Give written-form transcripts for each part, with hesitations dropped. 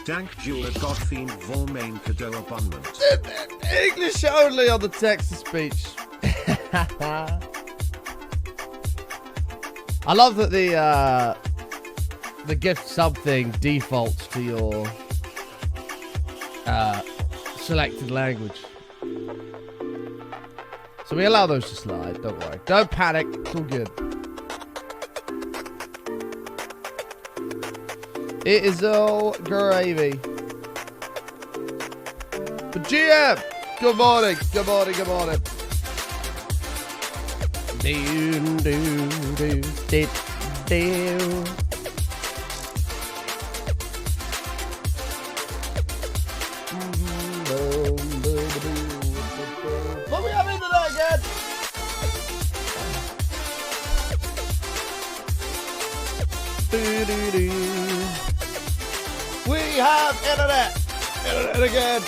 Dank Jula Godfiend Volmain Cadeau Abundant. English only on the text-to-speech. I love that the gift something defaults to your selected language. So we allow those to slide, don't worry. Don't panic, it's all good. It is all gravy. But GM, good morning, good morning, good morning. Do, do, do, do, do. What we have in today again? Do, do, do. We have internet. Internet again.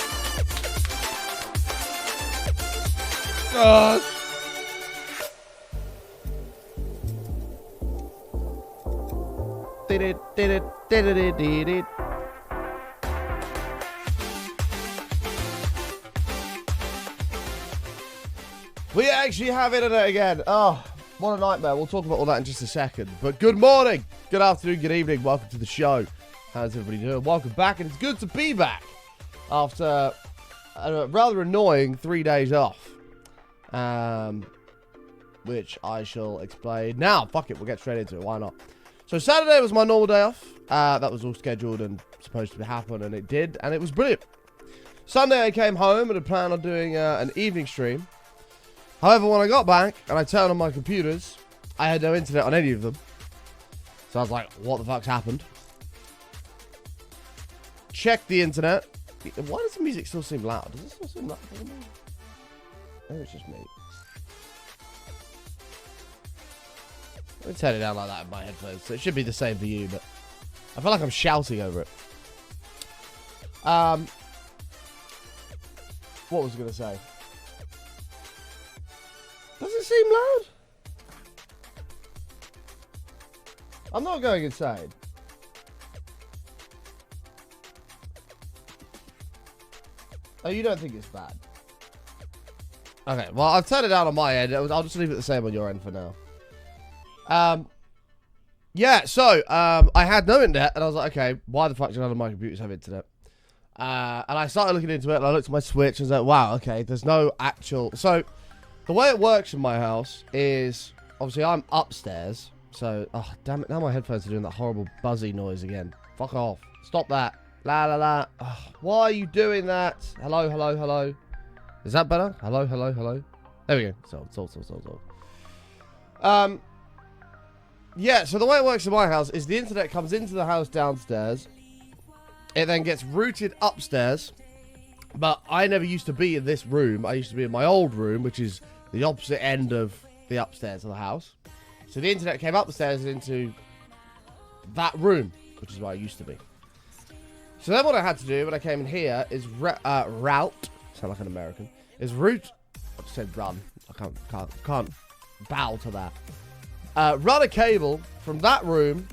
God. Did it. We actually have internet again. Oh, what a nightmare. We'll talk about all that in just a second. But good morning, good afternoon, good evening. Welcome to the show. How's everybody doing? Welcome back, and it's good to be back after a rather annoying 3 days off. Which I shall explain now. Fuck it, we'll get straight into it. Why not? So Saturday was my normal day off. That was all scheduled and supposed to happen, and it did, and it was brilliant. Sunday I came home and had planned on doing an evening stream. However, when I got back and I turned on my computers, I had no internet on any of them. So I was like, what the fuck's happened? Checked the internet. Why does the music still seem loud? Does it still seem loud to me? Maybe it's just me. Let me turn it down like that in my headphones. So it should be the same for you, but I feel like I'm shouting over it. What was I going to say? Does it seem loud? I'm not going insane. Oh, you don't think it's bad? Okay, well, I've turned it down on my end. I'll just leave it the same on your end for now. Yeah, so, I had no internet, and I was like, okay, why the fuck do none of my computers have internet? And I started looking into it, and I looked at my Switch, and I was like, wow, okay, there's no actual... So, the way it works in my house is, obviously, I'm upstairs, so... Oh, damn it, now my headphones are doing that horrible buzzy noise again. Fuck off. Stop that. La, la, la. Oh, why are you doing that? Hello, hello, hello. Is that better? Hello, hello, hello. There we go. Sold. Yeah, so the way it works in my house is the internet comes into the house downstairs. It then gets routed upstairs. But I never used to be in this room. I used to be in my old room, which is the opposite end of the upstairs of the house. So the internet came upstairs into that room, which is where I used to be. So then what I had to do when I came in here is route, sound like an American, is route, I just said run, I can't bow to that. Run a cable from that room,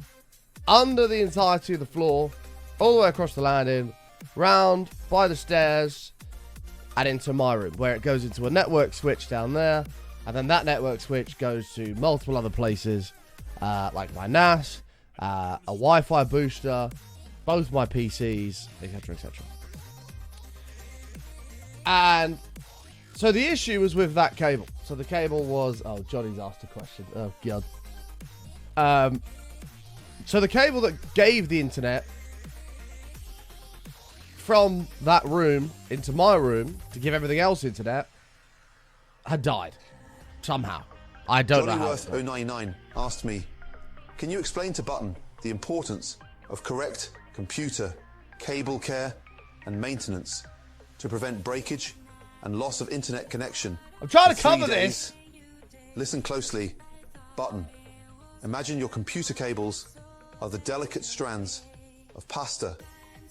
under the entirety of the floor, all the way across the landing, round by the stairs, and into my room, where it goes into a network switch down there, and then that network switch goes to multiple other places, like my NAS, a Wi-Fi booster, both my PCs, etc., etc. And so the issue was with that cable. So the cable was... Oh, Johnny's asked a question. Oh, God. So the cable that gave the internet from that room into my room to give everything else internet had died. Somehow. I don't know how. Johnny Worth 099 asked me, can you explain to Button the importance of correct computer cable care and maintenance to prevent breakage and loss of internet connection? I'm trying to cover this. Listen closely. Button, imagine your computer cables are the delicate strands of pasta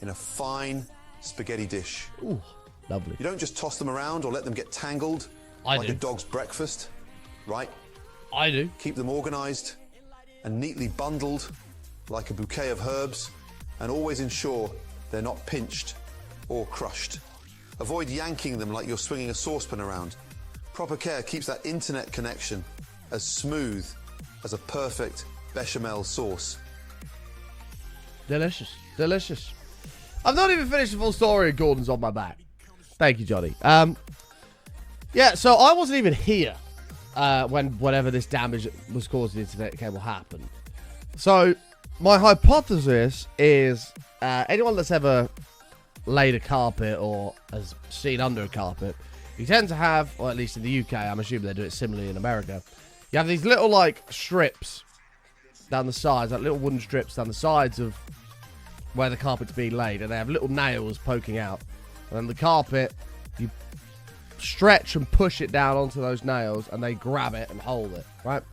in a fine spaghetti dish. Ooh, lovely. You don't just toss them around or let them get tangled like a dog's breakfast, right? I do. Keep them organized and neatly bundled like a bouquet of herbs, and always ensure they're not pinched or crushed. Avoid yanking them like you're swinging a saucepan around. Proper care keeps that internet connection as smooth as a perfect bechamel sauce. Delicious. Delicious. I've not even finished the full story of Gordon's on my back. Thank you, Johnny. Yeah, so I wasn't even here whenever this damage was caused to the internet cable happened. So my hypothesis is anyone that's ever laid a carpet or has seen under a carpet, you tend to have, or at least in the UK, I'm assuming they do it similarly in America, you have these little like strips down the sides, like little wooden strips down the sides of where the carpet's being laid, and they have little nails poking out. And then the carpet, you stretch and push it down onto those nails, and they grab it and hold it, right?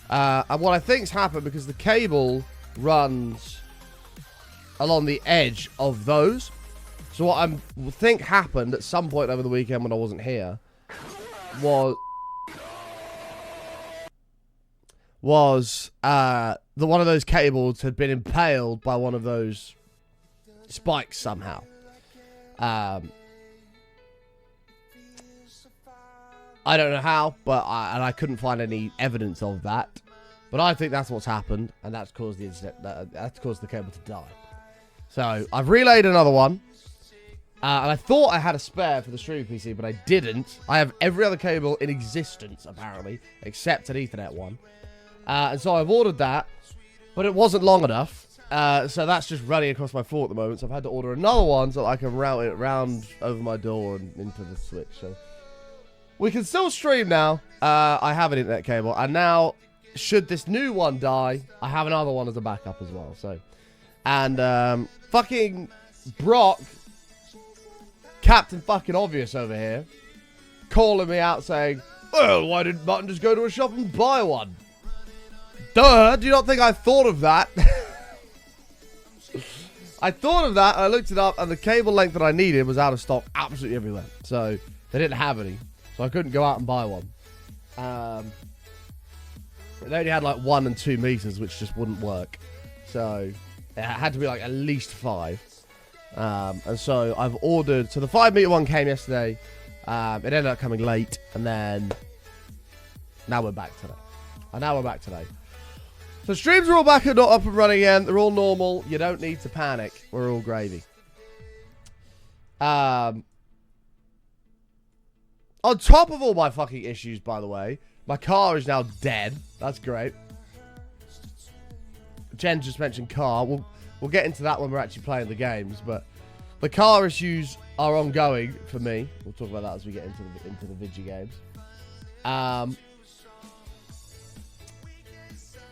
And what I think's happened, because the cable runs along the edge of those. So what I think happened at some point over the weekend when I wasn't here was one of those cables had been impaled by one of those spikes somehow. I don't know how, but I couldn't find any evidence of that. But I think that's what's happened, and that's caused the internet, that's caused the cable to die. So I've relayed another one, and I thought I had a spare for the stream PC, but I didn't. I have every other cable in existence apparently, except an Ethernet one. And so I've ordered that, but it wasn't long enough. So that's just running across my floor at the moment. So I've had to order another one so that I can route it round over my door and into the switch. So we can still stream now. I have an internet cable, and now should this new one die, I have another one as a backup as well. So, and fucking Brock, Captain fucking Obvious over here, calling me out saying, "Well, why didn't Mutton just go to a shop and buy one?" Duh, do you not think I thought of that? I thought of that, and I looked it up, and the cable length that I needed was out of stock absolutely everywhere. So, they didn't have any. So I couldn't go out and buy one. They only had like 1 and 2 meters, which just wouldn't work. So, it had to be like at least 5. And so I've ordered, so the 5 meter one came yesterday. It ended up coming late, and then now we're back today. And now we're back today. So streams are all back and not up and running again. They're all normal. You don't need to panic. We're all gravy. On top of all my fucking issues, by the way, my car is now dead. That's great. Jen just mentioned car. We'll get into that when we're actually playing the games, but the car issues are ongoing for me. We'll talk about that as we get into the video games.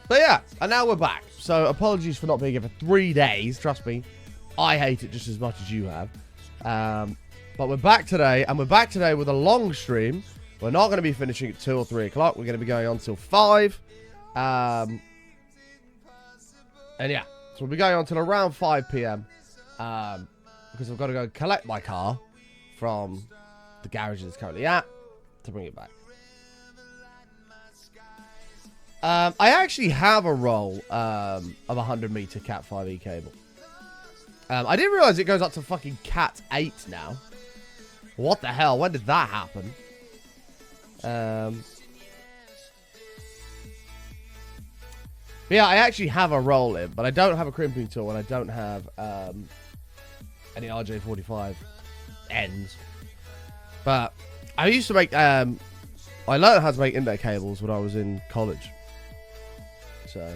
But yeah, and now we're back. So apologies for not being here for 3 days. Trust me, I hate it just as much as you have. But we're back today, and we're back today with a long stream. We're not going to be finishing at 2 or 3 o'clock. We're going to be going on till 5. And yeah, so we'll be going on till around 5 p.m. Because I've got to go collect my car from the garage it's currently at to bring it back. I actually have a roll of 100 meter Cat 5e cable. I didn't realize it goes up to fucking Cat 8 now. What the hell? When did that happen? But yeah, I actually have a roll in, but I don't have a crimping tool, and I don't have any RJ45 ends. But I used to make, I learned how to make internet cables when I was in college. So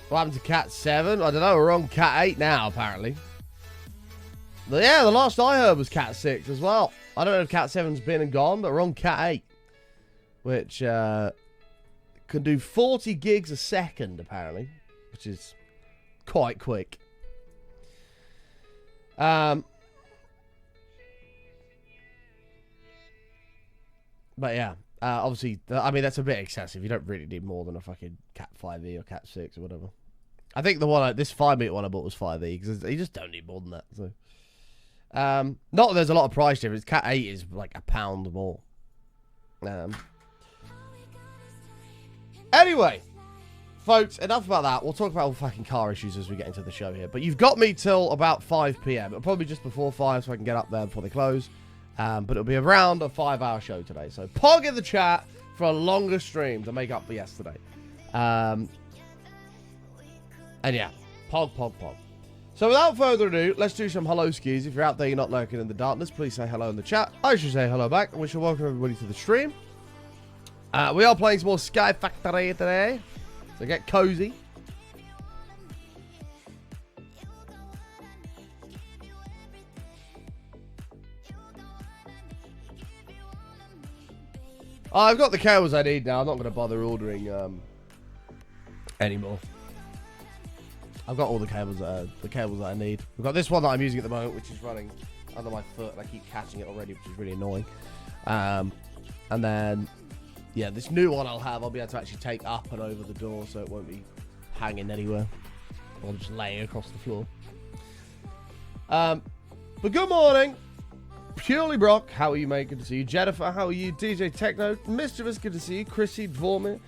what happened to Cat 7? I don't know, we're on Cat 8 now, apparently. But yeah, the last I heard was Cat 6 as well. I don't know if Cat 7's been and gone, but we're on Cat 8. Which can do 40 gigs a second, apparently. Which is quite quick. But yeah, obviously, I mean, that's a bit excessive. You don't really need more than a fucking Cat 5e or Cat 6 or whatever. I think the one, this 5 meter one I bought was 5e, because you just don't need more than that. So, not that there's a lot of price difference. Cat 8 is like £1 more. Anyway, folks, enough about that. We'll talk about all fucking car issues as we get into the show here. But you've got me till about 5 p.m. It'll probably just before 5 so I can get up there before they close. But it'll be around a 5-hour show today. So pog in the chat for a longer stream to make up for yesterday. And yeah, pog. So without further ado, let's do some hello skis. If you're out there, you're not lurking in the darkness, please say hello in the chat. I should say hello back, and we shall welcome everybody to the stream. We are playing some more Sky Factory today, so get cozy. I've got the cables I need now. I'm not going to bother ordering anymore. I've got all the cables that I need. We've got this one that I'm using at the moment, which is running under my foot, and I keep catching it already, which is really annoying. And then, yeah, this new one I'll be able to actually take up and over the door, so it won't be hanging anywhere. Or just laying across the floor. But good morning. Purely Brock, how are you, mate? Good to see you. Jennifer, how are you? DJ Techno, Mischievous, good to see you. Chrissy, Vormir,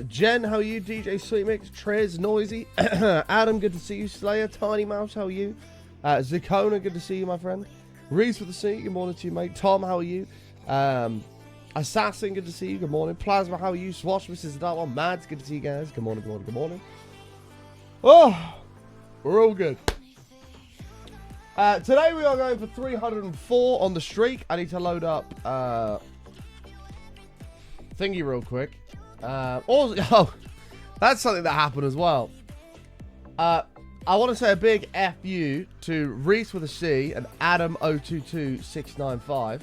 Jen, how are you? DJ Sweet Mix, Trez, Noisy, Adam, good to see you. Slayer, Tiny Mouse, how are you? Zikona, good to see you, my friend. Reese with the C, good morning to you, mate. Tom, how are you? Assassin, good to see you, good morning. Plasma, how are you? Swash, Mrs. Dark One, Mads, good to see you guys. Good morning, good morning, good morning. Oh, we're all good. Today we are going for 304 on the streak. I need to load up thingy real quick. Oh, that's something that happened as well. I want to say a big F you to Reese with a C and Adam022695.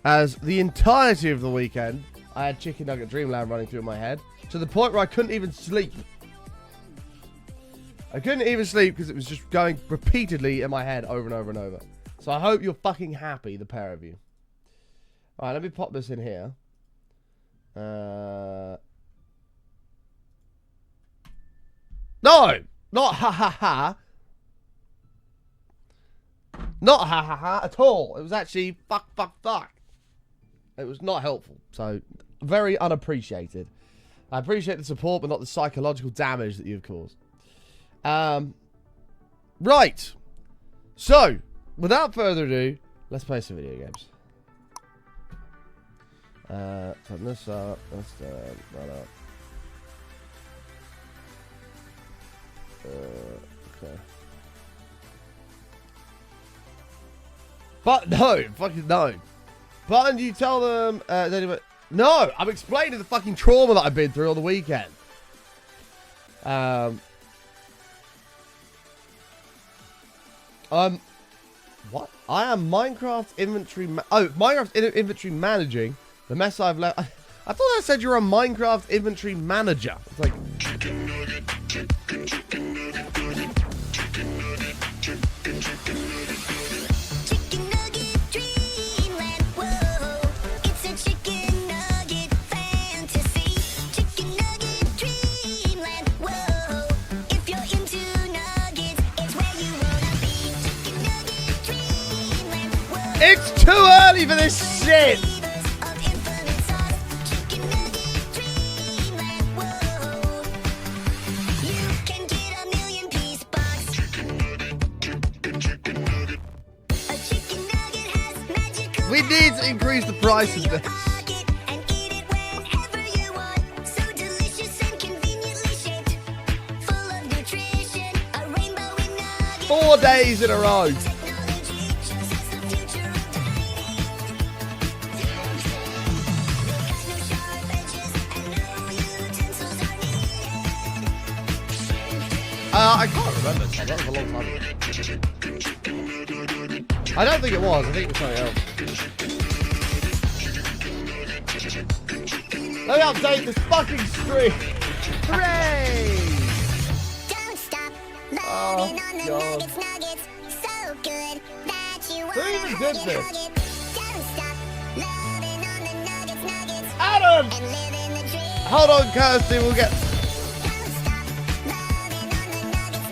As the entirety of the weekend, I had Chicken Nugget Dreamland running through my head to the point where I couldn't even sleep. I couldn't even sleep because it was just going repeatedly in my head over and over and over. So I hope you're fucking happy, the pair of you. Alright, let me pop this in here. No! Not ha ha ha. Not ha ha ha at all. It was actually fuck. It was not helpful. So, very unappreciated. I appreciate the support, but not the psychological damage that you've caused. Right. So, without further ado, let's play some video games. Turn this up. Let's turn that up. Okay. But no, fucking no. Button, you tell them, no, I'm explaining the fucking trauma that I've been through on the weekend. What? I am Minecraft inventory. Minecraft inventory managing the mess I've left. I thought I said you're a Minecraft inventory manager. It's like. It's too early for this shit! We need to increase the price of this. 4 days in a row. I can't remember. That was a long time ago. I don't think it was. I think it was something else. Let me update this fucking stream. Hooray! Don't stop Oh, loving on the God. nuggets, so good that you Who even wanna did hug it, this? hug it. Don't stop loving on the nuggets, Adam! and living the dream. Hold on, Kirsty. We'll get... Don't stop loving on the nuggets,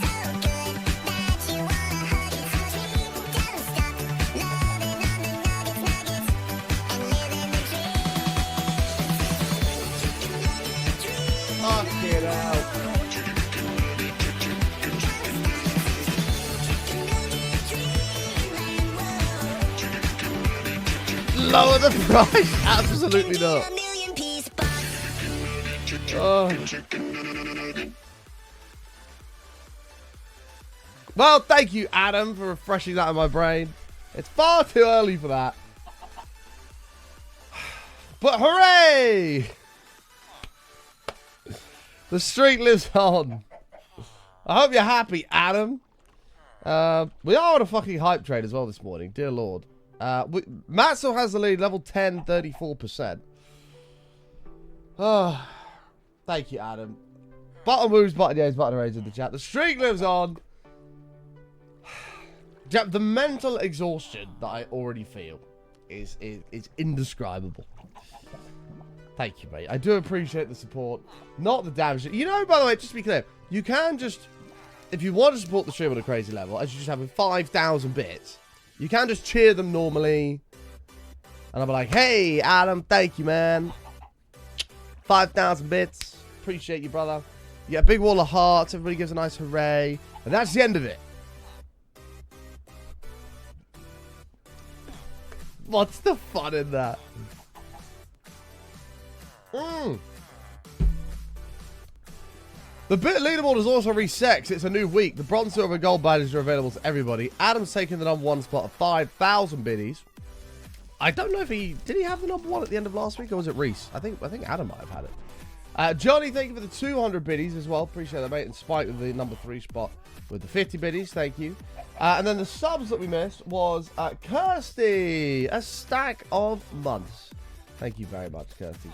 so good that you wanna hug it, hug it. Don't stop loving on the nuggets, and living the dream. Lower the price? Absolutely not. A million piece box. Oh. Well, thank you, Adam, for refreshing that in my brain. It's far too early for that. But hooray! The streak lives on. I hope you're happy, Adam. We are on a fucking hype train as well this morning. Dear Lord. Matt still has the lead, level 10, 34%. Oh, thank you, Adam. Button moves, button yays, button raise in the chat. The streak lives on. The mental exhaustion that I already feel is indescribable. Thank you, mate. I do appreciate the support. Not the damage. You know, by the way, just to be clear, you can just, if you want to support the stream on a crazy level, as you just have with 5,000 bits, you can just cheer them normally. And I'll be like, hey, Adam, thank you, man. 5,000 bits. Appreciate you, brother. You get a big wall of hearts. Everybody gives a nice hooray. And that's the end of it. What's the fun in that? The bit leaderboard is also reset 'cause it's a new week. The bronze, silver, and gold badges are available to everybody. Adam's taking the number one spot of 5,000 biddies. I don't know if did he have the number one at the end of last week, or was it Reese? I think Adam might have had it. Johnny, thank you for the 200 biddies as well. Appreciate that, mate. And Spike with the number 3 spot with the 50 biddies. Thank you. And then the subs that we missed was Kirsty, a stack of months. Thank you very much, Kirsty.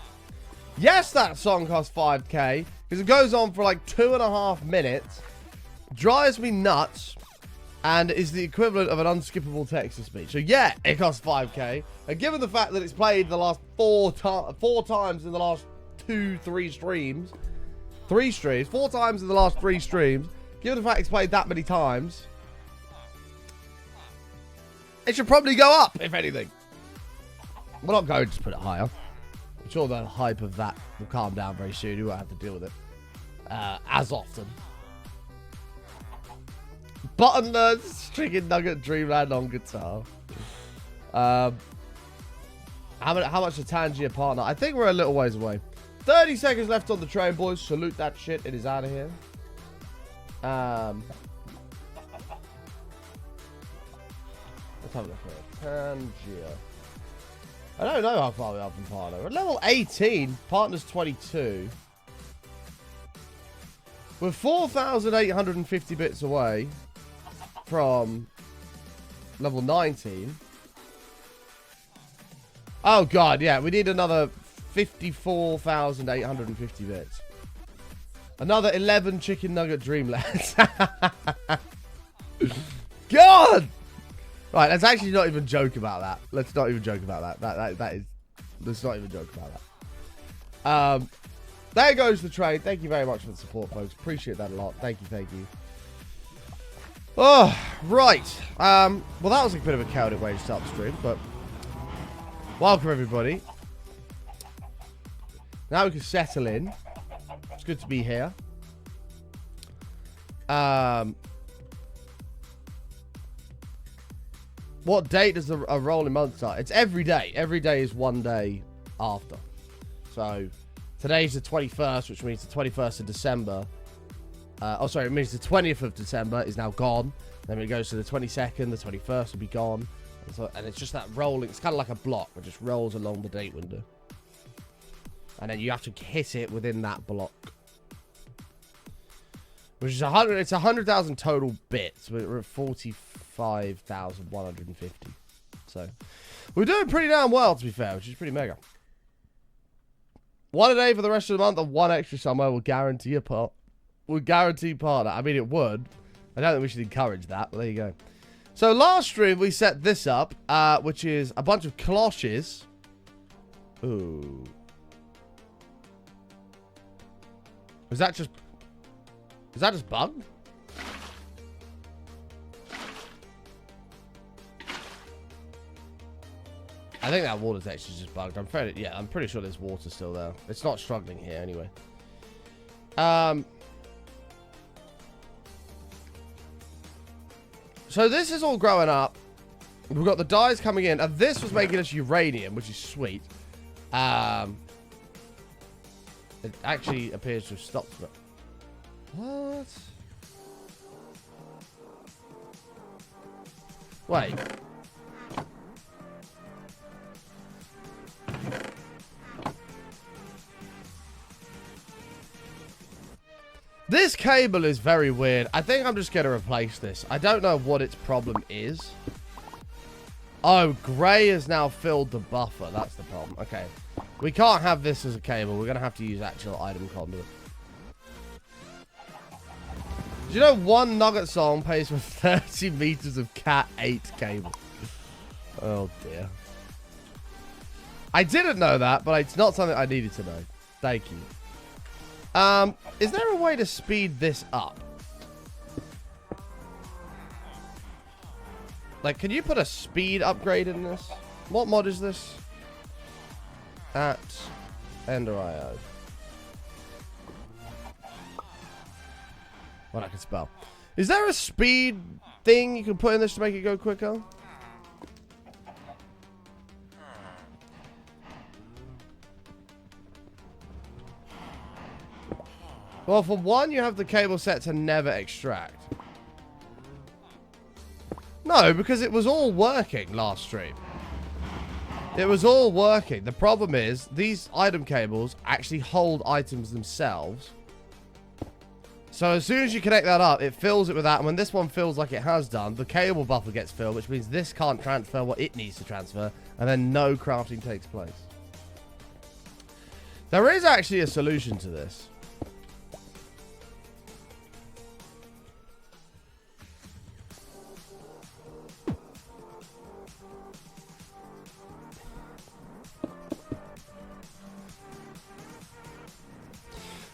Yes, that song costs 5k because it goes on for like 2.5 minutes, drives me nuts, and is the equivalent of an unskippable text to speech. So yeah, it costs 5k. And given the fact that it's played the last four times in the last 3 streams, 4 times in the last 3 streams, given the fact it's played that many times, it should probably go up, if anything. We're not going to put it higher. I'm sure the hype of that will calm down very soon. You won't have to deal with it as often. Buttonless, Chicken Nugget, Dreamland on guitar. How much is Tangier partner? I think we're a little ways away. 30 seconds left on the train, boys. Salute that shit. It is out of here. Let's have a look at it. Tangier. I don't know how far we are from partner. We're at level 18. Partner's 22. We're 4,850 bits away from level 19. Oh, God, yeah. We need another 54,850 bits. Another 11 Chicken Nugget Dreamlands. God! Right, let's actually not even joke about that. Let's not even joke about that. Let's not even joke about that. There goes the trade. Thank you very much for the support, folks. Appreciate that a lot. Thank you. Oh, right. Well, that was a bit of a chaotic way to start the stream, but welcome, everybody. Now we can settle in. It's good to be here. What date does a rolling month start? It's every day. Every day is one day after. So today's the 21st, which means the 21st of December. It means the 20th of December is now gone. Then it goes to the 22nd, the 21st will be gone. And it's just that rolling. It's kind of like a block. It just rolls along the date window. And then you have to hit it within that block. Which is 100. It's 100,000 total bits. We're at 45,150. So we're doing pretty damn well, to be fair, which is pretty mega. One a day for the rest of the month, and one extra somewhere will guarantee a part. Will guarantee partner. I mean, it would. I don't think we should encourage that, but there you go. So last stream we set this up, which is a bunch of cloches. Ooh. Is that just bugged? I think that water text is just bugged. I'm pretty sure there's water still there. It's not struggling here anyway. So this is all growing up. We've got the dyes coming in, and this was making us uranium, which is sweet. It actually appears to have stopped. But what? Wait. This cable is very weird. I think I'm just going to replace this. I don't know what its problem is. Oh, grey has now filled the buffer. That's the problem. Okay. We can't have this as a cable. We're going to have to use actual item conduit. Do you know one Nugget song pays for 30 meters of Cat 8 cable? Oh, dear. I didn't know that, but it's not something I needed to know. Thank you. Is there a way to speed this up? Like, can you put a speed upgrade in this? What mod is this? At Ender.io. What I can spell. Is there a speed thing you can put in this to make it go quicker? Well, for one, you have the cable set to never extract. No, because it was all working last stream. It was all working. The problem is, these item cables actually hold items themselves. So as soon as you connect that up, it fills it with that. And when this one fills like it has done, the cable buffer gets filled, which means this can't transfer what it needs to transfer. And then no crafting takes place. There is actually a solution to this.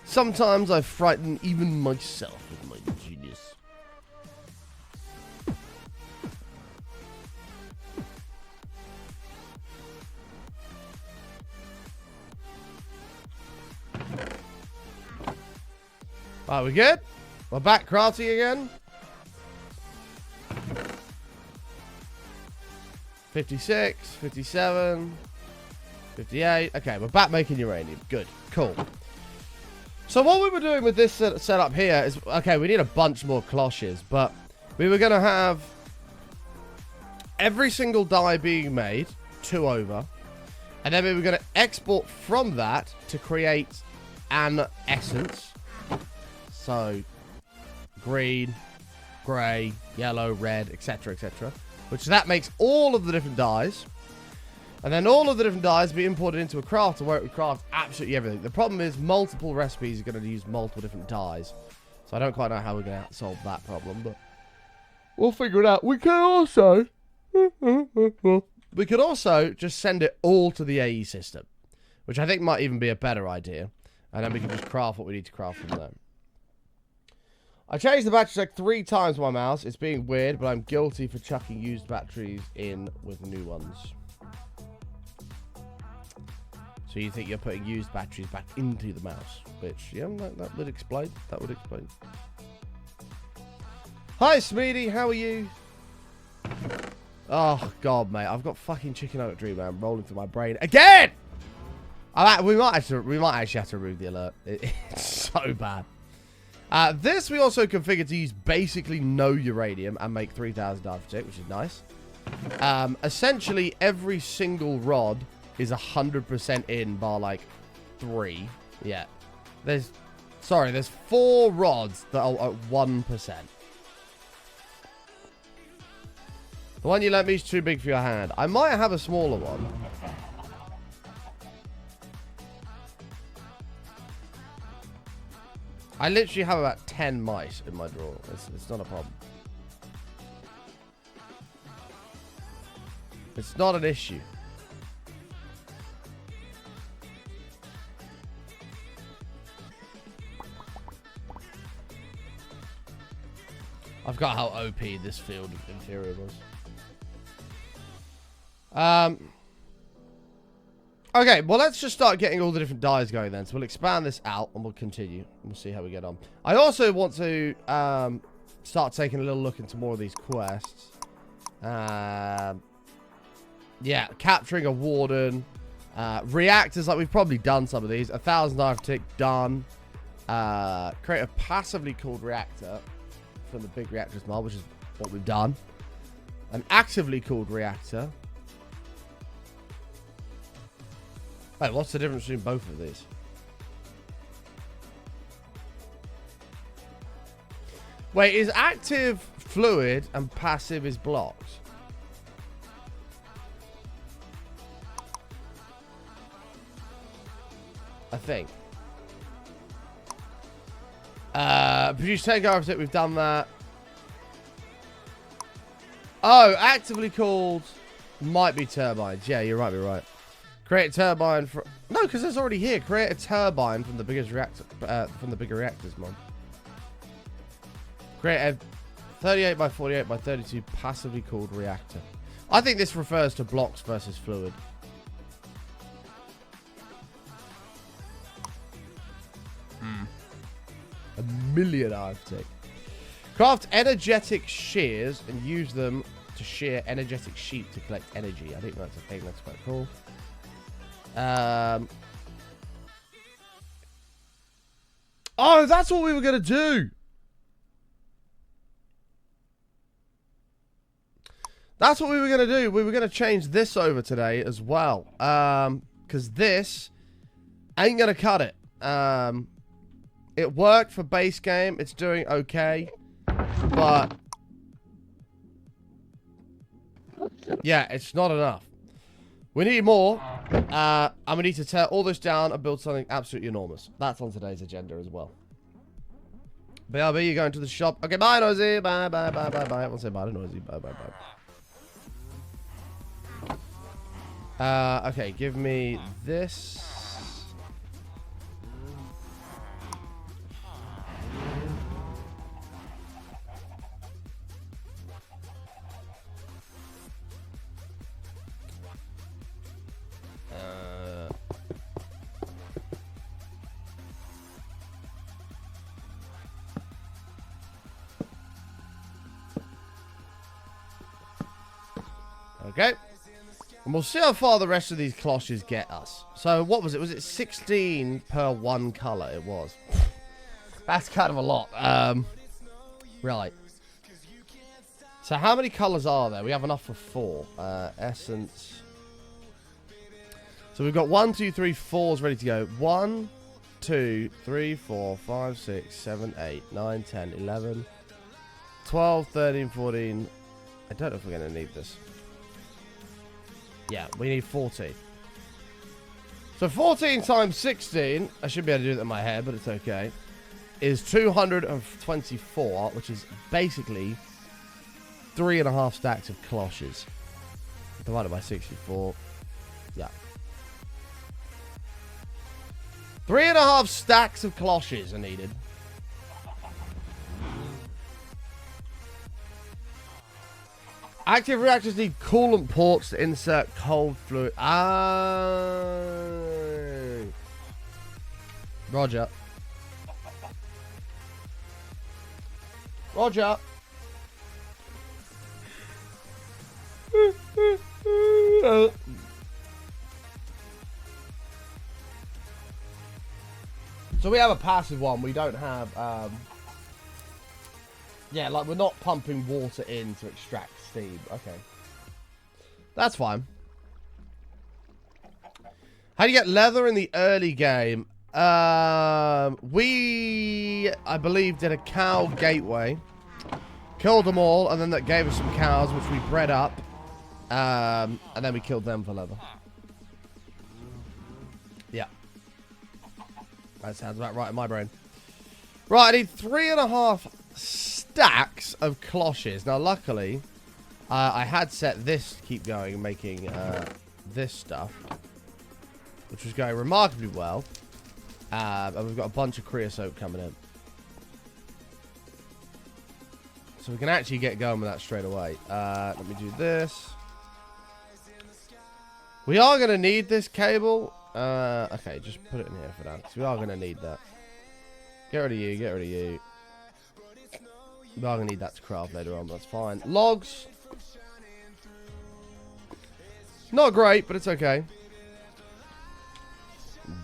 Sometimes I frighten even myself with my genius. Alright, we good? We're back crafting again. 56, 57, 58. Okay, we're back making uranium. Good. Cool. So what we were doing with this setup here is, okay, we need a bunch more cloches, but we were going to have every single dye being made, 2 over, and then we were going to export from that to create an essence. So, green, grey, yellow, red, etc., etc., which that makes all of the different dyes. And then all of the different dyes be imported into a crafter where it would craft absolutely everything. The problem is multiple recipes are going to use multiple different dyes. So I don't quite know how we're going to solve that problem, but we'll figure it out. We could also just send it all to the AE system, which I think might even be a better idea. And then we can just craft what we need to craft from there. I changed the batteries like 3 times with my mouse. It's being weird, but I'm guilty for chucking used batteries in with new ones. So you think you're putting used batteries back into the mouse, which, yeah, that would explain. That would explain. Hi, Smeedy, how are you? Oh, God, mate, I've got fucking chicken nugget dreamland rolling through my brain again! We might actually have to remove the alert. It's so bad. This we also configured to use basically no uranium and make 3,000 architect, which is nice. Essentially, every single rod is 100% in bar like 3. Yeah. There's 4 rods that are at 1%. The one you lent me is too big for your hand. I might have a smaller one. I literally have about 10 mice in my drawer. It's not a problem. It's not an issue. I've got how OP this field of Inferior was. Okay, well, let's just start getting all the different dyes going then. So we'll expand this out and we'll continue. We'll see how we get on. I also want to start taking a little look into more of these quests. Yeah, capturing a warden. Reactors, like we've probably done some of these. 1,000 Arctic, done. Create a passively cooled reactor from the big reactors mod, which is what we've done. An actively cooled reactor. Wait, what's the difference between both of these? Wait, is active fluid and passive is blocks? I think. Produce 10 garbage, we've done that. Oh, actively called might be turbines. Yeah, you're right, you're right. Create a turbine for... No, because it's already here. Create a turbine from the biggest reactor, from the bigger reactors mod. Create a 38 by 48 by 32 passively cooled reactor. I think this refers to blocks versus fluid. A million Arctic. Craft energetic shears and use them to shear energetic sheep to collect energy. I think that's a thing. That's quite cool. Oh, that's what we were going to do. That's what we were going to do. We were going to change this over today as well. Because this ain't going to cut it. It worked for base game. It's doing okay. But yeah, it's not enough. We need more. And we need to tear all this down and build something absolutely enormous. That's on today's agenda as well. BRB, you're going to the shop. Okay, bye, Noisy. Bye, bye, bye, bye, bye. I won't say bye to Noisy. Bye, bye, bye. Okay, give me this. Okay. And we'll see how far the rest of these cloches get us. So, what was it? Was it 16 per one colour? It was. That's kind of a lot. Right. So, how many colours are there? We have enough for 4. Essence. So, we've got 1, 2, 3, 4s ready to go. 1, 2, 3, 4, 5, 6, 7, 8, 9, 10, 11, 12, 13, 14. I don't know if we're going to need this. Yeah, we need 14. So 14 times 16, I should be able to do that in my head, but it's okay, is 224, which is basically 3.5 stacks of cloches. Divided by 64. Yeah. 3.5 stacks of cloches are needed. Active reactors need coolant ports to insert cold fluid. Roger. Roger. So we have a passive one. We don't have... yeah, like we're not pumping water in to extract steam. Okay. That's fine. How do you get leather in the early game? We, I believe, did a cow gateway. Killed them all, and then that gave us some cows, which we bred up. And then we killed them for leather. Yeah. That sounds about right in my brain. Right, I need 3.5 stacks of cloches. Now, luckily, I had set this to keep going and making this stuff, which was going remarkably well. And we've got a bunch of creosote coming in. So we can actually get going with that straight away. Let me do this. We are going to need this cable. Okay, just put it in here for now, because we are going to need that. Get rid of you, get rid of you. We are going to need that to craft later on, but that's fine. Logs. Not great, but it's okay.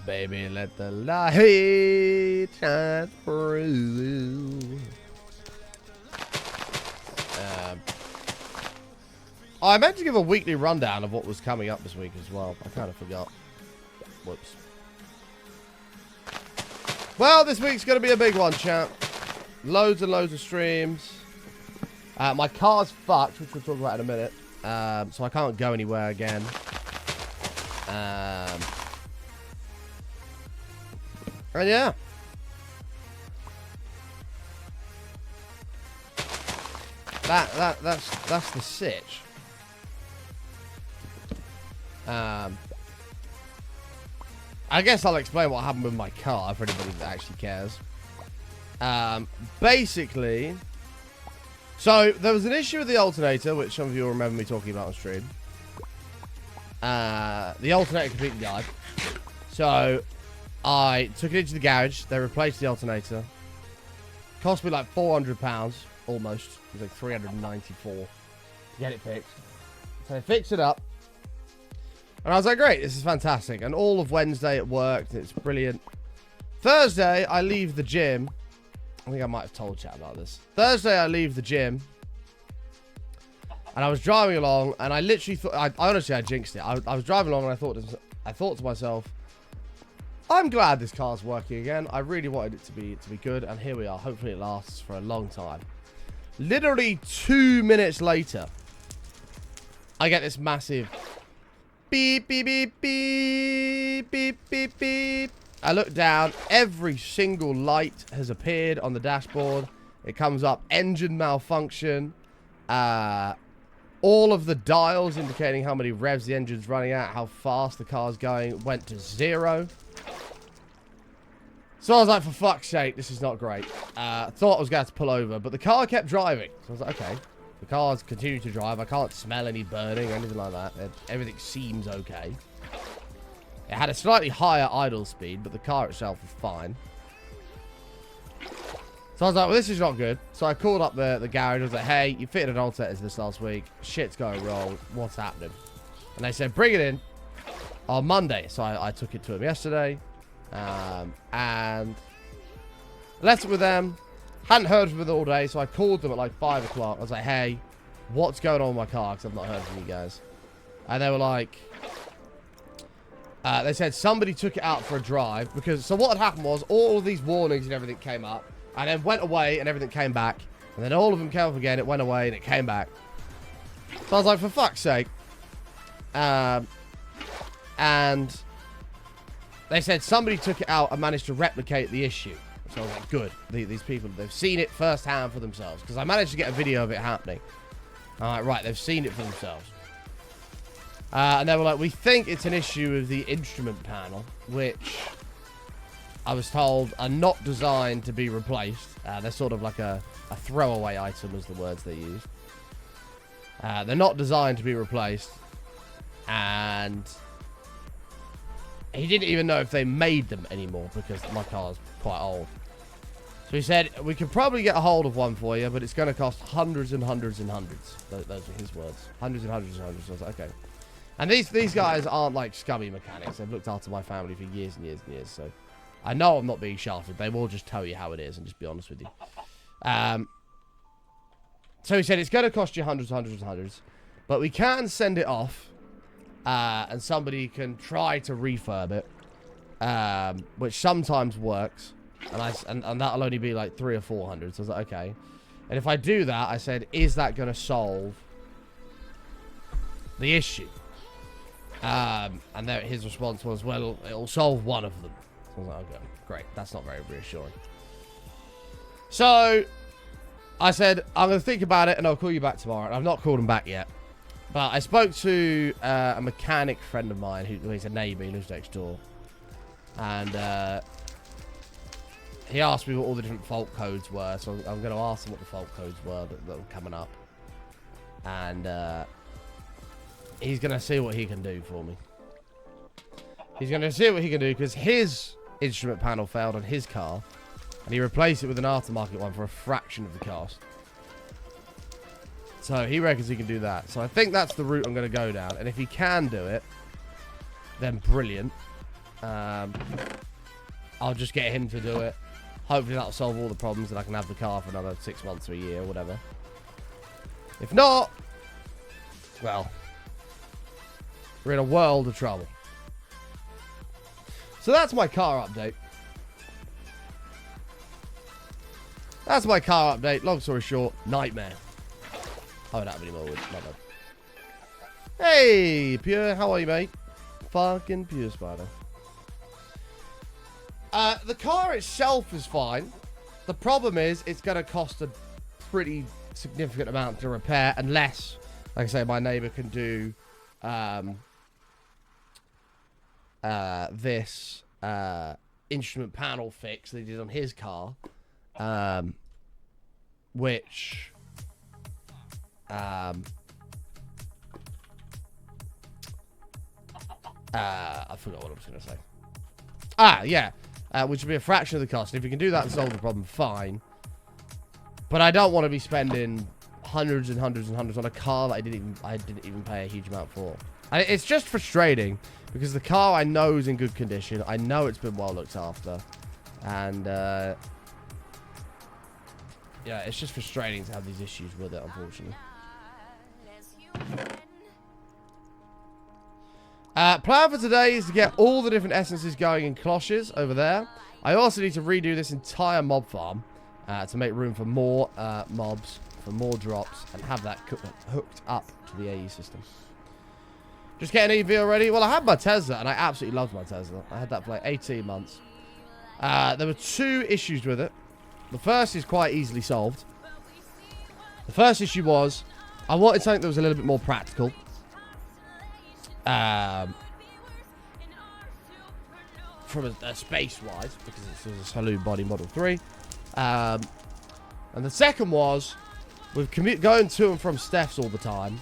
Baby, let the light shine through. I meant to give a weekly rundown of what was coming up this week as well. I kind of forgot. Whoops. Well, this week's going to be a big one, chat. Loads and loads of streams. My car's fucked, which we'll talk about in a minute. So I can't go anywhere again. And yeah. That's the sitch. I guess I'll explain what happened with my car for anybody that actually cares. Basically, so there was an issue with the alternator, which some of you will remember me talking about on stream. The alternator completely died. So I took it into the garage. They replaced the alternator. Cost me like £400, almost. It was like 394 to get it fixed. So they fixed it up. And I was like, great, this is fantastic. And all of Wednesday it worked. It's brilliant. Thursday, I leave the gym. I think I might have told chat about this. Thursday, I leave the gym. And I was driving along, and I literally thought, honestly, I jinxed it. I was driving along, and I thought to myself, I'm glad this car's working again. I really wanted it to be good, and here we are. Hopefully it lasts for a long time. Literally 2 minutes later, I get this massive beep, beep, beep, beep, beep, beep, beep. I look down. Every single light has appeared on the dashboard. It comes up, engine malfunction. All of the dials indicating how many revs the engine's running at, how fast the car's going, went to 0. So I was like, for fuck's sake, this is not great. Thought I was going to pull over, but the car kept driving. So I was like, okay. The car's continued to drive. I can't smell any burning or anything like that. Everything seems okay. It had a slightly higher idle speed, but the car itself was fine. So I was like, well, this is not good. So I called up the garage. I was like, hey, you fitted an alternator this last week. Shit's going wrong. What's happening? And they said, bring it in on Monday. So I took it to them yesterday. And left it with them. Hadn't heard from them all day, so I called them at like 5 o'clock. I was like, hey, what's going on with my car? Because I've not heard from you guys. And they were like, they said somebody took it out for a drive. Because, so what had happened was all of these warnings and everything came up. And then went away and everything came back. And then all of them came up again. It went away and it came back. So I was like, for fuck's sake. And they said somebody took it out and managed to replicate the issue. So I was like, good. These people, they've seen it firsthand for themselves. Because I managed to get a video of it happening. I'm like, right, they've seen it for themselves. And they were like, we think it's an issue with the instrument panel, which I was told are not designed to be replaced. They're sort of like a throwaway item, was the words they used. They're not designed to be replaced. And he didn't even know if they made them anymore because my car's quite old. So he said, we could probably get a hold of one for you, but it's going to cost hundreds and hundreds and hundreds. Those are his words. Hundreds and hundreds and hundreds. So I was like, okay. And these guys aren't like scummy mechanics. They've looked after my family for years and years and years. So I know I'm not being shafted. They will just tell you how it is and just be honest with you. So he said, it's going to cost you hundreds and hundreds and hundreds. But we can send it off. And somebody can try to refurb it. Which sometimes works. And that'll only be like 300 or 400. So I was like, okay. And if I do that, I said, is that going to solve the issue? And then his response was, well, it'll solve one of them. So I was like, okay, great. That's not very reassuring. So I said, I'm going to think about it and I'll call you back tomorrow. And I've not called him back yet. But I spoke to a mechanic friend of mine who's a neighbour. He lives next door. And he asked me what all the different fault codes were. So I'm going to ask him what the fault codes were that were coming up. And he's going to see what he can do for me. He's going to see what he can do because his instrument panel failed on his car. And he replaced it with an aftermarket one for a fraction of the cost. So he reckons he can do that. So I think that's the route I'm going to go down. And if he can do it, then brilliant. I'll just get him to do it. Hopefully that'll solve all the problems and I can have the car for another 6 months or a year or whatever. If not, well, we're in a world of trouble. So that's my car update. That's my car update. Long story short, nightmare. Oh, I don't have any more wood. My bad. Hey, Pure. How are you, mate? Fucking Pure Spider. The car itself is fine. The problem is it's going to cost a pretty significant amount to repair unless, like I say, my neighbor can do this instrument panel fix that he did on his car, which I forgot what I was going to say. Yeah. Which would be a fraction of the cost. If you can do that and solve the problem, fine. But I don't want to be spending hundreds and hundreds and hundreds on a car that I didn't even pay a huge amount for. It's just frustrating because the car I know is in good condition. I know it's been well looked after, and yeah, it's just frustrating to have these issues with it, unfortunately. Plan for today is to get all the different essences going in cloches over there. I also need to redo this entire mob farm to make room for more mobs, for more drops, and have that hooked up to the AE system. Just getting EV already? Well, I had my Tesla, and I absolutely loved my Tesla. I had that for like 18 months. There were 2 issues with it. The first is quite easily solved. The first issue was I wanted something that was a little bit more practical. From a space-wise, because it's a Saloon Body Model 3. And the second was, with going to and from Steph's all the time.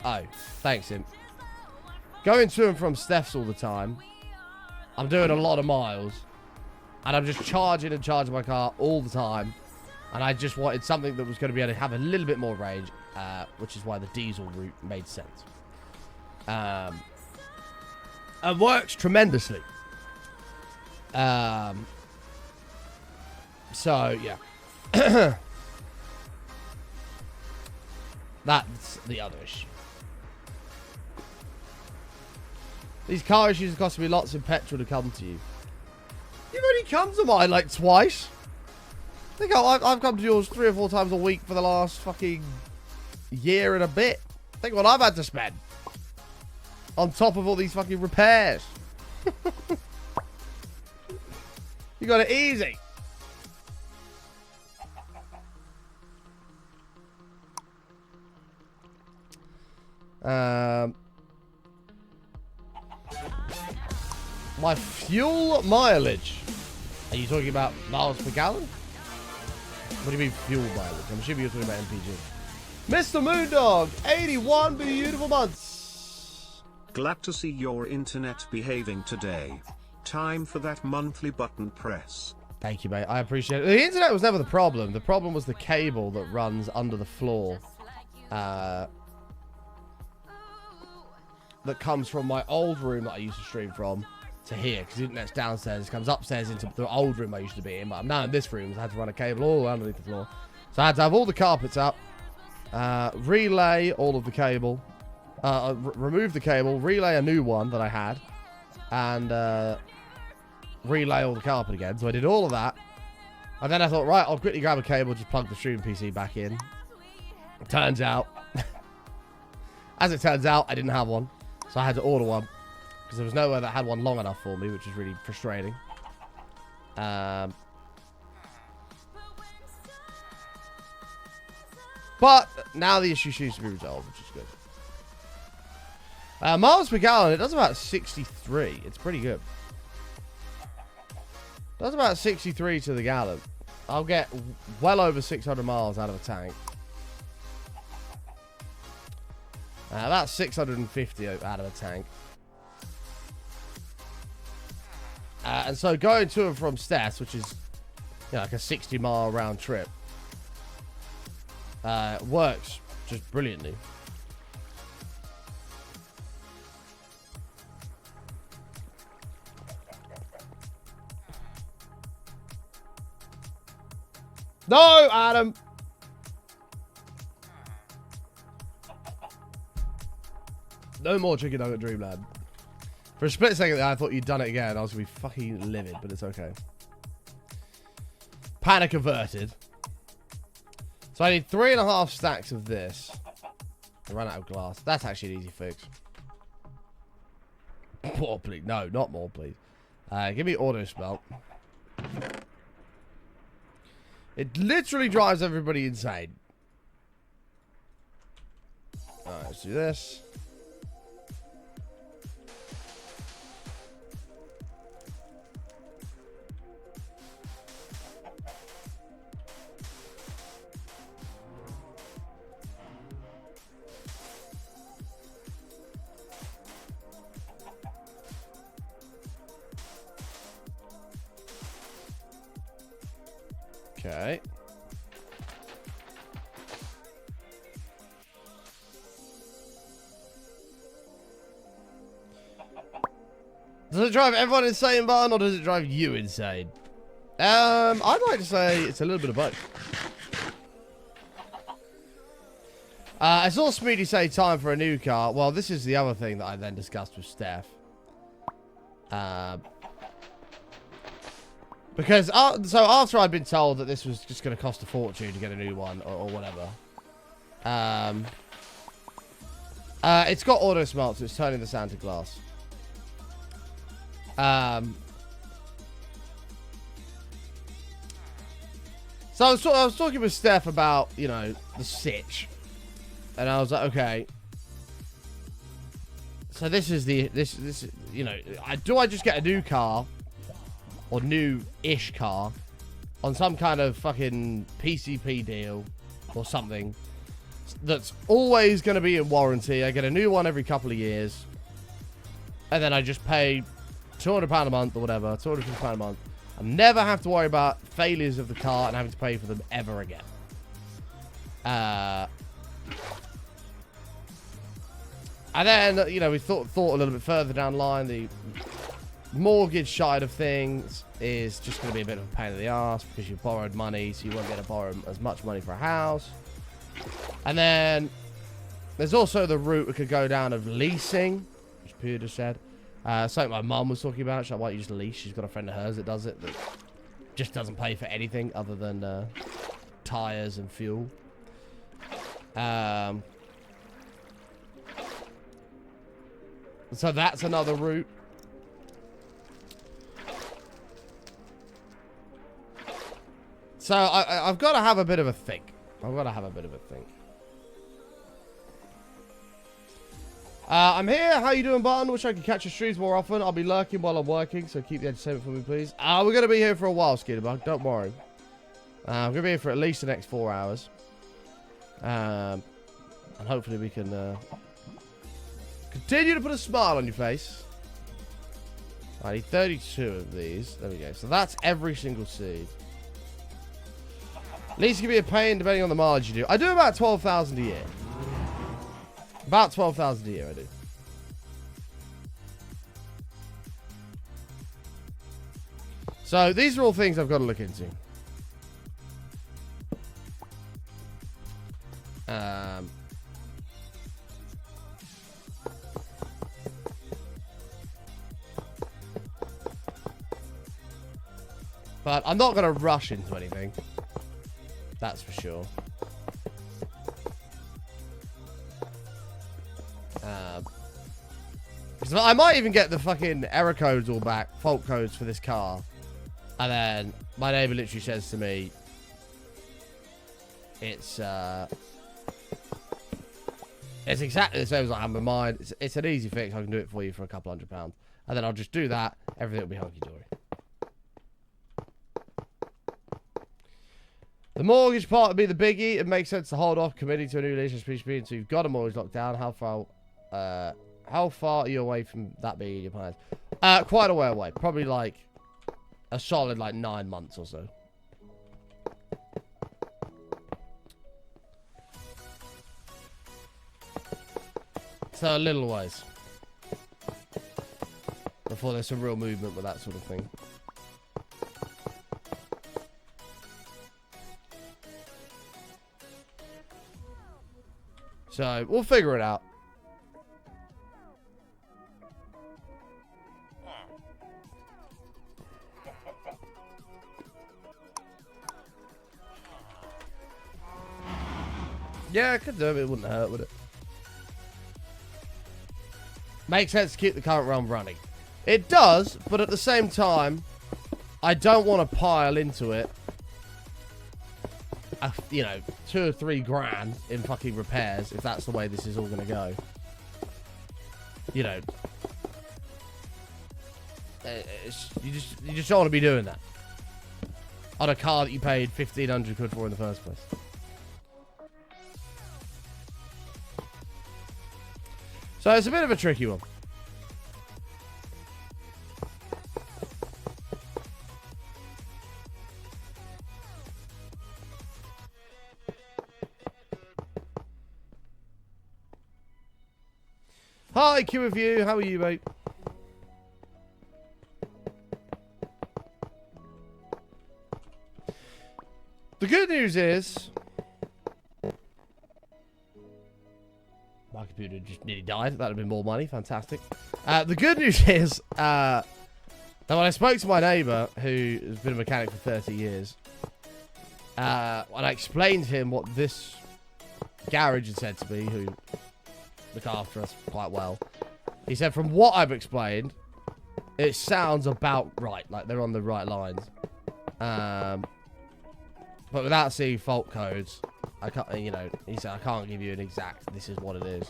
Oh, thanks, Imp. Going to and from Steph's all the time, I'm doing a lot of miles. And I'm just charging and charging my car all the time. And I just wanted something that was going to be able to have a little bit more range. Which is why the diesel route made sense. And works tremendously. So, yeah. That's the other issue. These car issues are costing me lots of petrol to come to you. You've only come to mine like twice. I think I've come to yours 3 or 4 times a week for the last fucking year and a bit. Think what I've had to spend. On top of all these fucking repairs. You got it easy. My fuel mileage. Are you talking about miles per gallon? What do you mean fuel mileage? I'm assuming you're talking about MPG. Mr. Moondog, 81 beautiful months. Glad to see your internet behaving today. Time for that monthly button press. Thank you, mate. I appreciate it. The internet was never the problem. The problem was the cable that runs under the floor. That comes from my old room that I used to stream from to here. Because the internet's downstairs. It comes upstairs into the old room I used to be in. But I'm now in this room, so I had to run a cable all underneath the floor. So I had to have all the carpets up. Relay all of the cable. Remove the cable. Relay a new one that I had. And relay all the carpet again. So I did all of that. And then I thought, right, I'll quickly grab a cable. Just plug the streaming PC back in. It turns out... as it turns out, I didn't have one. So I had to order one. Because there was nowhere that had one long enough for me, which is really frustrating. But now the issue seems to be resolved, which is good. Miles per gallon, it does about 63. It's pretty good. It does about 63 to the gallon. I'll get well over 600 miles out of a tank. About 650 out of a tank. And so going to and from Stats, which is like a 60-mile round trip, Works just brilliantly. No, Adam. No more chicken nugget Dreamland. For a split second, I thought you'd done it again. I was gonna be fucking livid, but it's okay. Panic averted. So I need 3.5 stacks of this. I ran out of glass. That's actually an easy fix. More, please. No, not more, please. Give me auto smelt. It literally drives everybody insane. Alright, let's do this. Okay. Does it drive everyone insane, Barn, or does it drive you insane? I'd like to say it's a little bit of both. I saw Smeedy say time for a new car. Well, this is the other thing that I then discussed with Steph. Because, so after I'd been told that this was just going to cost a fortune to get a new one, or whatever. It's got auto smart, so it's turning the sound to glass. So I was talking with Steph about, you know, the sitch. And I was like, okay. So this is this, you know, do I just get a new car? Or new-ish car on some kind of fucking PCP deal or something that's always going to be in warranty. I get a new one every couple of years. And then I just pay £200 a month or whatever, £250 a month. I never have to worry about failures of the car and having to pay for them ever again. And then, you know, we thought a little bit further down the line, the mortgage side of things is just going to be a bit of a pain in the ass because you borrowed money, so you won't get to borrow as much money for a house. And then there's also the route we could go down of leasing, which Peter just said. Something my mum was talking about. She's like, why don't you just lease? She's got a friend of hers that does it, that just doesn't pay for anything other than tires and fuel. So that's another route. So I've got to have a bit of a think. I'm here. How you doing, Barton? Wish I could catch your streams more often. I'll be lurking while I'm working, so keep the entertainment for me, please. We're going to be here for a while, Skidderbug. Don't worry. I'm going to be here for at least the next 4 hours. And hopefully we can continue to put a smile on your face. I need 32 of these. There we go. So that's every single seed. At least it can be a pain depending on the mileage you do. I do about 12,000 a year. About 12,000 a year I do. So these are all things I've got to look into. But I'm not going to rush into anything. That's for sure. I might even get the fucking error codes all back, fault codes for this car. And then my neighbor literally says to me, it's exactly the same as I have in mind. It's an easy fix. I can do it for you for a couple £100. And then I'll just do that. Everything will be hunky-dory. The mortgage part would be the biggie. It makes sense to hold off committing to a new lease until you've got a mortgage locked down. How far are you away from that being in your plans? Quite a way away. Probably like a solid like 9 months or so. So a little ways. Before there's some real movement with that sort of thing. So, we'll figure it out. Yeah, I could do it. It wouldn't hurt, would it? Makes sense to keep the current run running. It does, but at the same time, I don't want to pile into it, you know, 2 or 3 grand in fucking repairs if that's the way this is all going to go. You know, you just don't want to be doing that on a car that you paid 1,500 quid for in the first place. So it's a bit of a tricky one. Hi, Q of you. How are you, mate? The good news is my computer just nearly died. That'd have been more money. Fantastic. The good news is that when I spoke to my neighbour, who has been a mechanic for 30 years, when I explained to him what this garage had said to me, who look after us quite well, he said, from what I've explained, it sounds about right. Like, they're on the right lines. But without seeing fault codes, I can't, you know, he said, I can't give you an exact, this is what it is.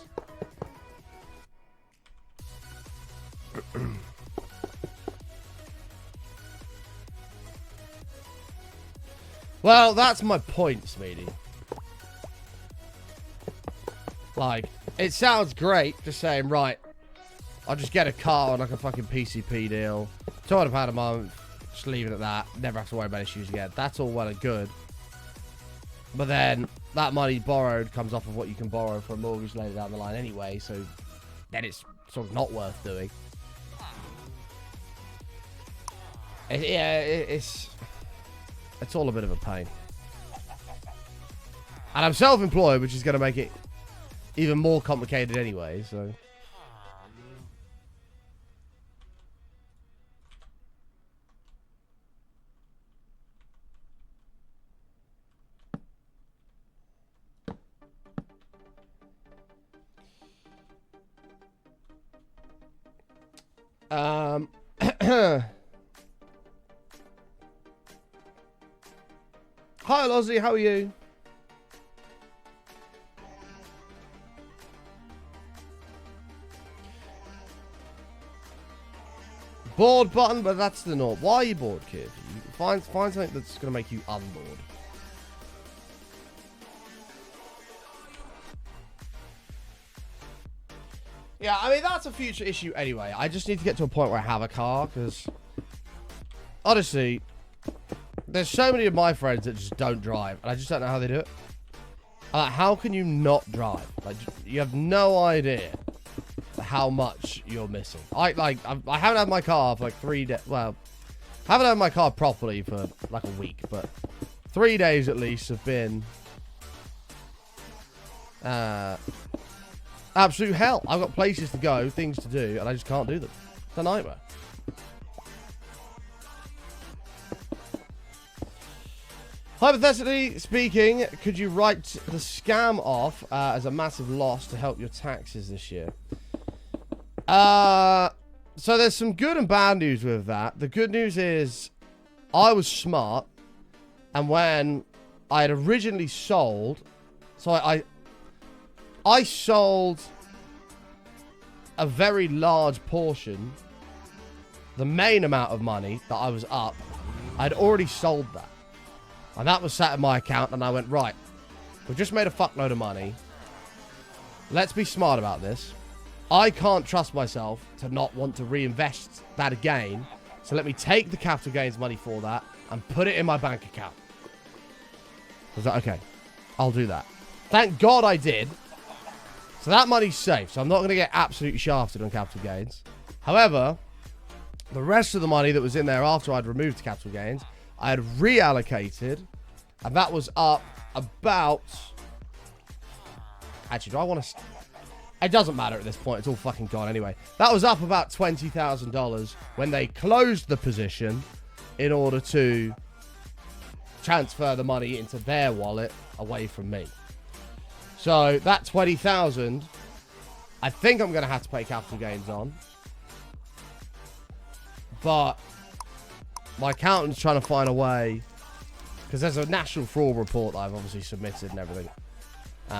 Well, that's my point, Smeedy. Like, it sounds great just saying, right, I'll just get a car on like a fucking PCP deal, £200 a month, just leave it at that, never have to worry about issues again. That's all well and good. But then that money borrowed comes off of what you can borrow for a mortgage later down the line anyway, so then it's sort of not worth doing. It's all a bit of a pain. And I'm self-employed, which is going to make it even more complicated anyway, so. Hi, Lozzie, how are you? Bored button, but that's the norm. Why are you bored, kid? Find something that's going to make you unbored. Yeah, I mean, that's a future issue anyway. I just need to get to a point where I have a car, because honestly, there's so many of my friends that just don't drive, and I just don't know how they do it. Like, how can you not drive? Like, you have no idea how much you're missing. I haven't had my car for like 3 days. Well, I haven't had my car properly for like a week, but 3 days at least have been absolute hell. I've got places to go, things to do, and I just can't do them. It's a nightmare. Hypothetically speaking, could you write the scam off as a massive loss to help your taxes this year? So there's some good and bad news with that. The good news is I was smart, and when I had originally sold, so I sold a very large portion, the main amount of money that I was up, I'd already sold that. And that was sat in my account, and I went, right, we've just made a fuckload of money. Let's be smart about this. I can't trust myself to not want to reinvest that again. So let me take the capital gains money for that and put it in my bank account. I was like, okay, I'll do that. Thank God I did. So that money's safe. So I'm not going to get absolutely shafted on capital gains. However, the rest of the money that was in there after I'd removed capital gains, I had reallocated. And that was up about... Actually, do I want to... It doesn't matter at this point. It's all fucking gone anyway. That was up about $20,000 when they closed the position in order to transfer the money into their wallet away from me. So that 20,000, I think I'm going to have to pay capital gains on. But my accountant's trying to find a way, because there's a national fraud report that I've obviously submitted and everything.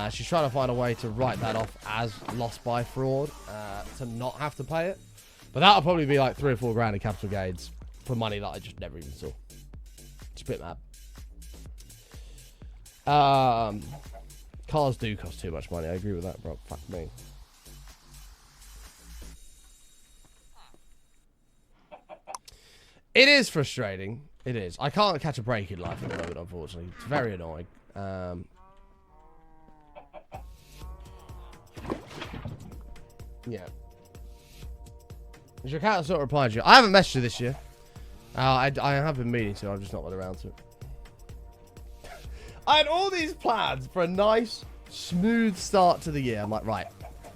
She's trying to find a way to write that off as lost by fraud to not have to pay it. But that'll probably be like 3 or 4 grand in capital gains for money that I just never even saw. It's a bit mad. Cars do cost too much money. I agree with that, bro. Fuck me. It is frustrating. It is. I can't catch a break in life at the moment, unfortunately. It's very annoying. Yeah. Is your cat not replying to you? I haven't messaged you this year. I have been meaning to. I've just not got around to it. I had all these plans for a nice, smooth start to the year. I'm like, right,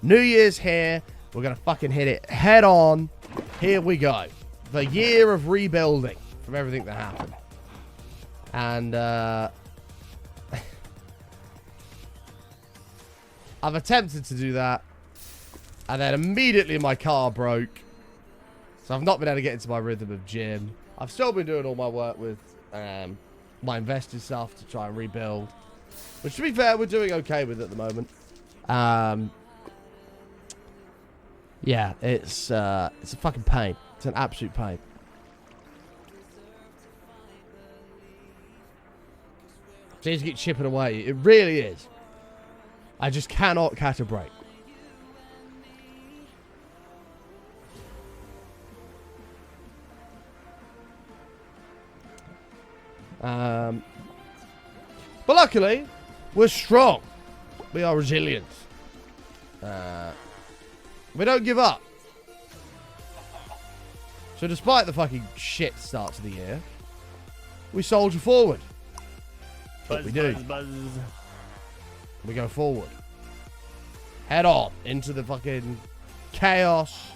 New Year's here. We're going to fucking hit it head on. Here we go. The year of rebuilding from everything that happened. And I've attempted to do that. And then immediately my car broke. So I've not been able to get into my rhythm of gym. I've still been doing all my work with my invested stuff to try and rebuild. Which, to be fair, we're doing okay with at the moment. Yeah, it's a fucking pain. It's an absolute pain. Seems to keep chipping away. It really is. I just cannot catch a break. But luckily, we're strong. We are resilient. We don't give up. So despite the fucking shit start to the year, we soldier forward. What we do. We go forward. Head on into the fucking chaos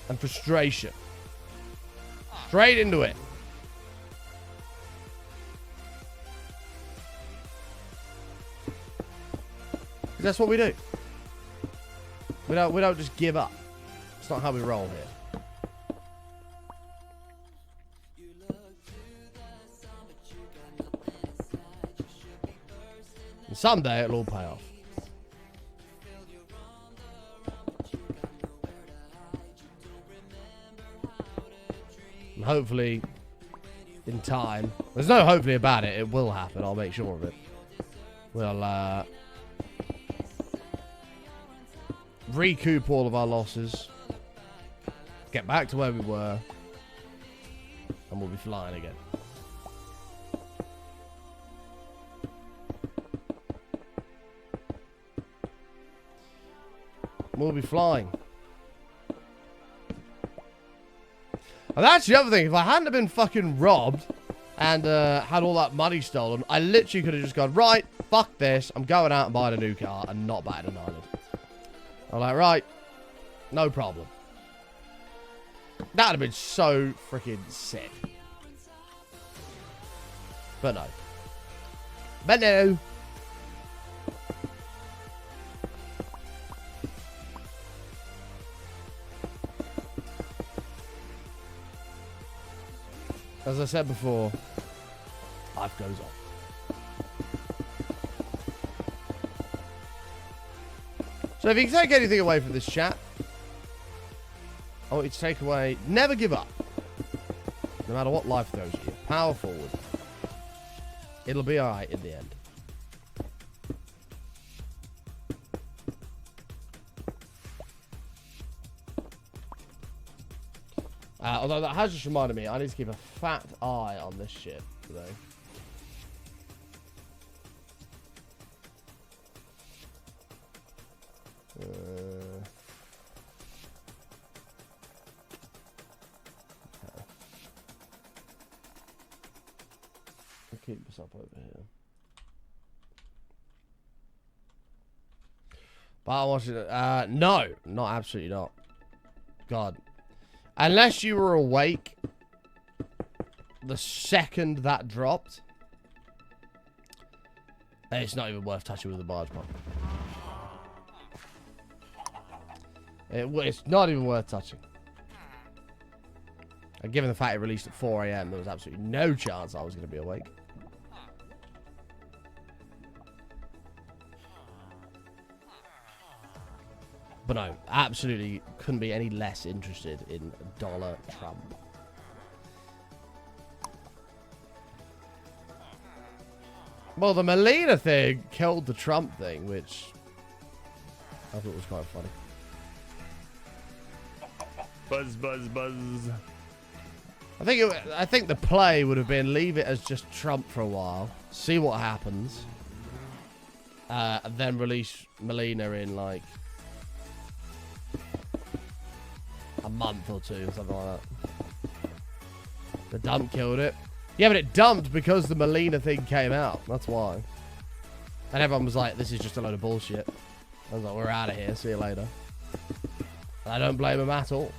and frustration. Straight into it. That's what we do. We don't just give up. It's not how we roll here. And someday it'll all pay off. And hopefully, in time, there's no hopefully about it. It will happen. I'll make sure of it. We'll recoup all of our losses, get back to where we were, and we'll be flying again. We'll be flying. And that's the other thing. If I hadn't have been fucking robbed and had all that money stolen, I literally could have just gone, right, fuck this. I'm going out and buying a new car and not batting an eyelid. I'm like, right, no problem. That'd have been so freaking sick. But no. But no. As I said before, life goes on. So if you can take anything away from this chat, I want you to take away, never give up. No matter what life throws at you. Power forward. It'll be alright in the end. Although that has just reminded me, I need to keep a fat eye on this shit today. I'll keep this up over here. But I watched it. No, not absolutely not. God, unless you were awake the second that dropped, it's not even worth touching with a barge pump. It's not even worth touching. And given the fact it released at 4 AM, there was absolutely no chance I was going to be awake. But no, absolutely couldn't be any less interested in Dollar Trump. Well, the Melina thing killed the Trump thing, which I thought was quite funny. Buzz, buzz, buzz. I think the play would have been leave it as just Trump for a while, see what happens, and then release Melina in like a month or two or something like that. The dump killed it. Yeah, but it dumped because the Melina thing came out. That's why. And everyone was like, this is just a load of bullshit. I was like, we're out of here. See you later. And I don't blame them at all.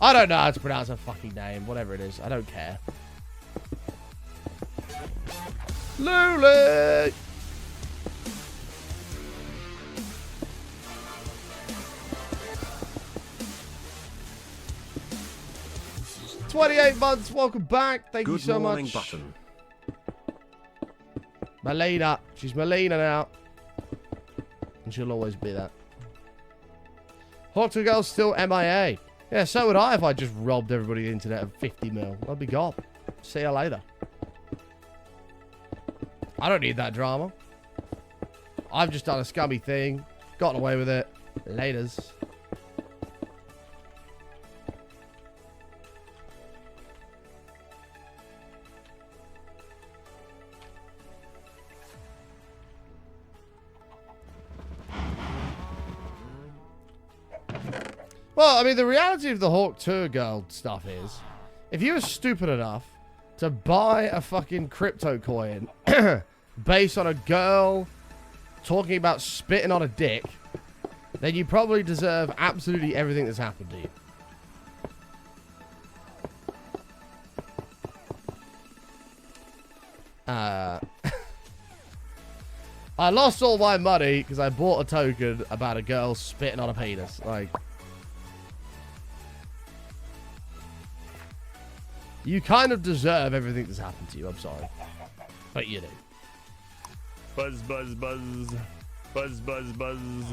I don't know how to pronounce her fucking name. Whatever it is. I don't care. Lulu! 28 months, welcome back. Thank you so much. Good morning, Button. Melina. She's Melina now. And she'll always be that. Hawk 2 Girl's still MIA. Yeah, so would I if I just robbed everybody the internet of 50 mil. I'd be gone. See you later. I don't need that drama. I've just done a scummy thing. Gotten away with it. Laters. Well, I mean, the reality of the Hawk Tour Girl stuff is, if you were stupid enough to buy a fucking crypto coin based on a girl talking about spitting on a dick, then you probably deserve absolutely everything that's happened to you. I lost all my money because I bought a token about a girl spitting on a penis. Like, you kind of deserve everything that's happened to you. I'm sorry. But you do. Buzz, buzz, buzz. Buzz, buzz, buzz.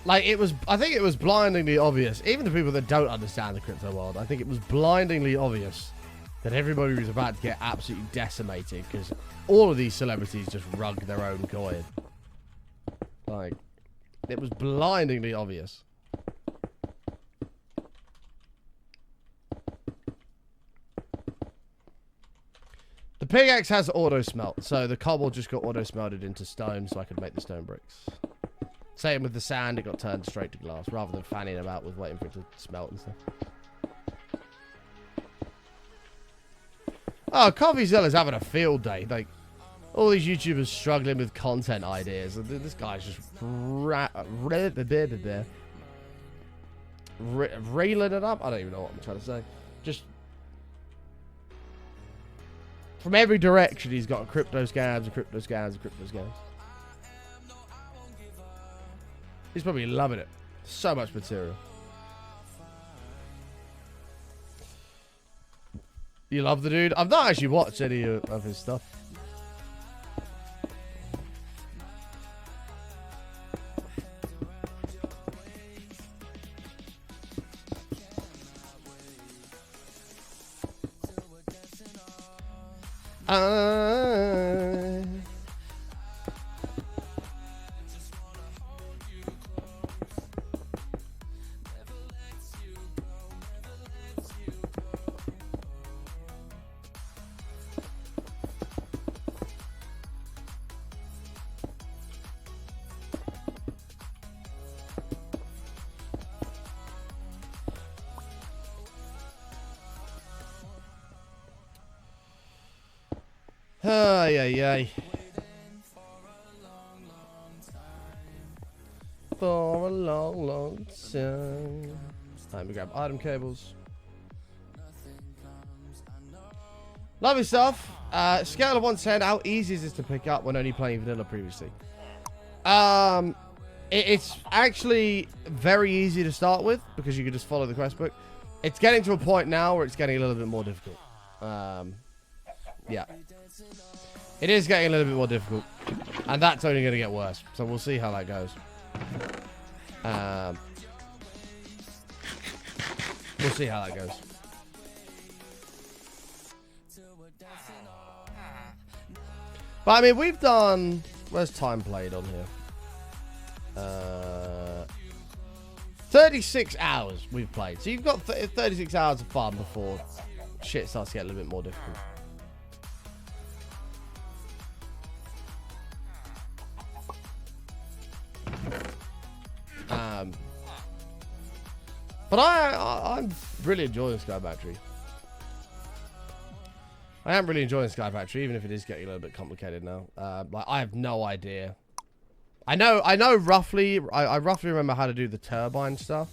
Like, it was, I think it was blindingly obvious, even to people that don't understand the crypto world, I think it was blindingly obvious that everybody was about to get absolutely decimated because all of these celebrities just rugged their own coin. Like, it was blindingly obvious. The pickaxe has auto smelt, so the cobble just got auto smelted into stone so I could make the stone bricks. Same with the sand, it got turned straight to glass rather than fanning about with waiting for it to smelt and stuff. Oh, CoffeeZilla's having a field day. Like, all these YouTubers struggling with content ideas. This guy's just railing it up. I don't even know what I'm trying to say. Just from every direction, he's got crypto scams and crypto scams and crypto scams. He's probably loving it. So much material. You love the dude? I've not actually watched any of his stuff. Ay, ay, ay. For a long, long time. Let me grab item cables. Lovely stuff. Scale of 1 to 10, how easy is this to pick up when only playing vanilla previously? It's actually very easy to start with because you can just follow the quest book. It's getting to a point now where it's getting a little bit more difficult. Yeah. It is getting a little bit more difficult. And that's only going to get worse. So we'll see how that goes. We'll see how that goes. But I mean, we've done... Where's time played on here? 36 hours we've played. So you've got 36 hours of fun before shit starts to get a little bit more difficult. But I'm really enjoying Sky Factory. I am really enjoying Sky Factory, even if it is getting a little bit complicated now. Like I have no idea. I know roughly. I roughly remember how to do the turbine stuff.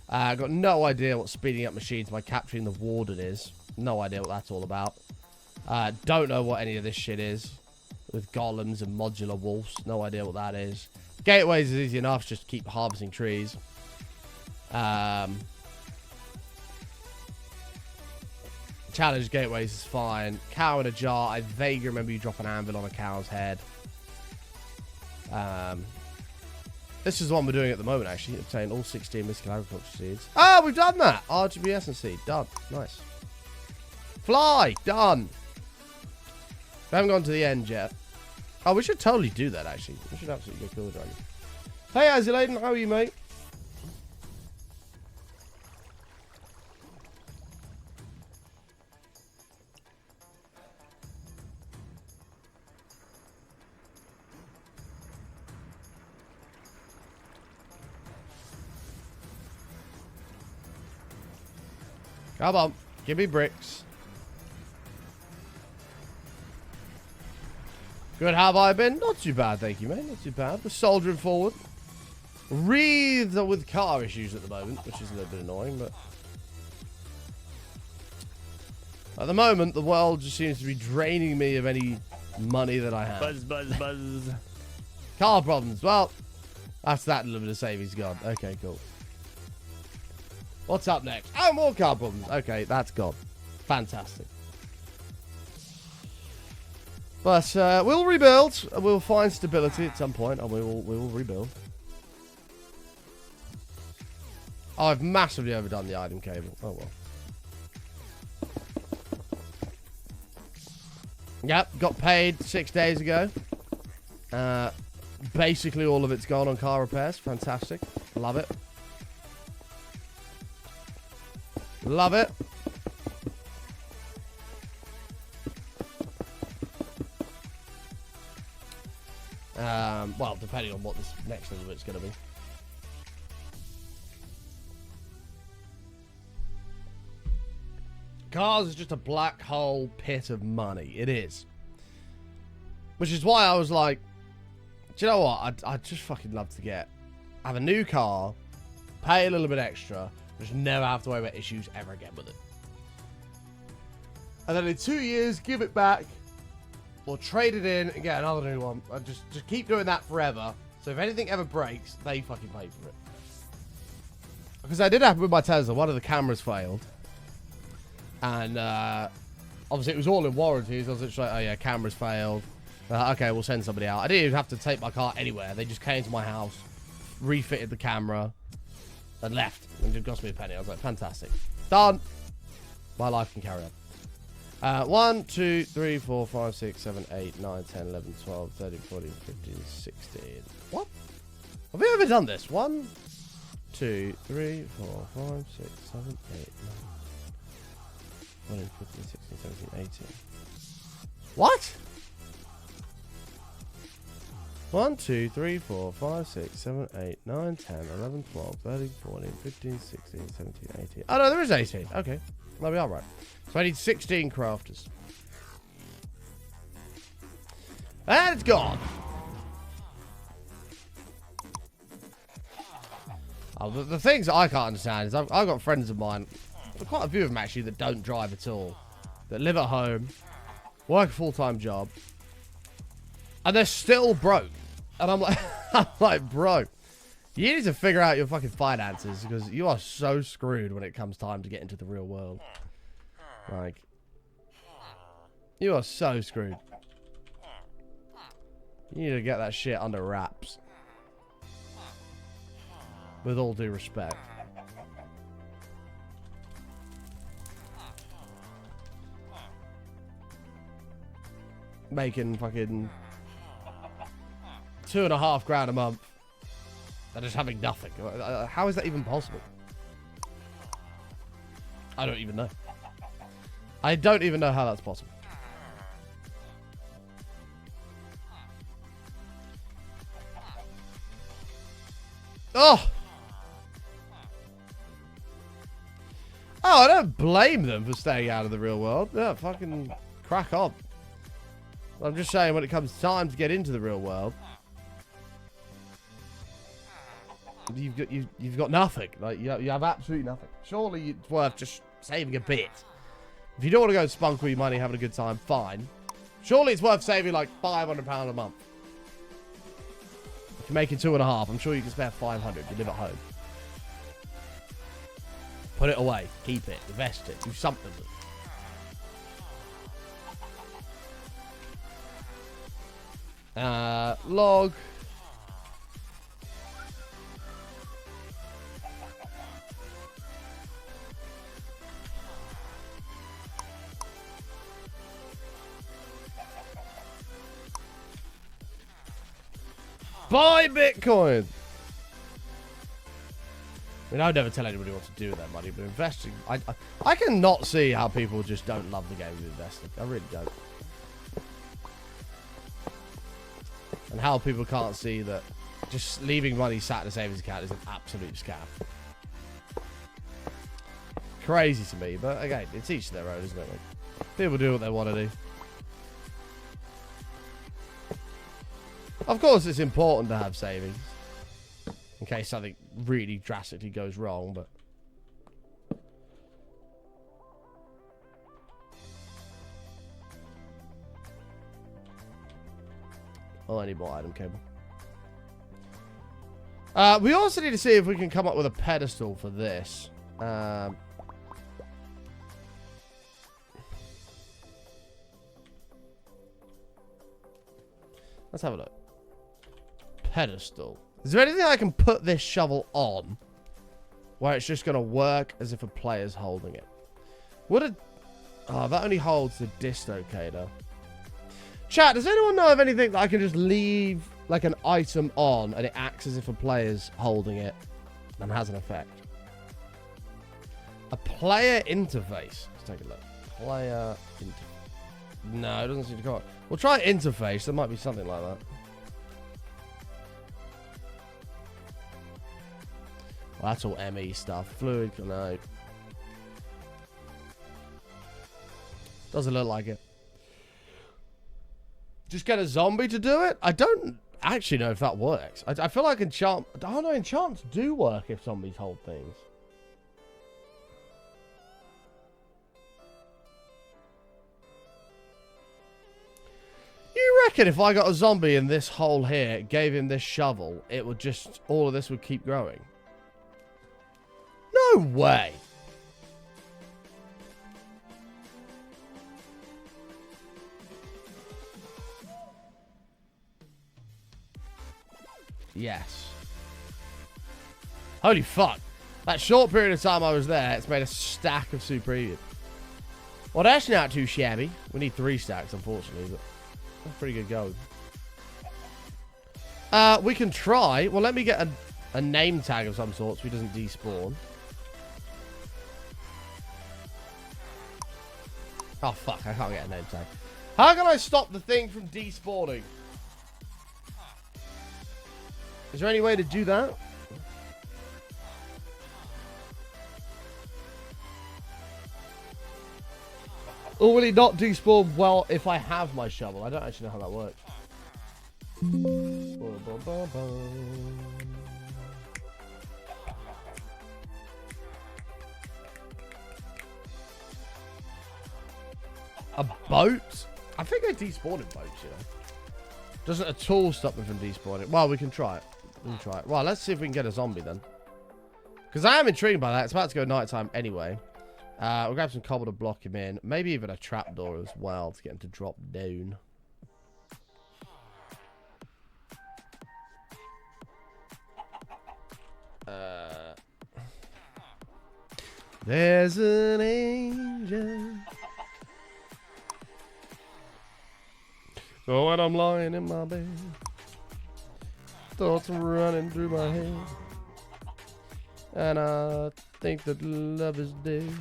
I got no idea what speeding up machines by capturing the warden is. No idea what that's all about. Don't know what any of this shit is with golems and modular wolves. No idea what that is. Gateways is easy enough. Just keep harvesting trees. Challenge gateways is fine. Cow in a jar. I vaguely remember you drop an anvil on a cow's head. This is the one we're doing at the moment, actually. Obtain all 16 mystical agriculture seeds. Oh, we've done that. RGB essence seed. Done. Nice. Fly. Done. We haven't gone to the end yet. Oh, we should totally do that, actually. We should absolutely go kill the dragon. Hey, Azuladen. How are you, mate? Come on, give me bricks. Good, how have I been? Not too bad, thank you, mate. Not too bad. We're soldiering forward. Wreathed with car issues at the moment, which is a little bit annoying, but... At the moment, the world just seems to be draining me of any money that I have. Buzz, buzz, buzz. Car problems. Well, that's that little bit of savings gone. Okay, cool. What's up next? Oh, more car problems. Okay, that's gone. Fantastic. But we'll rebuild. We'll find stability at some point, and we will rebuild. Oh, I've massively overdone the item cable. Oh well. Yep, got paid 6 days ago. Basically, all of it's gone on car repairs. Fantastic. Love it. Love it. Well, depending on what this next little bit's going to be. Cars is just a black hole pit of money. It is. Which is why I was like, do you know what? I'd just fucking love to have a new car, pay a little bit extra, just never have to worry about issues ever again with it. And then in 2 years, give it back, or trade it in and get another new one. And just keep doing that forever. So if anything ever breaks, they fucking pay for it. Because that did happen with my Tesla. One of the cameras failed. And obviously it was all in warranties. I was just like, oh yeah, cameras failed. Okay, we'll send somebody out. I didn't even have to take my car anywhere. They just came to my house, refitted the camera, and left. And it cost me a penny. I was like, fantastic. Done. My life can carry on. 1, 2, 3, 4, 5, 6, 7, 8, 9, 10, 11, 12, 13, 14, 15, 16. What? Have we ever done this? 1, 2, 3, 4, 5, 6, 7, 8, 9, 14, 15, 16, 17, 18. What? 1, 2, 3, 4, 5, 6, 7, 8, 9, 10, 11, 12, 13, 14, 15, 16, 17, 18. Oh no, there is 18. Okay. No, we are right. So I need 16 crafters. And it's gone. Oh, the things I can't understand is I've got friends of mine, quite a few of them actually, that don't drive at all. That live at home, work a full-time job, and they're still broke. And I'm like, I'm like, bro, you need to figure out your fucking finances because you are so screwed when it comes time to get into the real world. Like, you are so screwed. You need to get that shit under wraps. With all due respect. Making fucking $2.5 grand a month and just having nothing. How is that even possible? I don't even know. I don't even know how that's possible. Oh! Oh, I don't blame them for staying out of the real world. Yeah, fucking crack on. I'm just saying when it comes time to get into the real world, you've got nothing. Like you have absolutely nothing. Surely it's worth just saving a bit. If you don't want to go spunk all your money having a good time, fine. Surely it's worth saving like £500 a month. If you're making 2.5, I'm sure you can spare 500. You live at home. Put it away. Keep it. Invest it. Do something with it. Log. Buy Bitcoin. I mean, I would never tell anybody what to do with their money, but investing, I cannot see how people just don't love the game of investing. I really don't. And how people can't see that just leaving money sat in a savings account is an absolute scam. Crazy to me, but again, it's each their own, isn't it? Like, people do what they want to do. Of course, it's important to have savings in case something really drastically goes wrong, but oh, I need more item cable. We also need to see if we can come up with a pedestal for this. Let's have a look. Pedestal. Is there anything I can put this shovel on where it's just going to work as if a player's holding it? Would it... Oh, that only holds the dislocator. Chat, does anyone know of anything that I can just leave like an item on and it acts as if a player's holding it and has an effect? A player interface. Let's take a look. Player interface. No, it doesn't seem to come up. We'll try interface. There might be something like that. Well, that's all ME stuff. Fluid, no. Doesn't look like it. Just get a zombie to do it? I don't actually know if that works. I feel like enchant... Oh no, enchants do work if zombies hold things. You reckon if I got a zombie in this hole here, gave him this shovel, it would just... all of this would keep growing? No way. Yes. Holy fuck. That short period of time I was there, it's made a stack of super premium. Well, that's not too shabby. We need 3 stacks, unfortunately, but that's pretty good going. We can try. Well, let me get a name tag of some sort so he doesn't despawn. Oh, fuck. I can't get a name tag. How can I stop the thing from despawning? Is there any way to do that? Or will he not despawn well if I have my shovel? I don't actually know how that works. A boat? I think they despawn in boats, you know. Doesn't at all stop them from despawning. Well, we can try it. We can try it. Well, let's see if we can get a zombie then. Because I am intrigued by that. It's about to go nighttime anyway. We'll grab some cobble to block him in. Maybe even a trapdoor as well to get him to drop down. There's an angel. So when I'm lying in my bed, thoughts are running through my head, and I think that love is dead.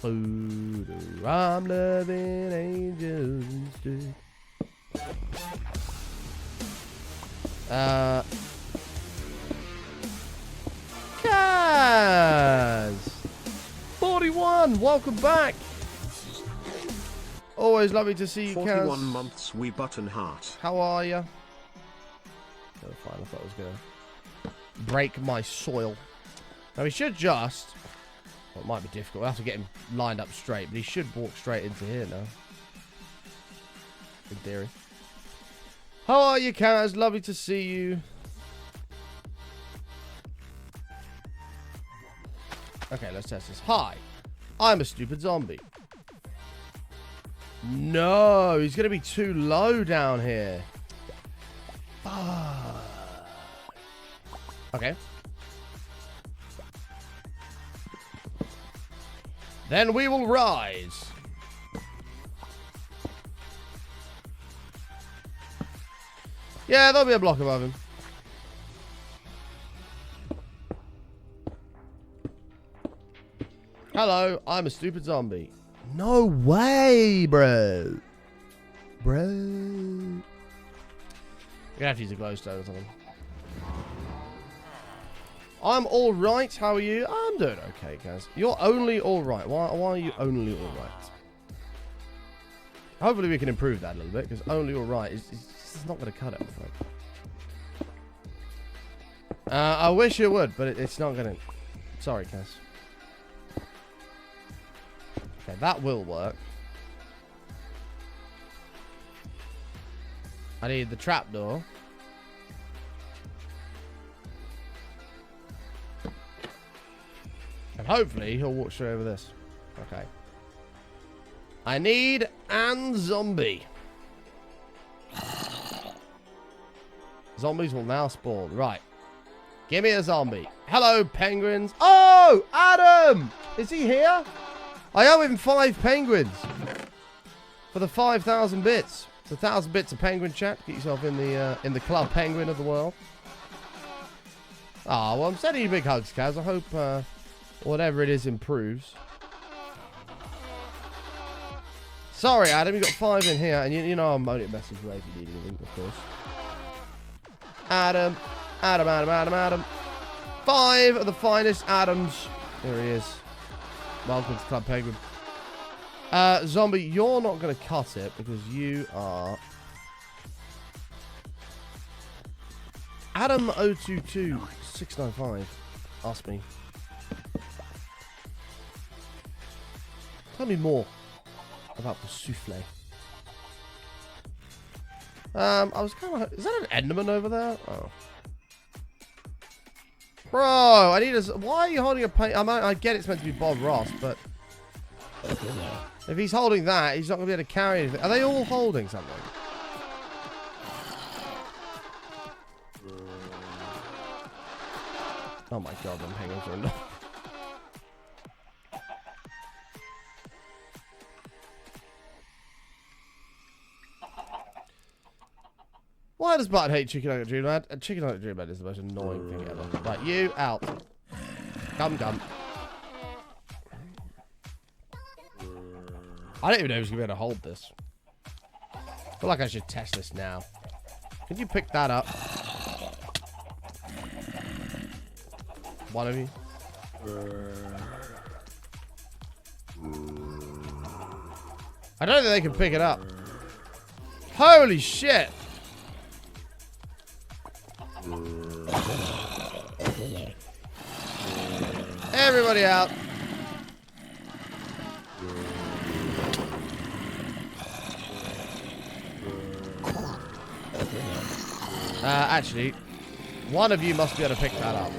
I'm loving angels instead. Kaz 41, welcome back. Always lovely to see you, 41 Kaz. months we button heart. How are you? Oh, fine. I thought I was going to break my soil. Now, he should just... Well, it might be difficult. We'll have to get him lined up straight, but he should walk straight into here now. In theory. How are you, Kaz? Lovely to see you. Okay, let's test this. Hi. I'm a stupid zombie. No, he's going to be too low down here. Okay. Then we will rise. Yeah, there'll be a block above him. Hello, I'm a stupid zombie. No way, bro. Bro. You're gonna have to use a glowstone or something. I'm alright, how are you? I'm doing okay, guys. You're only alright. Why are you only alright? Hopefully we can improve that a little bit, because only alright is just not going to cut it, I'm afraid. I wish it would, but it's not going to... Sorry, Kaz. Okay, that will work. I need the trapdoor. And hopefully he'll walk straight over this. Okay. I need an zombie. Zombies will now spawn. Right. Give me a zombie. Hello, penguins. Oh, Adam! Is he here? I owe him 5 penguins. For the 5,000 bits. It's 1,000 bits of penguin chat. Get yourself in the club penguin of the world. Ah, well, I'm sending you big hugs, Kaz. I hope whatever it is improves. Sorry, Adam. You got 5 in here, and you know I'm only message away if you need anything, of course. Adam. 5 of the finest Adams. Here he is. Welcome to Club Penguin. Zombie, you're not going to cut it because you are... Adam 022695 asked me. Tell me more about the souffle. I was kind of... Is that an Enderman over there? Oh. Bro, I need a... Why are you holding a paint? I get it's meant to be Bob Ross, but... If he's holding that, he's not going to be able to carry anything. Are they all holding something? Oh my god, them penguins are annoying. Why does Button hate Chicken Nugget Dream Lad? Chicken Nugget Dream Lad is the most annoying thing ever. Right, you out. Come. I don't even know who's going to be able to hold this. I feel like I should test this now. Can you pick that up? One of you. I don't think they can pick it up. Holy shit! Everybody out. Actually, one of you must be able to pick that up.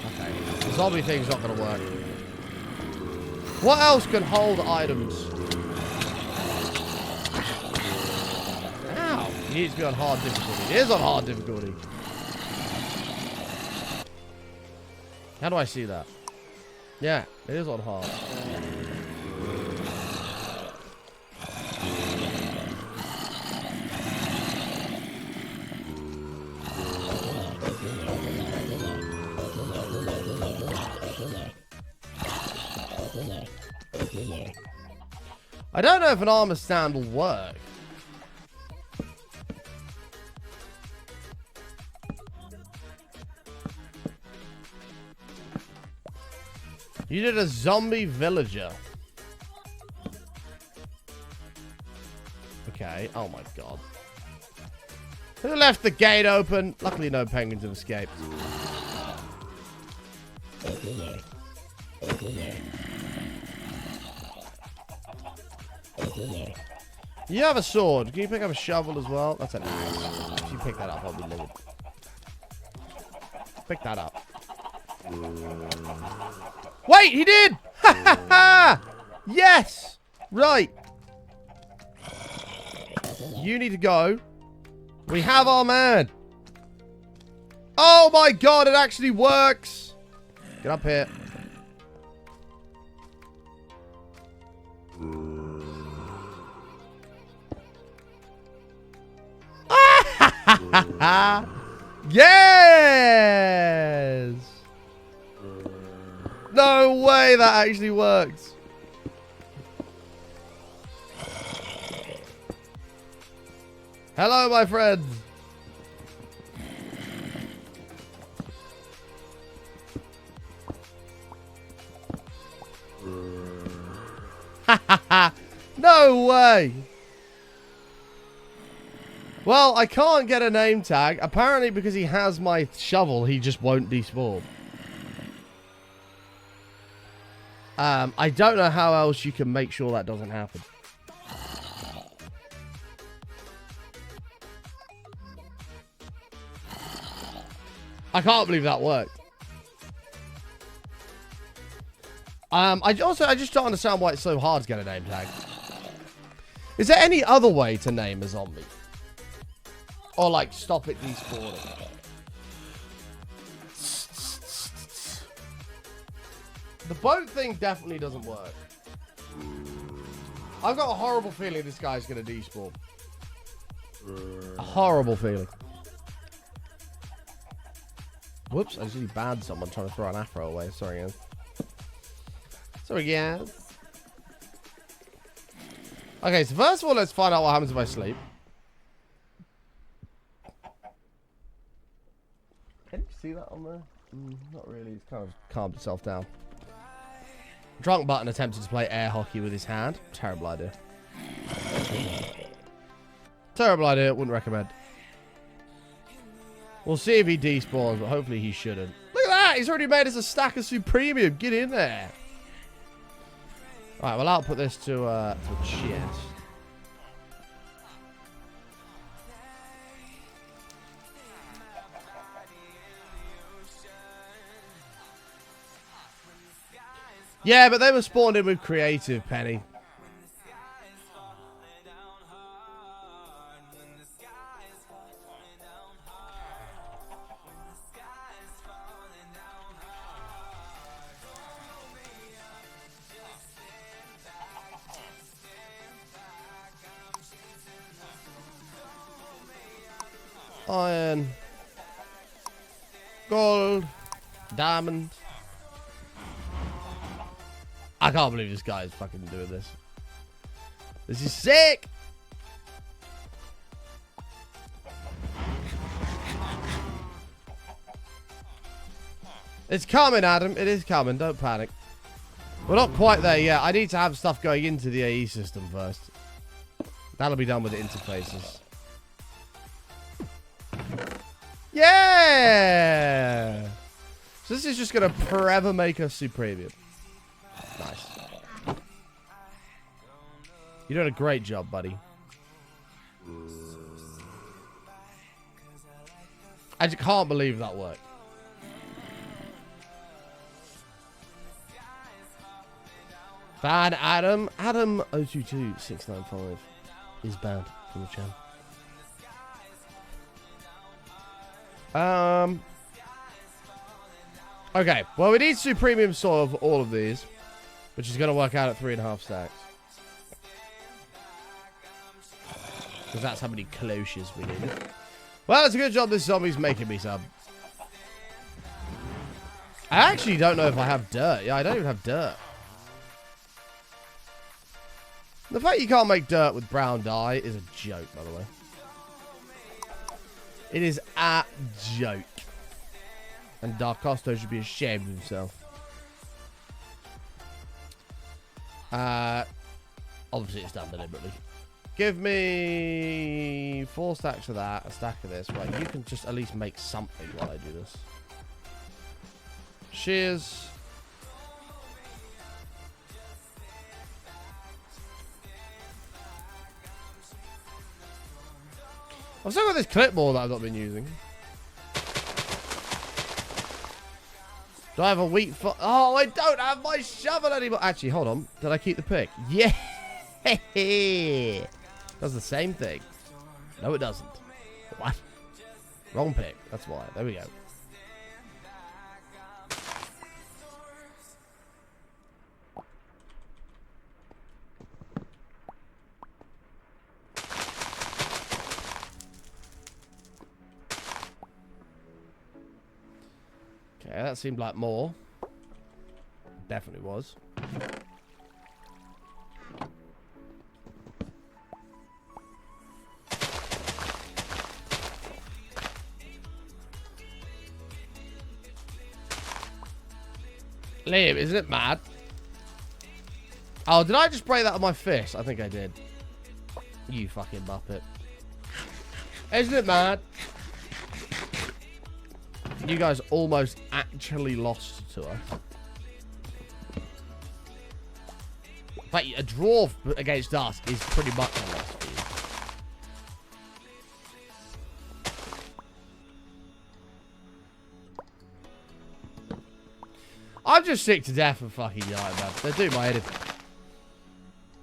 Okay. The zombie thing's not going to work. What else can hold items? Ow. It needs to be on hard difficulty. It is on hard difficulty. How do I see that? Yeah, it is on hard. I don't know if an armor stand will work. You did a zombie villager. Okay. Oh my god. Who left the gate open? Luckily no penguins have escaped. You have a sword. Can you pick up a shovel as well? That's an axe. If you pick that up, I'll be livid. Pick that up. Wait, he did! Ha ha ha! Yes! Right. You need to go. We have our man. Oh my god, it actually works. Get up here. Yes! No way that actually works. Hello, my friends. No way. Well, I can't get a name tag. Apparently, because he has my shovel, he just won't despawn. I don't know how else you can make sure that doesn't happen. I can't believe that worked. I just don't understand why it's so hard to get a name tag. Is there any other way to name a zombie? Or like stop it despawning? The boat thing definitely doesn't work. I've got a horrible feeling this guy's going to despawn. A horrible feeling. Whoops, I just really banned someone trying to throw an afro away. Sorry, guys. Sorry, guys. Okay, so first of all, let's find out what happens if I sleep. Can you see that on there? Not really. It's kind of calmed itself down. Drunk Button attempted to play air hockey with his hand. Terrible idea. Terrible idea. Wouldn't recommend. We'll see if he despawns, but hopefully he shouldn't. Look at that! He's already made us a stack of Supremium. Get in there. Alright, well, I'll put this to a chest. Yeah, but they were spawned in with creative, Penny. Iron. Gold. Diamond. I can't believe this guy is fucking doing this. This is sick! It's coming, Adam. It is coming. Don't panic. We're not quite there yet. I need to have stuff going into the AE system first. That'll be done with the interfaces. Yeah! So this is just going to forever make us Supremium. Nice. You're doing a great job, buddy. I just can't believe that worked. Bad Adam. Adam 022695 is banned from the channel. Okay, well, we need Supremium soil for all of these, which is going to work out at 3.5 stacks. Because that's how many cloches we needed. Well, it's a good job this zombie's making me some. I actually don't know if I have dirt. Yeah, I don't even have dirt. The fact you can't make dirt with brown dye is a joke, by the way. It is a joke. And Dark Costo should be ashamed of himself. Obviously, it's done deliberately. Give me 4 stacks of that, a stack of this. Right, you can just at least make something while I do this. Shears. I've still got this clipboard that I've not been using. Do I have a wheat for... Oh, I don't have my shovel anymore. Actually, hold on. Did I keep the pick? Yeah. Does the same thing. No, it doesn't. What? Wrong pick. That's why. There we go. Okay, that seemed like more. Definitely was. Liam, isn't it mad? Oh, did I just break that with my fist? I think I did. You fucking muppet. Isn't it mad? You guys almost actually lost to us. But a draw against us is pretty much a loss for you. I'm just sick to death of fucking United, man. They're doing my head in.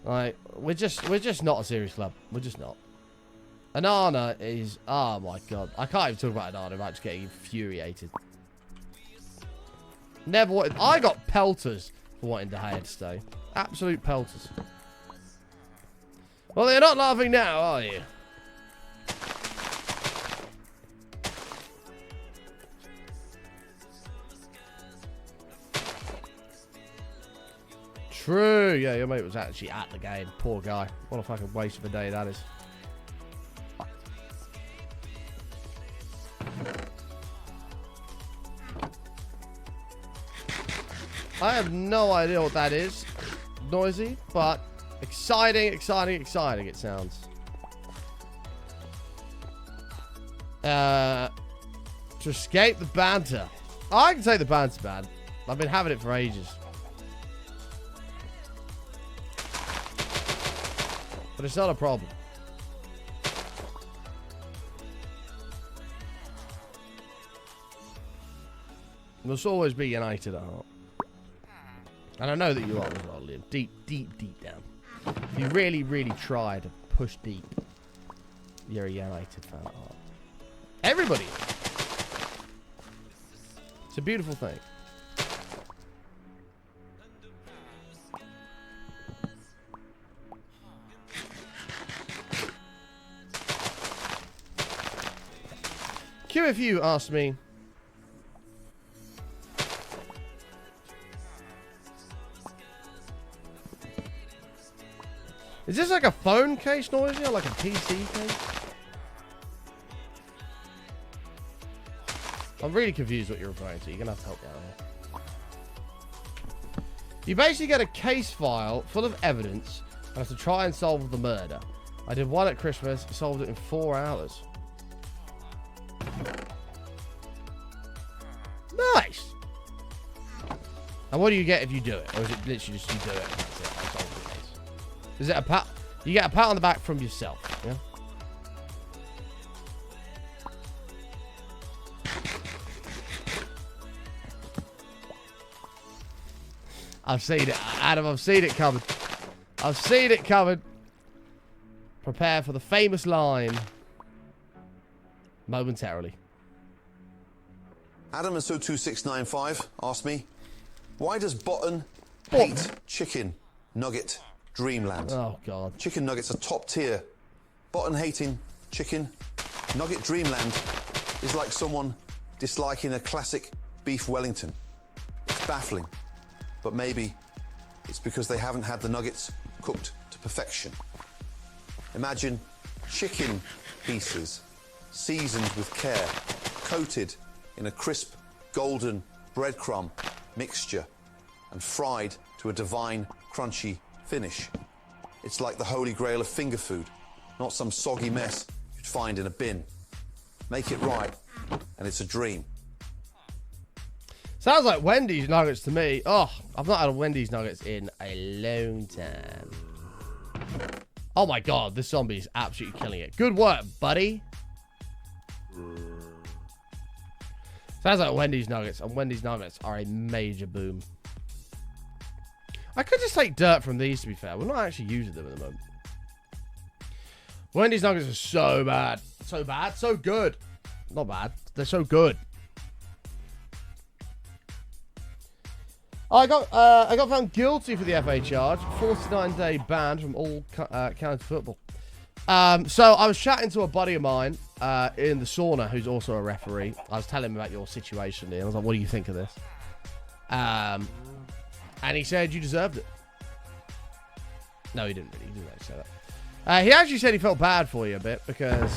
Like, we're just not a serious club. We're just not. Anana is... Oh, my God. I can't even talk about Anana without just getting infuriated. Never wanted... I got pelters for wanting De Gea to stay. Absolute pelters. Well, you're not laughing now, are you? True. Yeah, your mate was actually at the game. Poor guy. What a fucking waste of a day that is. I have no idea what that is. Noisy, but exciting, exciting, exciting it sounds. To escape the banter. I can say the banter's bad. I've been having it for ages. But it's not a problem. Must always be united at heart. And I know that you are as well, Liam. Deep, deep, deep down. If you really, really try to push deep, you're a United fan at heart. Everybody. It's a beautiful thing. QFU asked me, is this like a phone case noisy or like a PC case? I'm really confused what you're referring to. You're going to have to help me out here. You basically get a case file full of evidence and have to try and solve the murder. I did one at Christmas. Solved it in 4 hours. Nice. And what do you get if you do it? Or is it literally just you do it and that's it? I solved the case. Is it a pat? You get a pat on the back from yourself, yeah? I've seen it, Adam. I've seen it coming. I've seen it coming. Prepare for the famous line. Momentarily. Adam and So2695 asked me, why does Button hate chicken nugget dreamland? Oh, God. Chicken nuggets are top tier. Button hating chicken nugget dreamland is like someone disliking a classic beef Wellington. It's baffling, but maybe it's because they haven't had the nuggets cooked to perfection. Imagine chicken pieces seasoned with care, coated in a crisp golden breadcrumb mixture and fried to a divine crunchy finish. It's like the holy grail of finger food, not some soggy mess you'd find in a bin. Make it right, and it's a dream. Sounds like Wendy's nuggets to me. Oh, I've not had a Wendy's nuggets in a long time. Oh my God, this zombie is absolutely killing it. Good work, buddy. Sounds like Wendy's nuggets, and Wendy's nuggets are a major boom. I could just take dirt from these, to be fair. We're not actually using them at the moment. Wendy's nuggets are so bad. So bad, so good. Not bad. They're so good. I got found guilty for the FA charge. 49-day ban from all county football. So I was chatting to a buddy of mine in the sauna who's also a referee. I was telling him about your situation, and I was like, what do you think of this? And he said, you deserved it. No, he didn't really. He didn't actually say that. He actually said he felt bad for you a bit because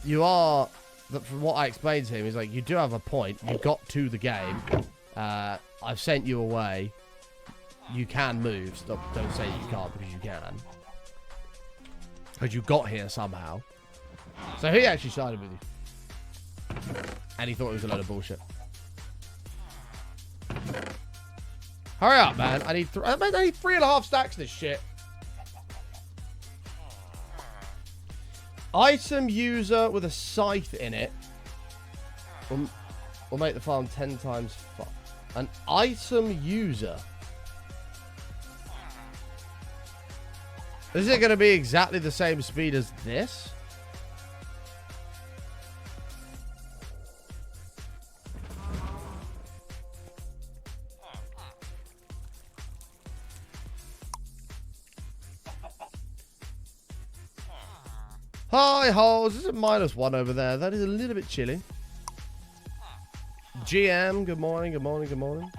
you are, from what I explained to him, he's like, you do have a point. You got to the game. I've sent you away. You can move. Don't say you can't, because you can. Because you got here somehow. So he actually sided with you. And he thought it was a load of bullshit. Hurry up, man. I need 3.5 stacks of this shit. Item user with a scythe in it will make the farm 10 times fun. An item user. Is it going to be exactly the same speed as this? Hi, holes. Is it -1 over there? That is a little bit chilly. GM, good morning, good morning, good morning.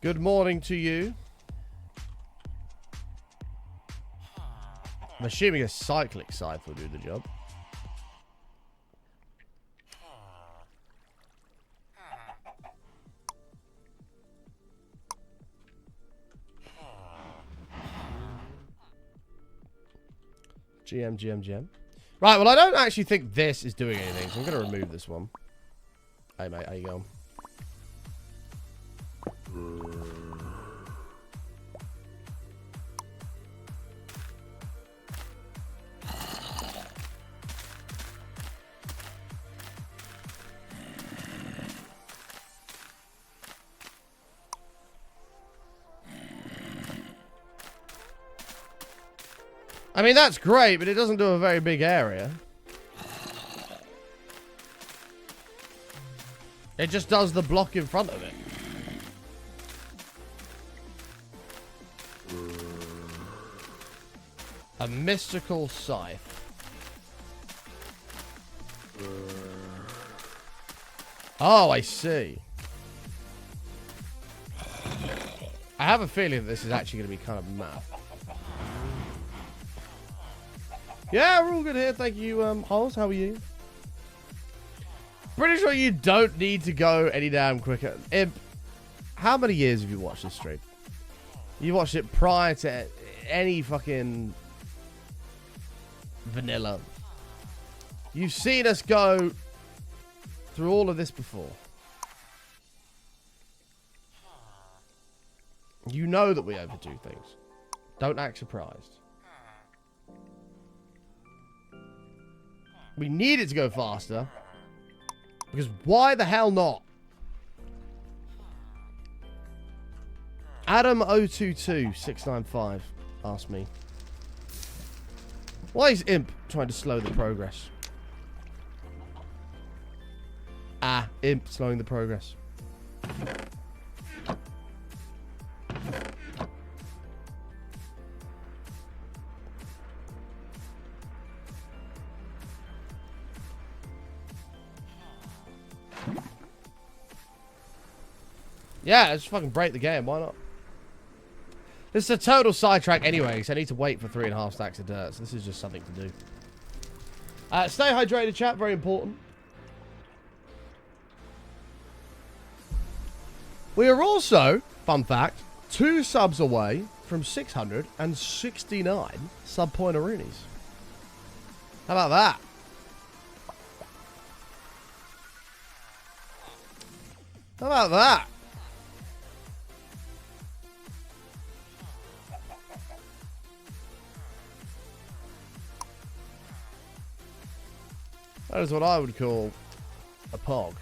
Good morning to you. I'm assuming a cyclic scythe will do the job. GM. Right, well, I don't actually think this is doing anything, so I'm going to remove this one. Hey, mate, how you going? I mean, that's great, but it doesn't do a very big area. It just does the block in front of it. A mystical scythe. Oh, I see. I have a feeling that this is actually going to be kind of math. Yeah, we're all good here. Thank you, Holes. How are you? Pretty sure you don't need to go any damn quicker. Imp, how many years have you watched this stream? You watched it prior to any fucking vanilla. You've seen us go through all of this before. You know that we overdo things. Don't act surprised. We need it to go faster. Because why the hell not? Adam022695 asked me. Why is Imp trying to slow the progress? Imp slowing the progress. Yeah, let's fucking break the game. Why not? This is a total sidetrack anyway, so I need to wait for 3.5 stacks of dirt. So this is just something to do. Stay hydrated, chat. Very important. We are also, fun fact, 2 subs away from 669 sub-pointeroonies. How about that? How about that? That is what I would call a pog.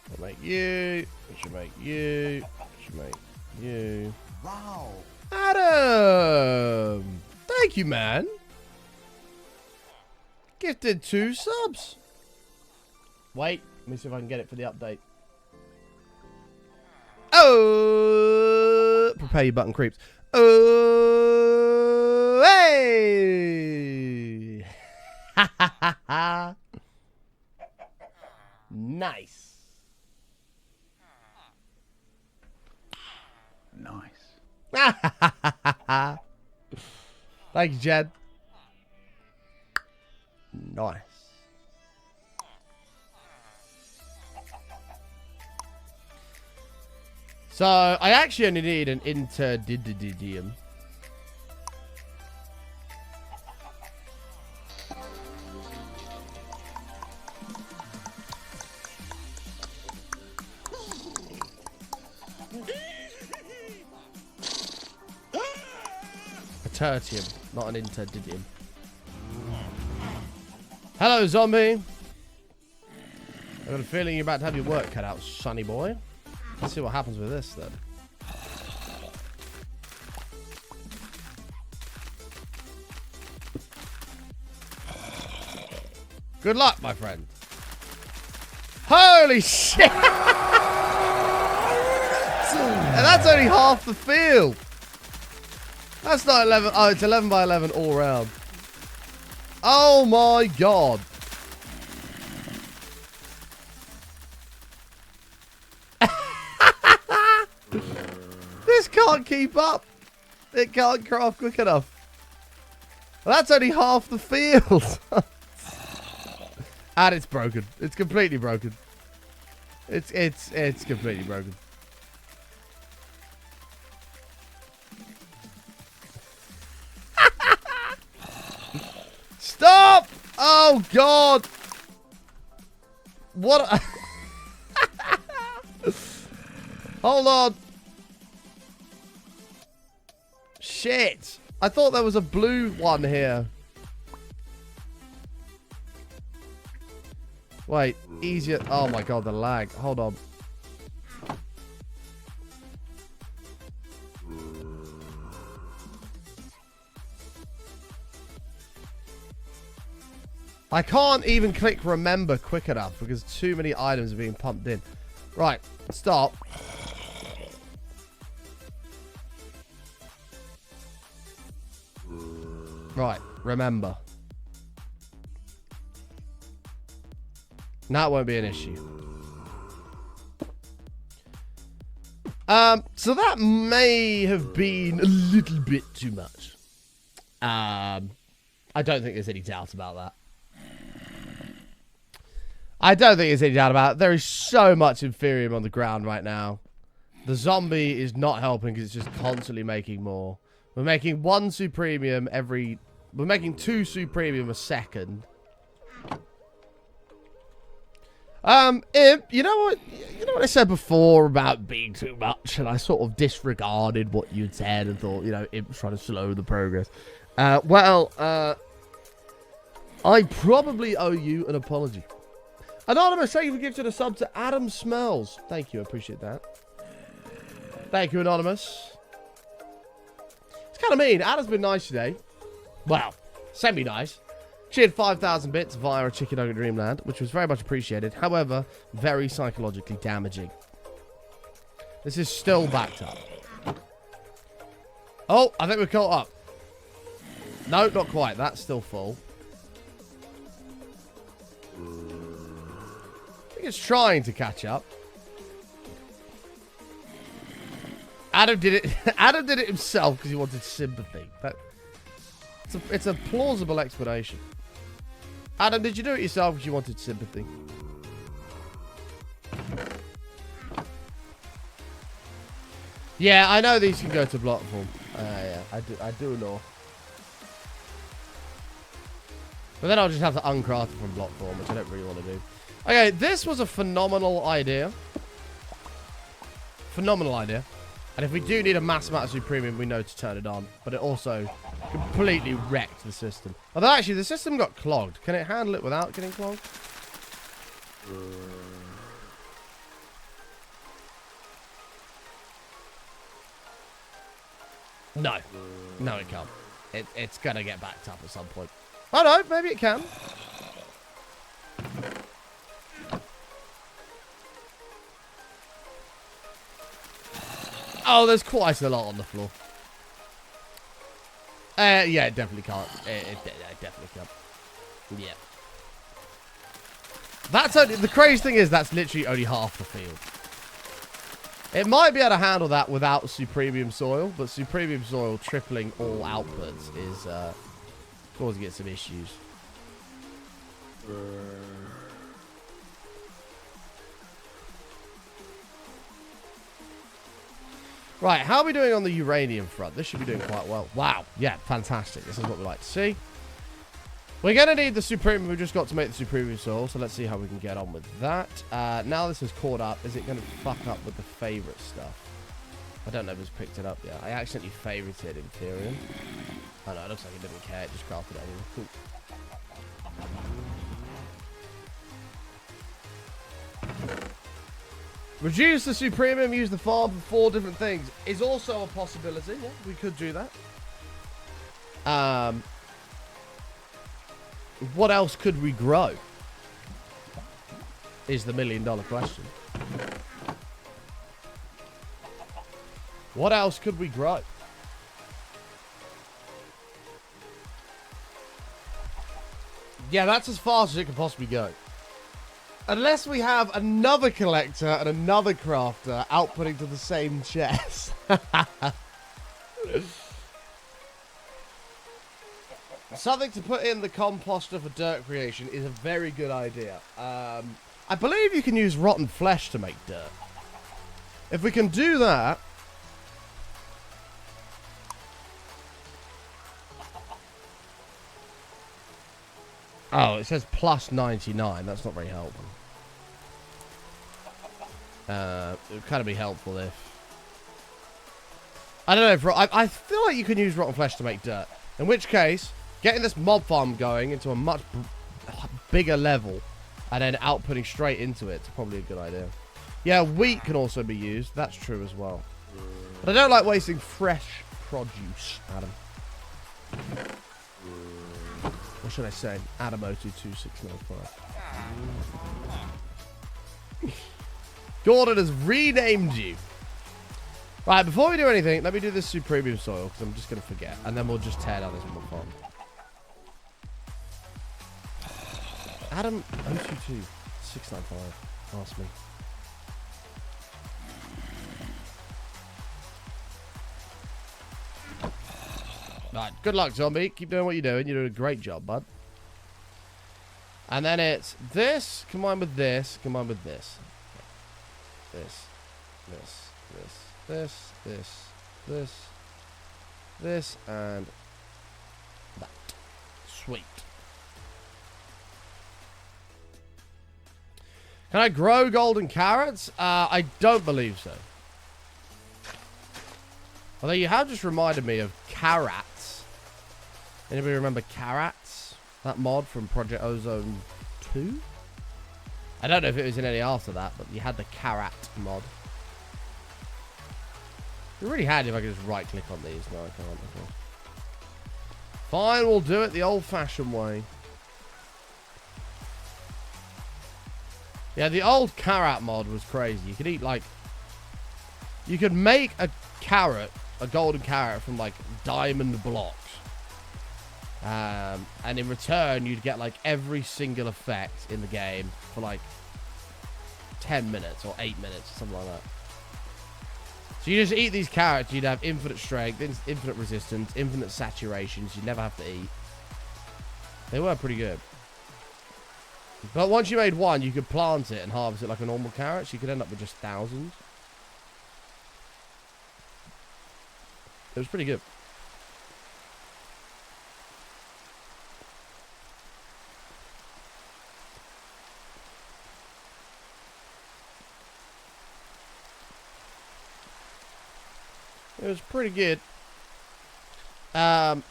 I'll make you. I should make you. I should make you. Wow. Adam! Thank you, man. Gifted 2 subs. Wait, let me see if I can get it for the update. Oh! Prepare your button creeps. Oh! Hey! Ha ha ha ha! Nice. Nice. Thank you, Jed. Nice. So, I actually only need an interdididium. A tertium, not an interdidium. Hello, zombie. I've got a feeling you're about to have your work cut out, sonny boy. Let's see what happens with this, then. Good luck, my friend. Holy shit! And that's only half the field. That's not 11. Oh, it's 11 by 11 all round. Oh my god. This can't keep up. It can't craft quick enough. Well, that's only half the field. And it's broken. It's completely broken. It's completely broken. Stop! Oh god! What? Hold on. Shit. I thought there was a blue one here. Wait, easier. Oh my god, the lag. Hold on. I can't even click remember quick enough because too many items are being pumped in. Right, stop. Right, remember. That won't be an issue. So that may have been a little bit too much. I don't think there's any doubt about that. I don't think there's any doubt about it. There is so much Inferium on the ground right now. The zombie is not helping because it's just constantly making more. We're making 1 Supremium every... We're making 2 Supremium a second. Imp, you know what I said before about being too much, and I sort of disregarded what you'd said and thought, you know, Imp's trying to slow the progress. I probably owe you an apology. Anonymous, thank you for gifting a sub to Adam Smells. Thank you, I appreciate that. Thank you, Anonymous. It's kind of mean. Adam's been nice today. Well, semi-nice. Cheered 5,000 bits via a Chicken Nugget Dreamland, which was very much appreciated. However, very psychologically damaging. This is still backed up. Oh, I think we're caught up. No, not quite. That's still full. I think it's trying to catch up. Adam did it. Adam did it himself because he wanted sympathy. It's a plausible explanation. Adam, did you do it yourself because you wanted sympathy? Yeah, I know these can go to block form. Yeah, I do know. But then I'll just have to uncraft it from block form, which I don't really want to do. Okay, this was a phenomenal idea. Phenomenal idea. And if we do need a mass amount of Supremium, we know to turn it on. But it also completely wrecked the system. Although actually, the system got clogged. Can it handle it without getting clogged? No. No, it can't. It's going to get backed up at some point. Oh no, maybe it can. Oh, there's quite a lot on the floor. Yeah, it definitely can't. It definitely can't. Yeah. That's only, the crazy thing is that's literally only half the field. It might be able to handle that without Supremium Soil, but Supremium Soil tripling all outputs is causing it some issues. Right, how are we doing on the uranium front? This should be doing quite well. Wow, yeah, fantastic. This is what we like to see. We're going to need the Supremium. We've just got to make the Supremium Soil, so let's see how we can get on with that. Now this is caught up. Is it going to fuck up with the favorite stuff? I don't know if it's picked it up yet. I accidentally favorited Imperium. Oh no, it looks like it didn't care. It just crafted it anyway. Cool. Reduce the Supremium, use the farm for 4 different things. Is also a possibility. Yeah, we could do that. What else could we grow? Is the $1 million question. What else could we grow? Yeah, that's as fast as it can possibly go. Unless we have another collector and another crafter outputting to the same chest. Something to put in the composter for dirt creation is a very good idea. I believe you can use rotten flesh to make dirt. If we can do that... Oh, it says plus 99. That's not very helpful. It would kind of be helpful if... I don't know if... I feel like you can use rotten flesh to make dirt. In which case, getting this mob farm going into a much bigger level and then outputting straight into it is probably a good idea. Yeah, wheat can also be used. That's true as well. But I don't like wasting fresh produce, Adam. What should I say? Adamo22695. Gordon has renamed you. Right, before we do anything, let me do this Supremium Soil, because I'm just going to forget. And then we'll just tear down this one farm. Adam 022695. Ask me. Right, good luck, zombie. Keep doing what you're doing. You're doing a great job, bud. And then it's this combined with this combined with this. This, this, and that. Sweet. Can I grow golden carrots? I don't believe so. Although you have just reminded me of carrots. Anybody remember carrots? That mod from Project Ozone 2? I don't know if it was in any after that, but you had the carrot mod. It'd be really handy if I could just right click on these. No, I can't. Okay. Fine, we'll do it the old fashioned way. Yeah, the old carrot mod was crazy. You could eat like... You could make a carrot, a golden carrot from like diamond blocks. And in return, you'd get like every single effect in the game for like 10 minutes or 8 minutes, something like that. So you just eat these carrots, you'd have infinite strength, infinite resistance, infinite saturations. You'd never have to eat. They were pretty good. But once you made one, you could plant it and harvest it like a normal carrot. So you could end up with just thousands. It was pretty good. It was pretty good.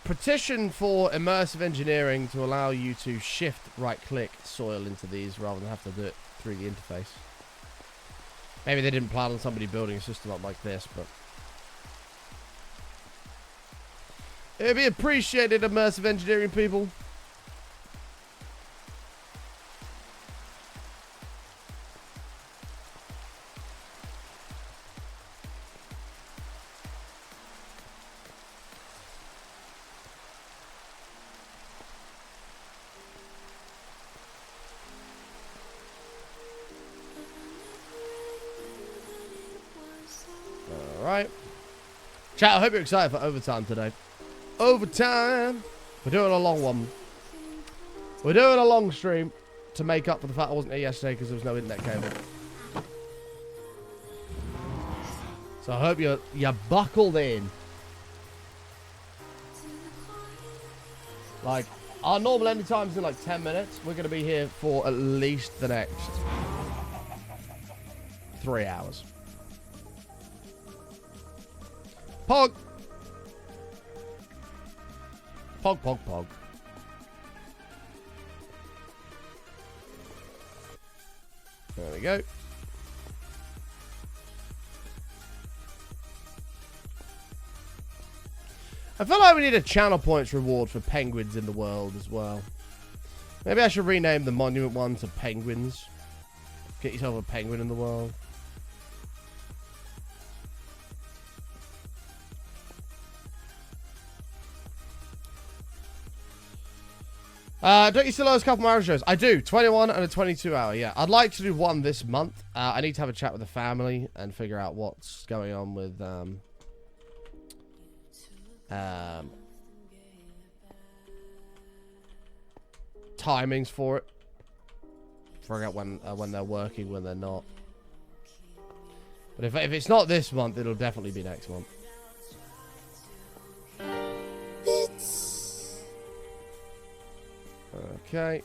Petition for immersive engineering to allow you to shift right-click soil into these rather than have to do it through the interface. Maybe they didn't plan on somebody building a system up like this, but... It'd be appreciated, immersive engineering people. Alright. Chat, I hope you're excited for overtime today. Overtime! We're doing a long one. We're doing a long stream to make up for the fact I wasn't here yesterday because there was no internet cable. So I hope you're buckled in. Like, our normal ending time is in like 10 minutes. We're going to be here for at least the next 3 hours. Pog! Pog, pog, pog. There we go. I feel like we need a channel points reward for penguins in the world as well. Maybe I should rename the monument one to penguins. Get yourself a penguin in the world. Don't you still owe us a couple more shows? I do. 21 and a 22 hour, yeah. I'd like to do one this month. I need to have a chat with the family and figure out what's going on with timings for it. Figure out when they're working, when they're not. But if it's not this month, it'll definitely be next month. Okay.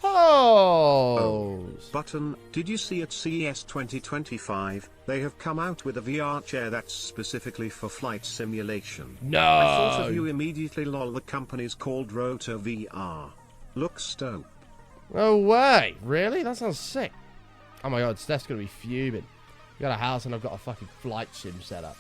Oh. Button, did you see at CES 2025, they have come out with a VR chair that's specifically for flight simulation? No. I thought of you immediately, lol. The company's called Rotor VR. Looks dope. No way. Really? That sounds sick. Oh my god, Steph's gonna be fuming. We got a house and I've got a fucking flight sim set up.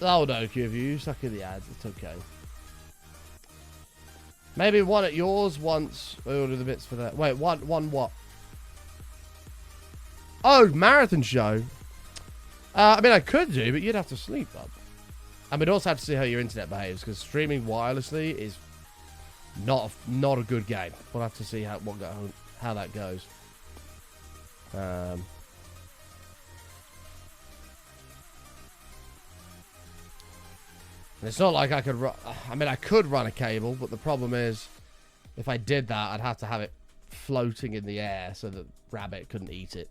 Oh no, Q, you suck in the ads. It's okay. Maybe one at yours once. We'll do the bits for that. Wait, one what? Oh, marathon show. I mean, I could do, but you'd have to sleep, bub. And we'd also have to see how your internet behaves, because streaming wirelessly is not a good game. We'll have to see how that goes. And it's not like I could I mean, I could run a cable, but the problem is, if I did that, I'd have to have it floating in the air so that rabbit couldn't eat it.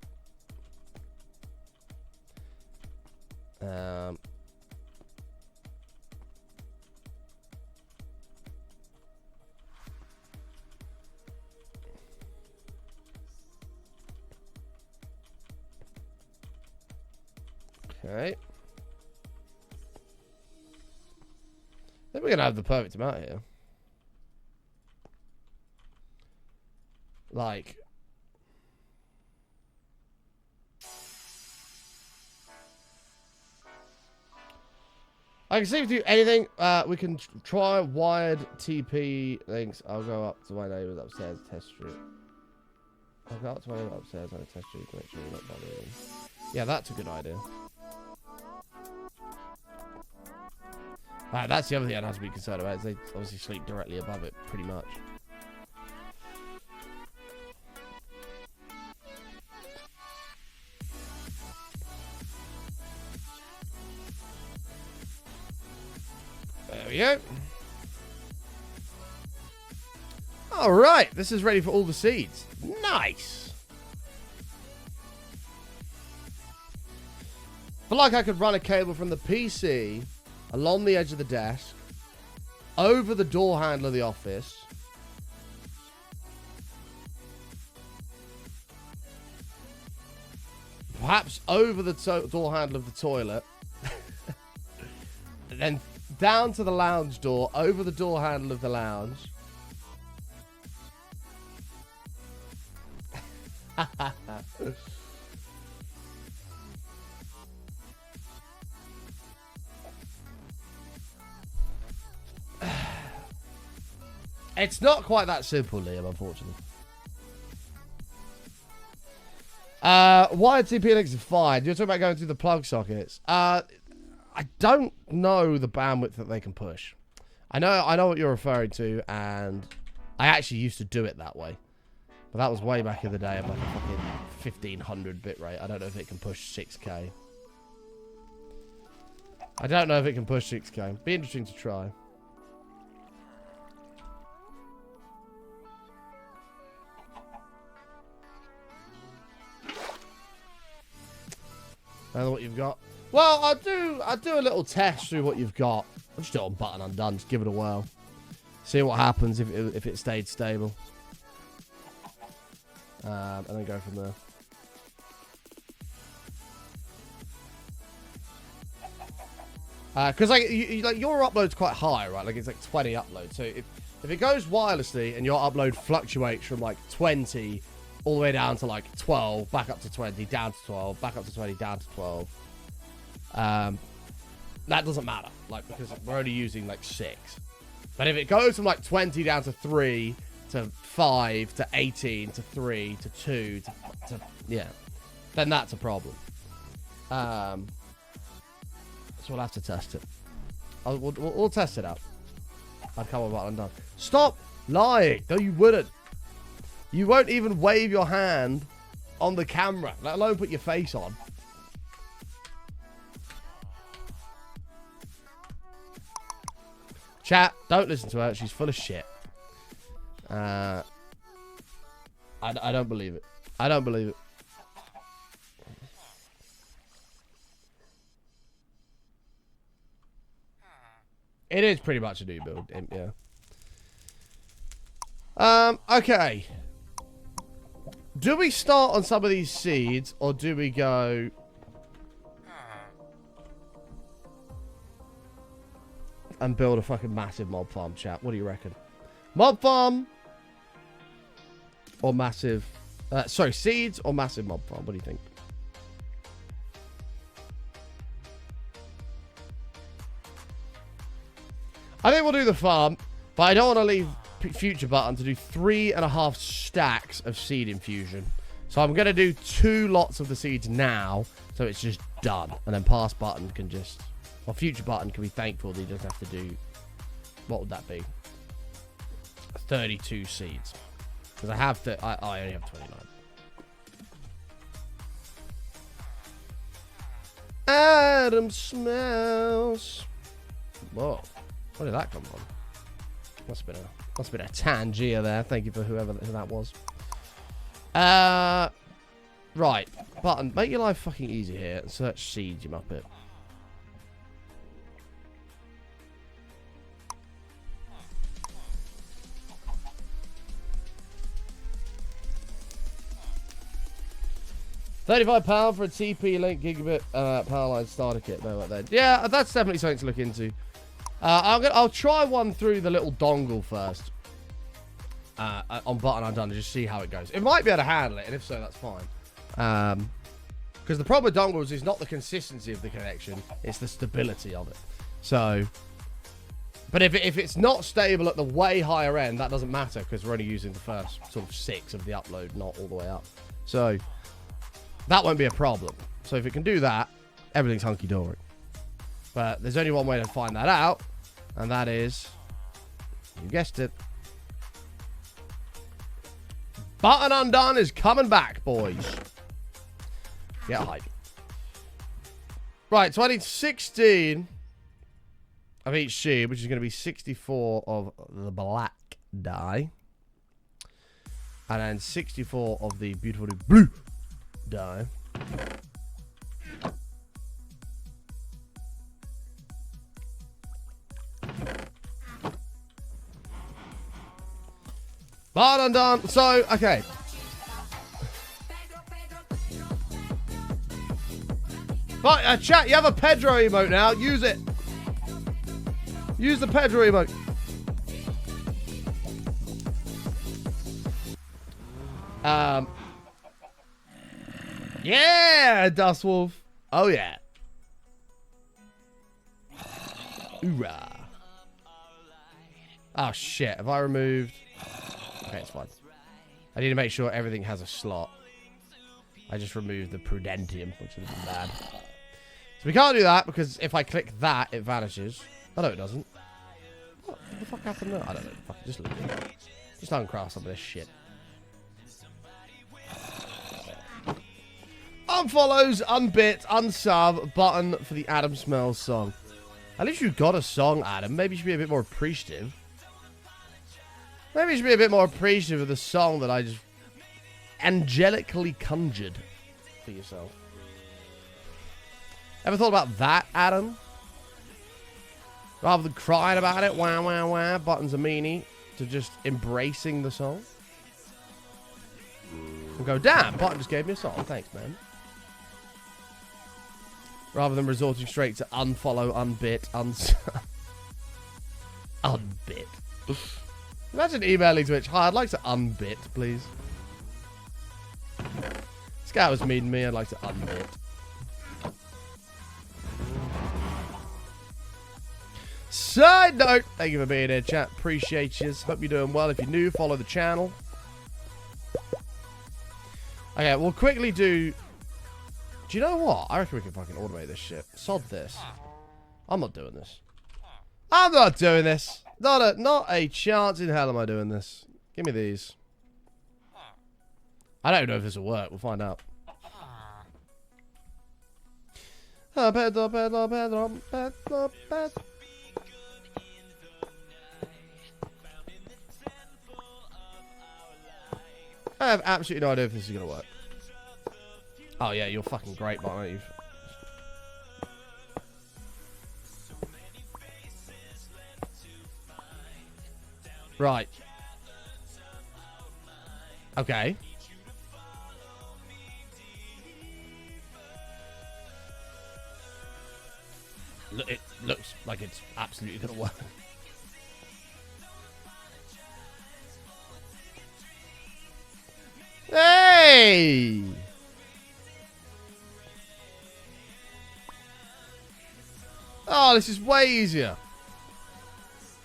Okay. I think we're going to have the perfect amount here. Like... I can see if we do anything. We can try wired TP links. I'll go up to my neighbours upstairs and test street. I'll go up to my neighbours upstairs and test street to make sure you're not bothering. Yeah, that's a good idea. That's the other thing I'd have to be concerned about. Is they obviously sleep directly above it, pretty much. There we go. All right, this is ready for all the seeds. Nice. I feel like I could run a cable from the PC along the edge of the desk, over the door handle of the office, perhaps over the door handle of the toilet, and then down to the lounge door, over the door handle of the lounge. It's not quite that simple, Liam, unfortunately. Wired TP links are fine. You're talking about going through the plug sockets. I don't know the bandwidth that they can push. I know what you're referring to, and I actually used to do it that way. But that was way back in the day of like a fucking 1500 bitrate. I don't know if it can push 6K. I don't know if it can push 6K. Be interesting to try. I don't know what you've got. Well, I'll do a little test through what you've got. I'll just do it on button undone. Just give it a whirl. See what happens if it stayed stable. And then go from there. Because like your upload's quite high, right? Like it's like 20 uploads. So if it goes wirelessly and your upload fluctuates from like 20 all the way down to like 12, back up to 20, down to 12, back up to 20, down to 12. That doesn't matter, like, because we're only using like 6. But if it goes from like 20 down to 3 to 5 to 18 to 3 to 2 to yeah, then that's a problem. So we'll have to test it. We'll test it out. I'd come on what I'm done. Stop lying! No, you wouldn't. You won't even wave your hand on the camera, let alone put your face on. Chat, don't listen to her. She's full of shit. I don't believe it. I don't believe it. It is pretty much a new build, yeah. Okay. Do we start on some of these seeds, or do we go... and build a fucking massive mob farm, chat? What do you reckon? Mob farm or massive... sorry, seeds or massive mob farm? What do you think? I think we'll do the farm, but I don't want to leave future button to do 3.5 stacks of seed infusion. So I'm going to do 2 lots of the seeds now, so it's just done. And then past button can just... Well, future button can be thankful that he doesn't have to do... What would that be? 32 seeds. Because I have to... I only have 29. Adam smells... Whoa. Where did that come from? Must have been a Tangier there. Thank you for who that was. Right. Button, make your life fucking easy here and search seeds, you muppet. £35 for a TP Link gigabit power line starter kit. No, like that. Yeah, that's definitely something to look into. I'll try one through the little dongle first. On button undone to just see how it goes. It might be able to handle it, and if so, that's fine. Because the problem with dongles is not the consistency of the connection, it's the stability of it. So, but if it's not stable at the way higher end, that doesn't matter because we're only using the first sort of 6 of the upload, not all the way up. So that won't be a problem. So if it can do that, everything's hunky-dory. But there's only one way to find that out, and that is, you guessed it, Button Undone is coming back, boys. Get hype. Right, so I need 16 of each shade, which is going to be 64 of the black dye. And then 64 of the beautiful blue dye. Button Undone. So, okay. But, chat, you have a Pedro emote now. Use it. Use the Pedro emote. Yeah, Dustwolf. Oh, yeah. Hoorah. Oh, shit. Have I removed... Okay, it's fine. I need to make sure everything has a slot. I just removed the Prudentium, which would have been bad. So we can't do that, because if I click that, it vanishes. Oh, no, it doesn't. What the fuck happened there? I don't know. Fuck, just leave it. Just uncross some of this shit. Unfollows, unbit, unsub, button for the Adam Smells song. At least you got a song, Adam. Maybe you should be a bit more appreciative. Maybe you should be a bit more appreciative of the song that I just angelically conjured for yourself. Ever thought about that, Adam? Rather than crying about it, wah, wah, wah, Button's a meanie, to just embracing the song. And go, damn, Button just gave me a song. Thanks, man. Rather than resorting straight to unfollow, unbit, unbit. Imagine emailing Twitch. Hi, I'd like to unbit, please. This guy was mean to me. I'd like to unbit. Side note, thank you for being here, chat. Appreciate you. Hope you're doing well. If you're new, follow the channel. Okay, we'll quickly do... Do you know what? I reckon we can fucking automate this shit. Sod this. I'm not doing this. I'm not doing this. Not a chance in hell am I doing this. Give me these. I don't know if this will work. We'll find out. Pedro, Pedro, Pedro, Pedro, Pedro. I have absolutely no idea if this is going to work. Oh, yeah, you're fucking great, aren't you? Right. Okay. It looks like it's absolutely going to work. Hey! Oh, this is way easier.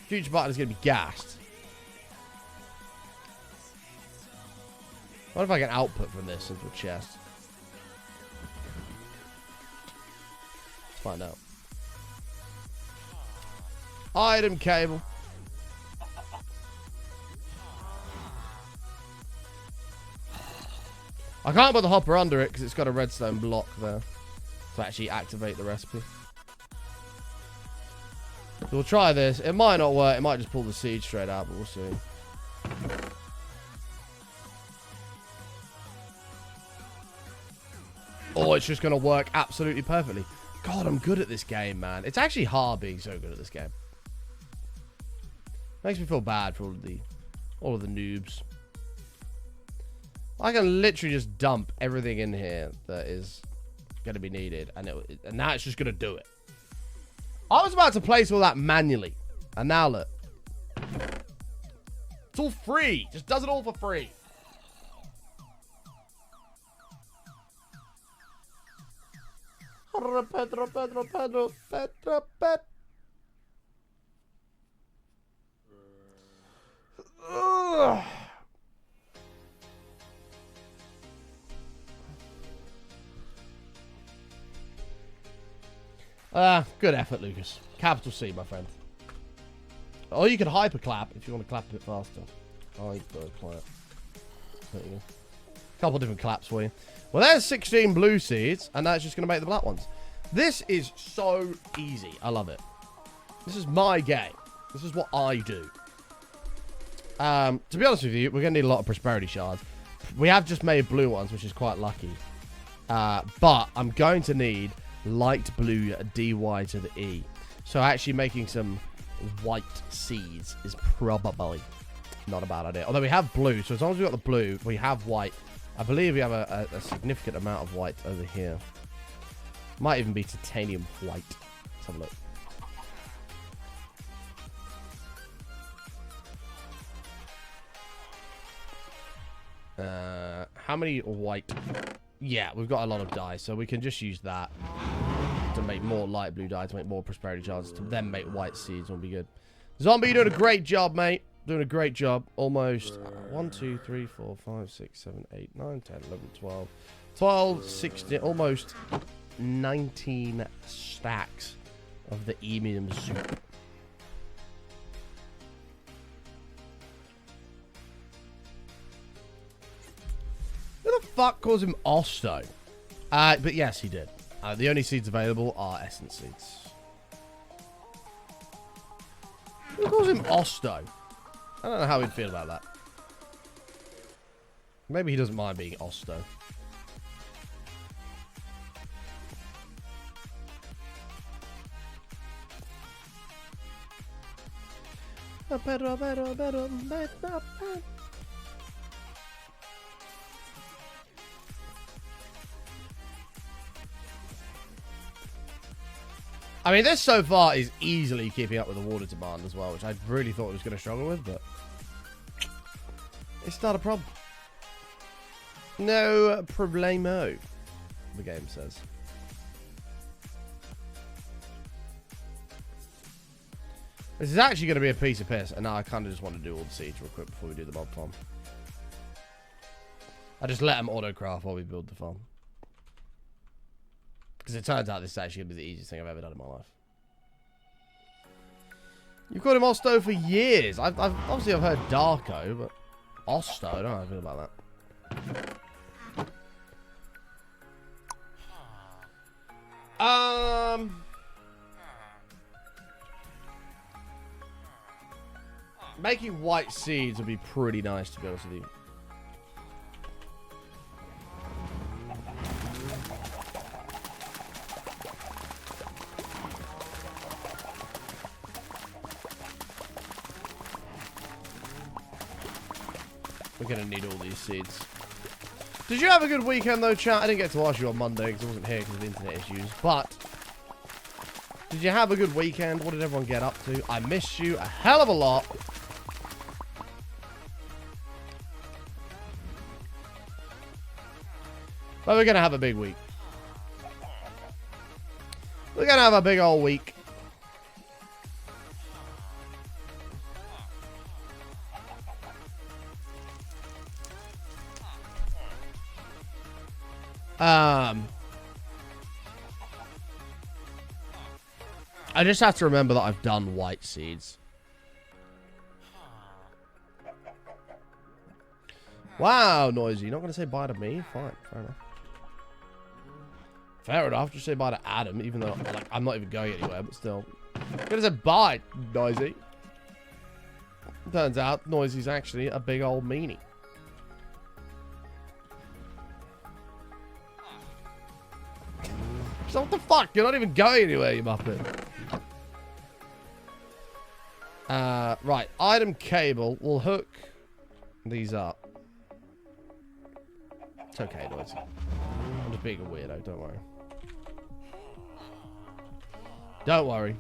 Future Button is going to be gassed. What if I can output from this into a chest? Let's find out. Item cable. I can't put the hopper under it because it's got a redstone block there to actually activate the recipe. We'll try this. It might not work. It might just pull the seed straight out, but we'll see. Oh, it's just going to work absolutely perfectly. God, I'm good at this game, man. It's actually hard being so good at this game. Makes me feel bad for all of the noobs. I can literally just dump everything in here that is going to be needed, and now it's just going to do it. I was about to place all that manually, and now look. It's all free. Just does it all for free. Pedro. Good effort, Lucas. Capital C, my friend. Or you can hyper clap if you want to clap a bit faster. Hyper clap. There you go. Couple different claps for you. Well, there's 16 blue seeds, and that's just going to make the black ones. This is so easy. I love it. This is my game. This is what I do. To be honest with you, we're going to need a lot of prosperity shards. We have just made blue ones, which is quite lucky. But I'm going to need light blue DY to the E. So actually making some white seeds is probably not a bad idea. Although we have blue, so as long as we've got the blue, we have white. I believe we have a significant amount of white over here. Might even be titanium white. Let's have a look. How many white? Yeah, we've got a lot of dye, so we can just use that to make more light blue dye, to make more prosperity shards, to then make white seeds. Will be good. Zombie, you're doing a great job, mate. Doing a great job. Almost 1, 2, 3, 4, 5, 6, 7, 8, 9, 10, 11, 12. 12, 16, almost 19 stacks of the medium soup. Who the fuck calls him Osto? But yes, he did. The only seeds available are essence seeds. Who calls him Osto? I don't know how he'd feel about that. Maybe he doesn't mind being Osto. I mean, this so far is easily keeping up with the water demand as well, which I really thought it was going to struggle with, but it's not a problem. No problemo, the game says. This is actually going to be a piece of piss, and now I kind of just want to do all the seeds real quick before we do the mob farm. I just let them auto-craft while we build the farm. Because it turns out this is actually going to be the easiest thing I've ever done in my life. You've called him Osto for years. I've obviously I've heard Darko, but Osto, I don't know how I feel about that. Making white seeds would be pretty nice, to be honest with you. We're going to need all these seeds. Did you have a good weekend, though, chat? I didn't get to ask you on Monday because I wasn't here because of the internet issues. But, did you have a good weekend? What did everyone get up to? I missed you a hell of a lot. But we're going to have a big week. We're going to have a big old week. I just have to remember that I've done white seeds. Wow, Noisy. You're not going to say bye to me? Fine, fair enough. Fair enough. Just say bye to Adam, even though like I'm not even going anywhere, but still. Gonna say bye, Noisy. Turns out Noisy's actually a big old meanie. So what the fuck? You're not even going anywhere, you muppet. Right. Item cable. We'll hook these up. It's okay, Noisy. I'm just being a weirdo. Don't worry. Don't worry.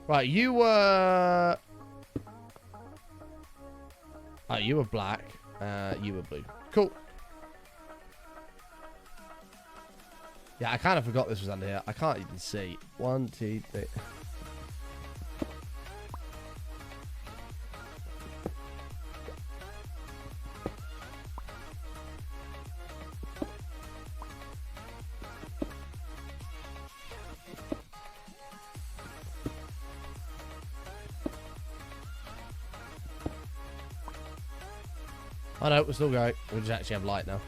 Right, you were... Oh, you were black. You were blue. Cool. Yeah, I kind of forgot this was under here. I can't even see. 1, 2, 3. Oh no, we're still going. We just actually have light now.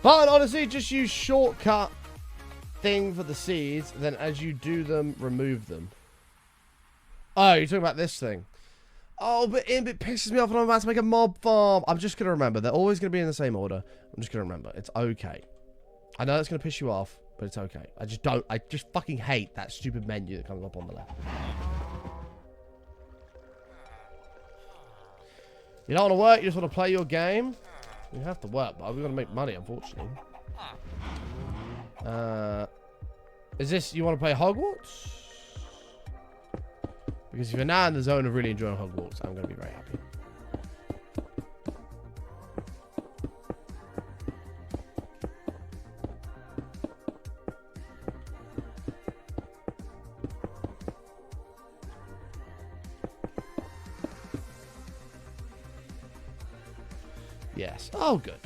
But honestly, just use shortcut thing for the seeds. Then as you do them, remove them. Oh, you're talking about this thing. Oh, but it pisses me off when I'm about to make a mob farm. I'm just going to remember. They're always going to be in the same order. I'm just going to remember. It's okay. I know that's going to piss you off, but it's okay. I just fucking hate that stupid menu that comes up on the left. You don't want to work, you just want to play your game? You have to work, but we've got to make money, unfortunately. Is this, you want to play Hogwarts? Because if you're now in the zone of really enjoying Hogwarts, I'm going to be very happy. Yes. Oh, good.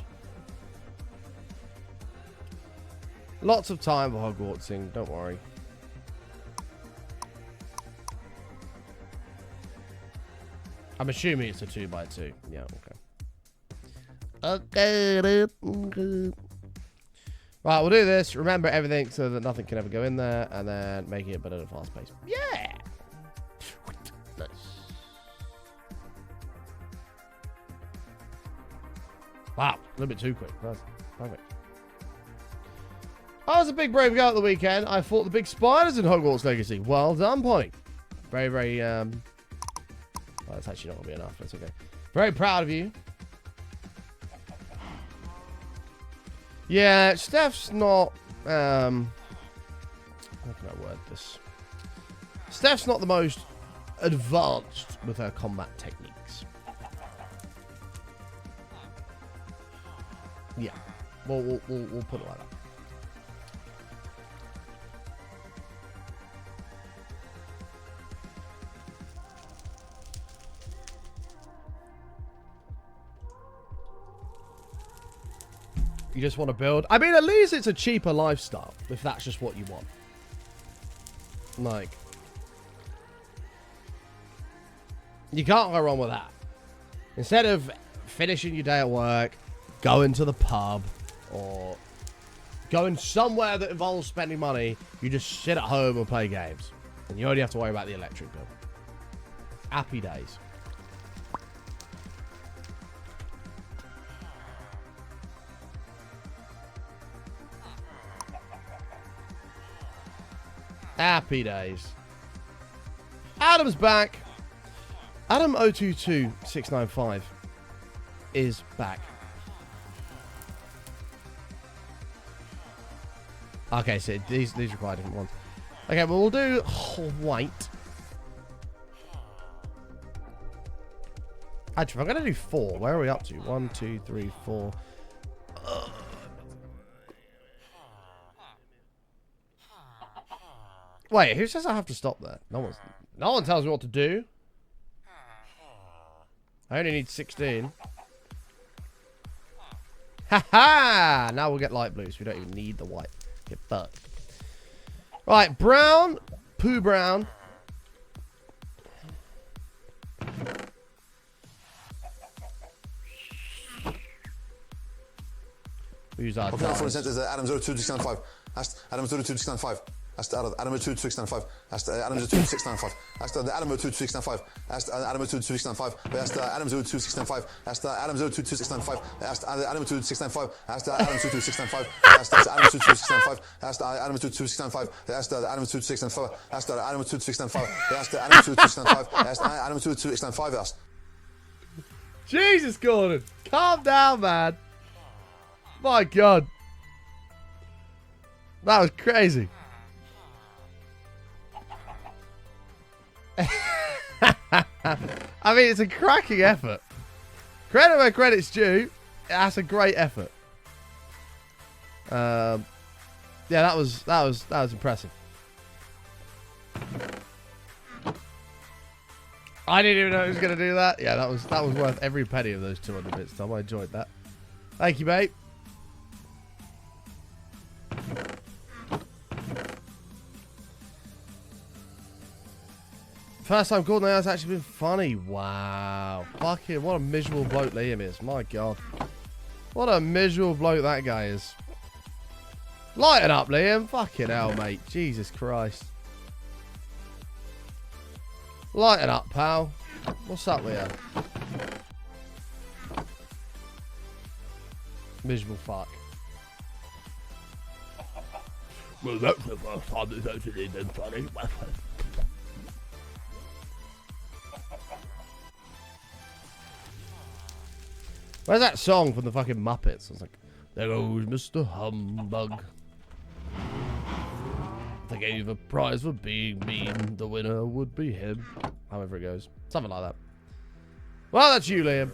Lots of time for Hogwartsing, don't worry. I'm assuming it's a 2x2. Yeah, okay. Okay. Right, we'll do this. Remember everything so that nothing can ever go in there. And then making it better at a fast pace. Yeah! Nice. Wow, a little bit too quick. That's perfect. I was a big brave guy at the weekend. I fought the big spiders in Hogwarts Legacy. Well done, Point. Very, very, well, that's actually not going to be enough. That's okay. Very proud of you. Yeah, Steph's not, how can I word this? Steph's not the most advanced with her combat techniques. Yeah, we'll put it like that. You just want to build. I mean, at least it's a cheaper lifestyle, if that's just what you want. Like, you can't go wrong with that. Instead of finishing your day at work, going to the pub, or going somewhere that involves spending money, you just sit at home and play games. And you only have to worry about the electric bill. Happy days. Happy days. Adam's back. Adam 022695 is back. Okay, so these require different ones. Okay, well, we'll do white. Actually, I'm going to do 4. Where are we up to? 1, 2, 3, 4. Wait, who says I have to stop there? No one tells me what to do. I only need 16. Ha ha! Now we'll get light blue, so we don't even need the white. Get fucked. Right, Brown. Pooh Brown. Who's our Okay, for dice? instance, Adam 02695. That's Adam 02695. That's Adam 02695. That's Adam 02695. That's Adam 02695. That's Adam 02695. That's Adam 02695. That's Adam 02695. That's Adam 02695. That's Adam 02695. That's Adam 02695. That's Adam 02695. That's Adam 02695. That's Adam 02695. That's Adam 02695. That's Adam 02695. That's Jesus, Gordon. Calm down, man. My God. That was crazy. I mean, it's a cracking effort. Credit where credit's due. That's a great effort. Yeah, that was impressive. I didn't even know he was gonna do that. Yeah, that was worth every penny of those 200 bits, Tom. I enjoyed that. Thank you, mate. First time Gordon has actually been funny. Wow. Fucking what a miserable bloke Liam is. My God. What a miserable bloke that guy is. Lighten up, Liam. Fucking hell, mate. Jesus Christ. Lighten up, pal. What's up with you? Miserable fuck. Well, that's the first time it's actually been funny. Where's that song from the fucking Muppets? I was like, there goes Mr. Humbug. They gave a prize for being mean. The winner would be him. However it goes. Something like that. Well, that's you, Liam.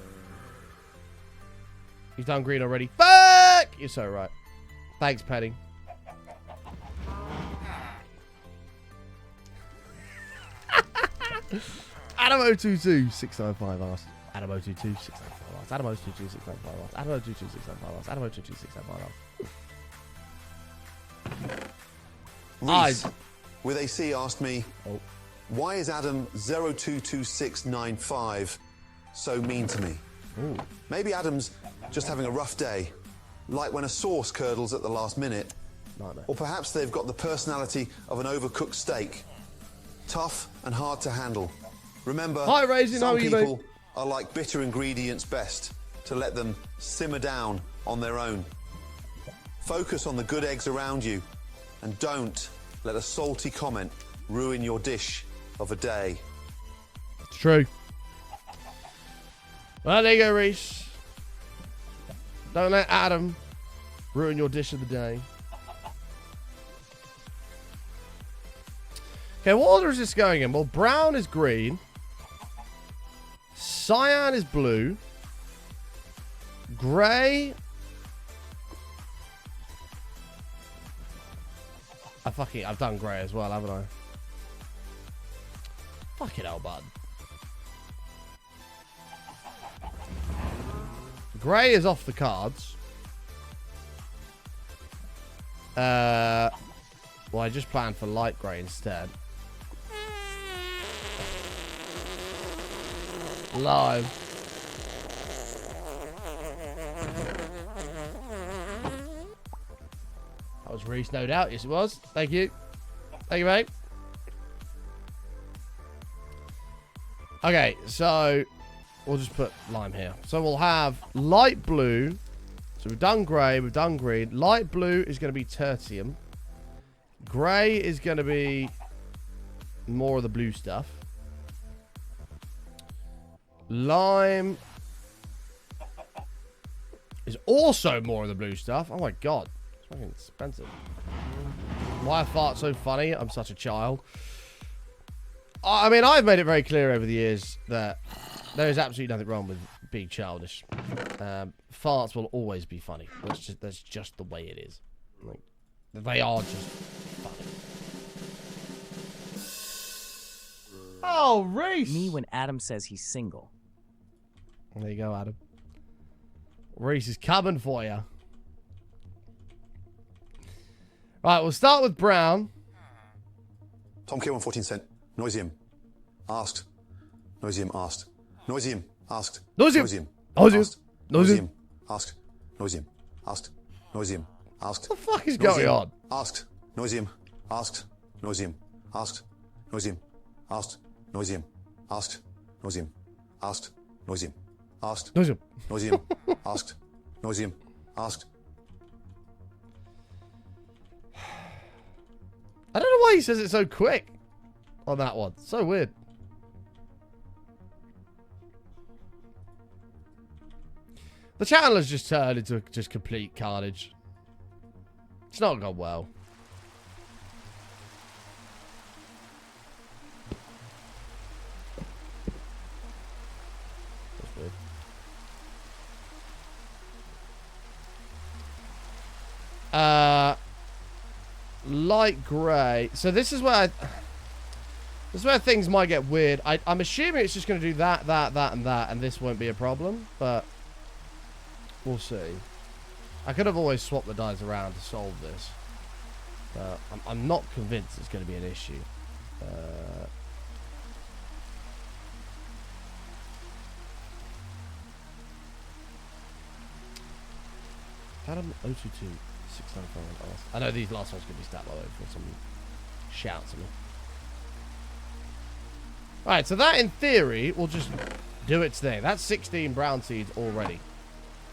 He's done green already. Fuck! You're so right. Thanks, Penny. Adam 022 695 asked. Adam 022 695 asked. Adam 022 695 asked. Adam 022 695 asked. Adam 022 695 asked. Reese with AC asked me, Oh. why is Adam 022695 so mean to me? Ooh. Maybe Adam's just having a rough day, like when a sauce curdles at the last minute. Nightmare. Or perhaps they've got the personality of an overcooked steak. Tough and hard to handle. Remember, Hi, Raisin, how some are you, mate? people are like bitter ingredients best, to let them simmer down on their own. Focus on the good eggs around you, and don't let a salty comment ruin your dish of a day. It's true. Well, there you go, Reese. Don't let Adam ruin your dish of the day. Okay, what order is this going in? Well, brown is green. Cyan is blue. Grey. I've done grey as well, haven't I? Fucking hell, bud. Grey is off the cards. Well, I just planned for light grey instead. Live. That was Reese, no doubt. Yes, it was. Thank you. Thank you, mate. Okay, so we'll just put lime here. So we'll have light blue. So we've done grey, we've done green. Light blue is going to be tertium. Grey is going to be more of the blue stuff. Lime is also more of the blue stuff. Oh my god. It's fucking expensive. Why are farts so funny? I'm such a child. I mean, I've made it very clear over the years that there is absolutely nothing wrong with being childish. Farts will always be funny. That's just the way it is. Like, they are just funny. Oh, Reese! Me when Adam says he's single. There you go, Adam. Reese is coming for you. Right, we'll start with brown. Tom K1 14 cent. Noisium. Asked. Noisium asked. Noisium asked. Noisium. Noisium. Noisium. Asked. Noisium. Asked. Noisium. Asked. What the fuck is going on? Asked. Noisium. Asked. Noisium. Asked. Noisium. Asked. Noisium. Asked. Noisium. Asked. Noisium. Asked. Noisium. Noisium. Asked. Noisium. Asked. I don't know why he says it so quick on that one. So weird. The channel has just turned into just complete carnage. It's not gone well. That's weird. Light grey. So this is where things might get weird. I'm assuming it's just going to do that, and this won't be a problem, but we'll see. I could have always swapped the dies around to solve this, but I'm not convinced it's going to be an issue. Adam 022 695. I know these last ones could be stat low for some shouts at me. Alright, so that in theory will just do its thing. That's 16 brown seeds already.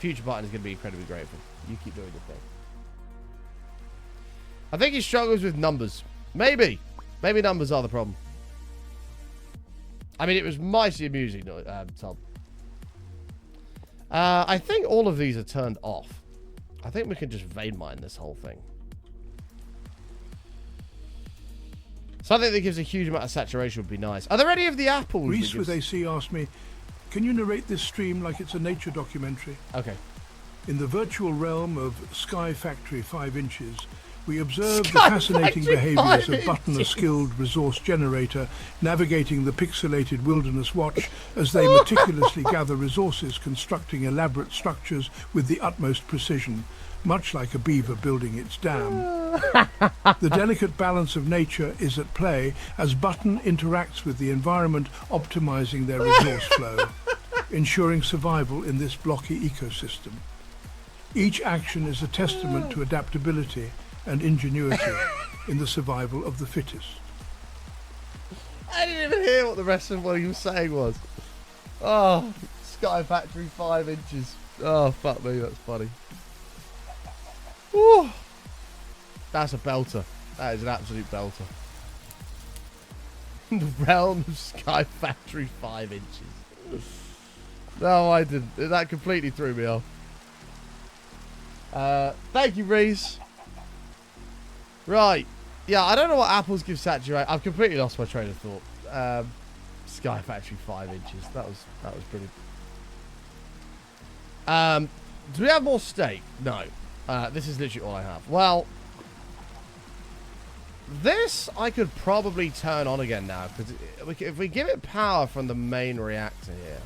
Future button is going to be incredibly grateful. You keep doing your thing. I think he struggles with numbers. Maybe. Maybe numbers are the problem. I mean, it was mighty amusing, Tom. I think all of these are turned off. I think we can just vein mine this whole thing. Something that gives a huge amount of saturation would be nice. Are there any of the apples? Reese with AC asked me, can you narrate this stream like it's a nature documentary? Okay. In the virtual realm of Sky Factory 5 inches, we observe the fascinating behaviours of Button, a skilled resource generator, navigating the pixelated wilderness watch as they meticulously gather resources, constructing elaborate structures with the utmost precision, much like a beaver building its dam. The delicate balance of nature is at play as Button interacts with the environment, optimizing their resource flow, ensuring survival in this blocky ecosystem. Each action is a testament to adaptability and ingenuity in the survival of the fittest. I didn't even hear what the rest of what he was saying was. Oh, Sky Factory 5 inches. Oh, fuck me, that's funny. Woo. That's a belter. That is an absolute belter. The realm of Sky Factory 5 inches. No, I didn't. That completely threw me off. Thank you, Reese. Right. Yeah, I don't know what apples give saturate. I've completely lost my train of thought. Sky Factory 5 inches. That was brilliant. Do we have more steak? No. This is literally all I have. Well, this I could probably turn on again now, because if we give it power from the main reactor here,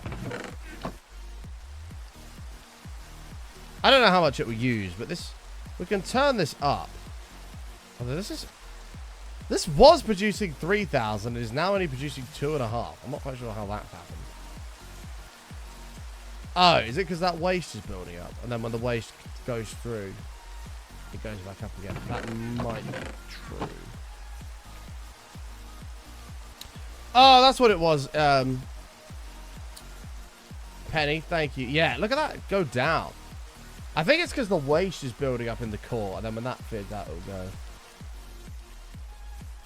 I don't know how much it will use, but we can turn this up. Although this was producing 3,000, and is now only producing 2.5. I'm not quite sure how that happened. Oh, is it because that waste is building up, and then when the waste goes through, it goes back up again? That might be true. Oh, that's what it was. Penny, thank you. Yeah, look at that go down. I think it's because the waste is building up in the core, and then when that feeds out, it'll go.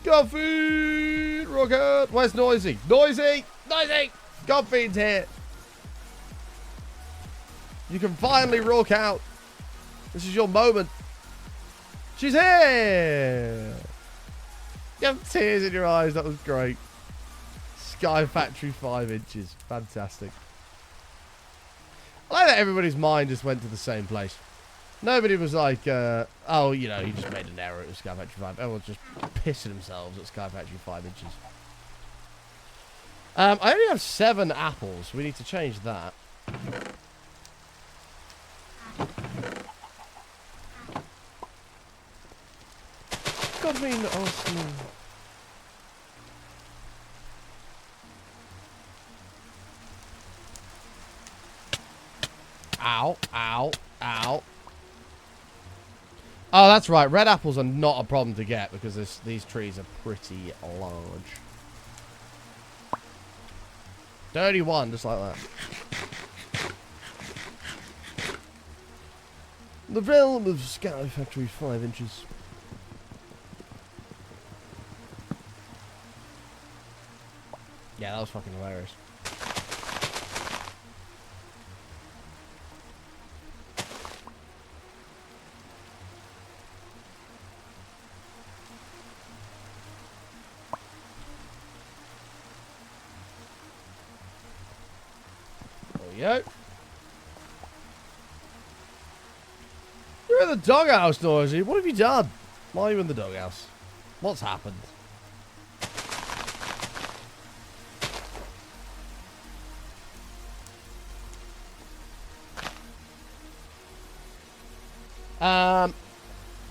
Godfeed! Rocket! Where's Noisy? Noisy! Noisy! Godfeed's here! You can finally rock out. This is your moment. She's here! You have tears in your eyes. That was great. Sky Factory 5 inches. Fantastic. I like that everybody's mind just went to the same place. Nobody was like, oh, you know, you just made an error at Sky Factory 5. Everyone's just pissing themselves at Sky Factory 5 inches. I only have 7 apples. We need to change that. do you mean Arsenal? Ow, ow, ow. Oh, that's right. Red apples are not a problem to get because these trees are pretty large. 31, just like that. The realm of Sky Factory 5 inches. Yeah, that was fucking hilarious. There we go. You're in the doghouse, Noisy. What have you done? Why are you in the doghouse? What's happened?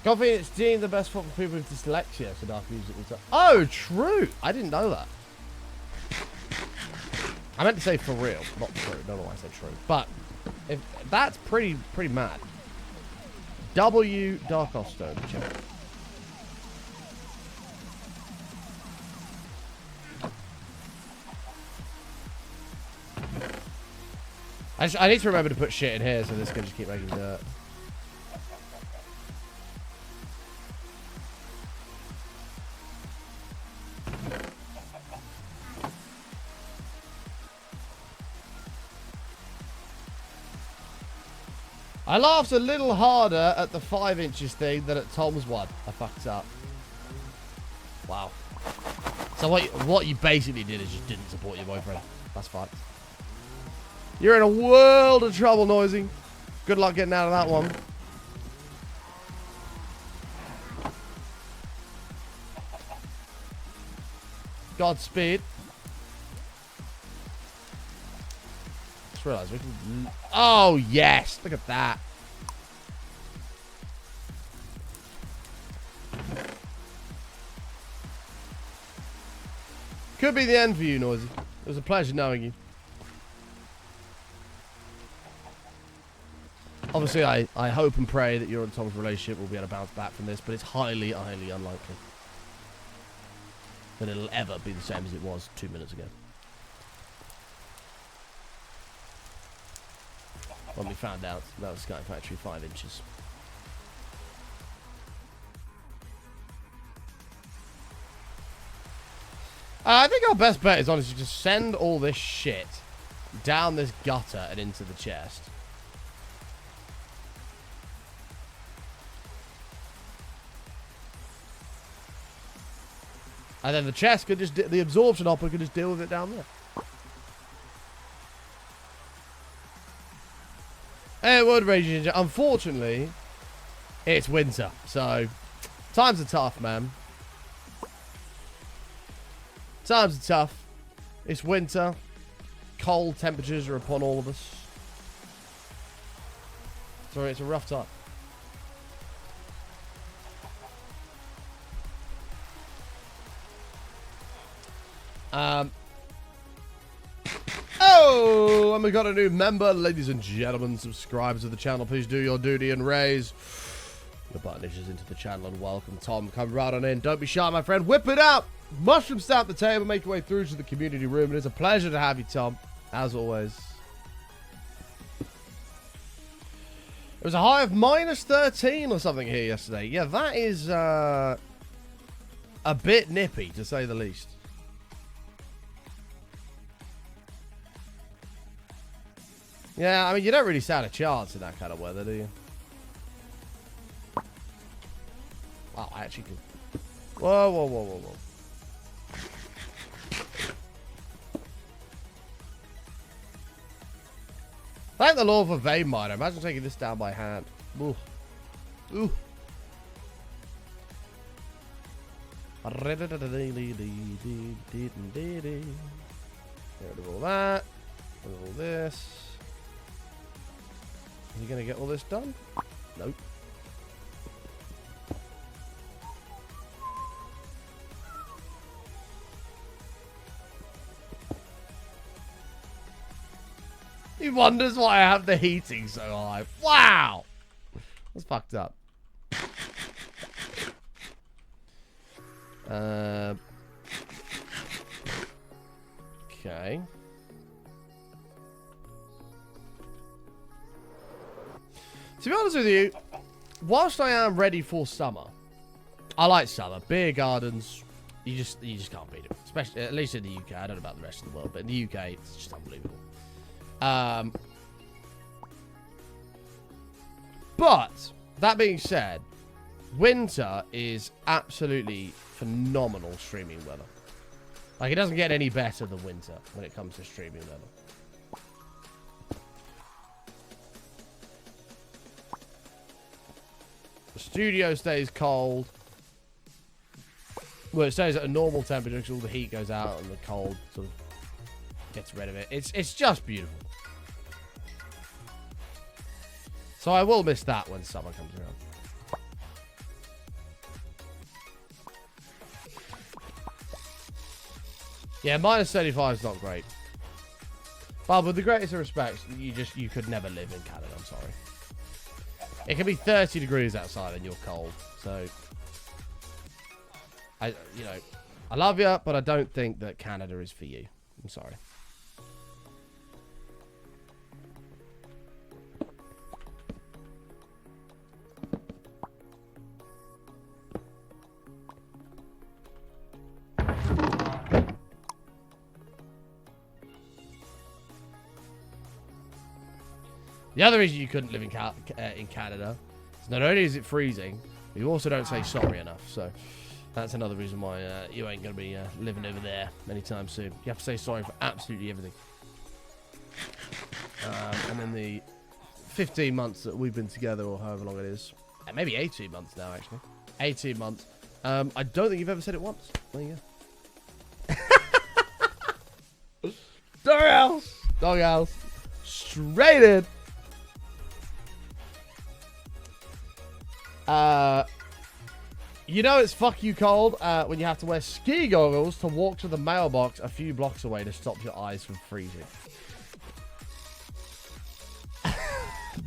Coffee, it's deemed the best font for people with dyslexia, so dark music was up. Oh, true! I didn't know that. I meant to say for real, not true. Don't know why I said true. But if that's pretty mad. W Dark Stone, check. I need to remember to put shit in here so this can just keep making dirt. I laughed a little harder at the 5 inches thing than at Tom's one. I fucked up. Wow. So what you basically did is just didn't support your boyfriend. That's fucked. You're in a world of trouble, Noisy. Good luck getting out of that one. Godspeed. Just realised we can... Oh, yes. Look at that. Could be the end for you, Noisy. It was a pleasure knowing you. Obviously, I hope and pray that your and Tom's relationship will be able to bounce back from this, but it's highly, highly unlikely that it'll ever be the same as it was 2 minutes ago. When we found out that was Sky Factory 5 inches. I think our best bet is honestly just send all this shit down this gutter and into the chest. And then the chest could just, the absorption hopper could just deal with it down there. It would rage. Unfortunately, it's winter, so times are tough, man. Times are tough. It's winter. Cold temperatures are upon all of us. So it's a rough time. Oh, and we got a new member, ladies and gentlemen, subscribers of the channel. Please do your duty and raise your buttonishes into the channel and welcome Tom. Come right on in. Don't be shy, my friend. Whip it out. Mushroom stamp the table. Make your way through to the community room. It is a pleasure to have you, Tom, as always. It was a high of -13 or something here yesterday. Yeah, that is a bit nippy, to say the least. Yeah, I mean, you don't really stand a chance in that kind of weather, do you? Wow, I actually could... Whoa, whoa, whoa, whoa, whoa. Thank the Lord for vein miner. Imagine taking this down by hand. Ooh. Ooh. Get rid of all that. Get all this. Are you going to get all this done? Nope. He wonders why I have the heating so high. Wow! That's fucked up. Okay. To be honest with you, whilst I am ready for summer, I like summer. Beer gardens, you just can't beat it. Especially, at least in the UK. I don't know about the rest of the world, but in the UK, it's just unbelievable. But that being said, winter is absolutely phenomenal streaming weather. Like, it doesn't get any better than winter when it comes to streaming weather. The studio stays cold. Well, it stays at a normal temperature because all the heat goes out and the cold sort of gets rid of it. It's just beautiful. So I will miss that when summer comes around. Yeah, minus 35 is not great. Well, with the greatest of respects, you could never live in Canada, I'm sorry. It can be 30 degrees outside and you're cold. So, I love you, but I don't think that Canada is for you. I'm sorry. The other reason you couldn't live in Canada is not only is it freezing, but you also don't say sorry enough. So that's another reason why you ain't going to be living over there anytime soon. You have to say sorry for absolutely everything. And in the 15 months that we've been together, or however long it is, maybe 18 months now, actually. 18 months. I don't think you've ever said it once. There you go. Doghouse! Doghouse. Straight in. You know it's fuck you cold when you have to wear ski goggles to walk to the mailbox a few blocks away to stop your eyes from freezing.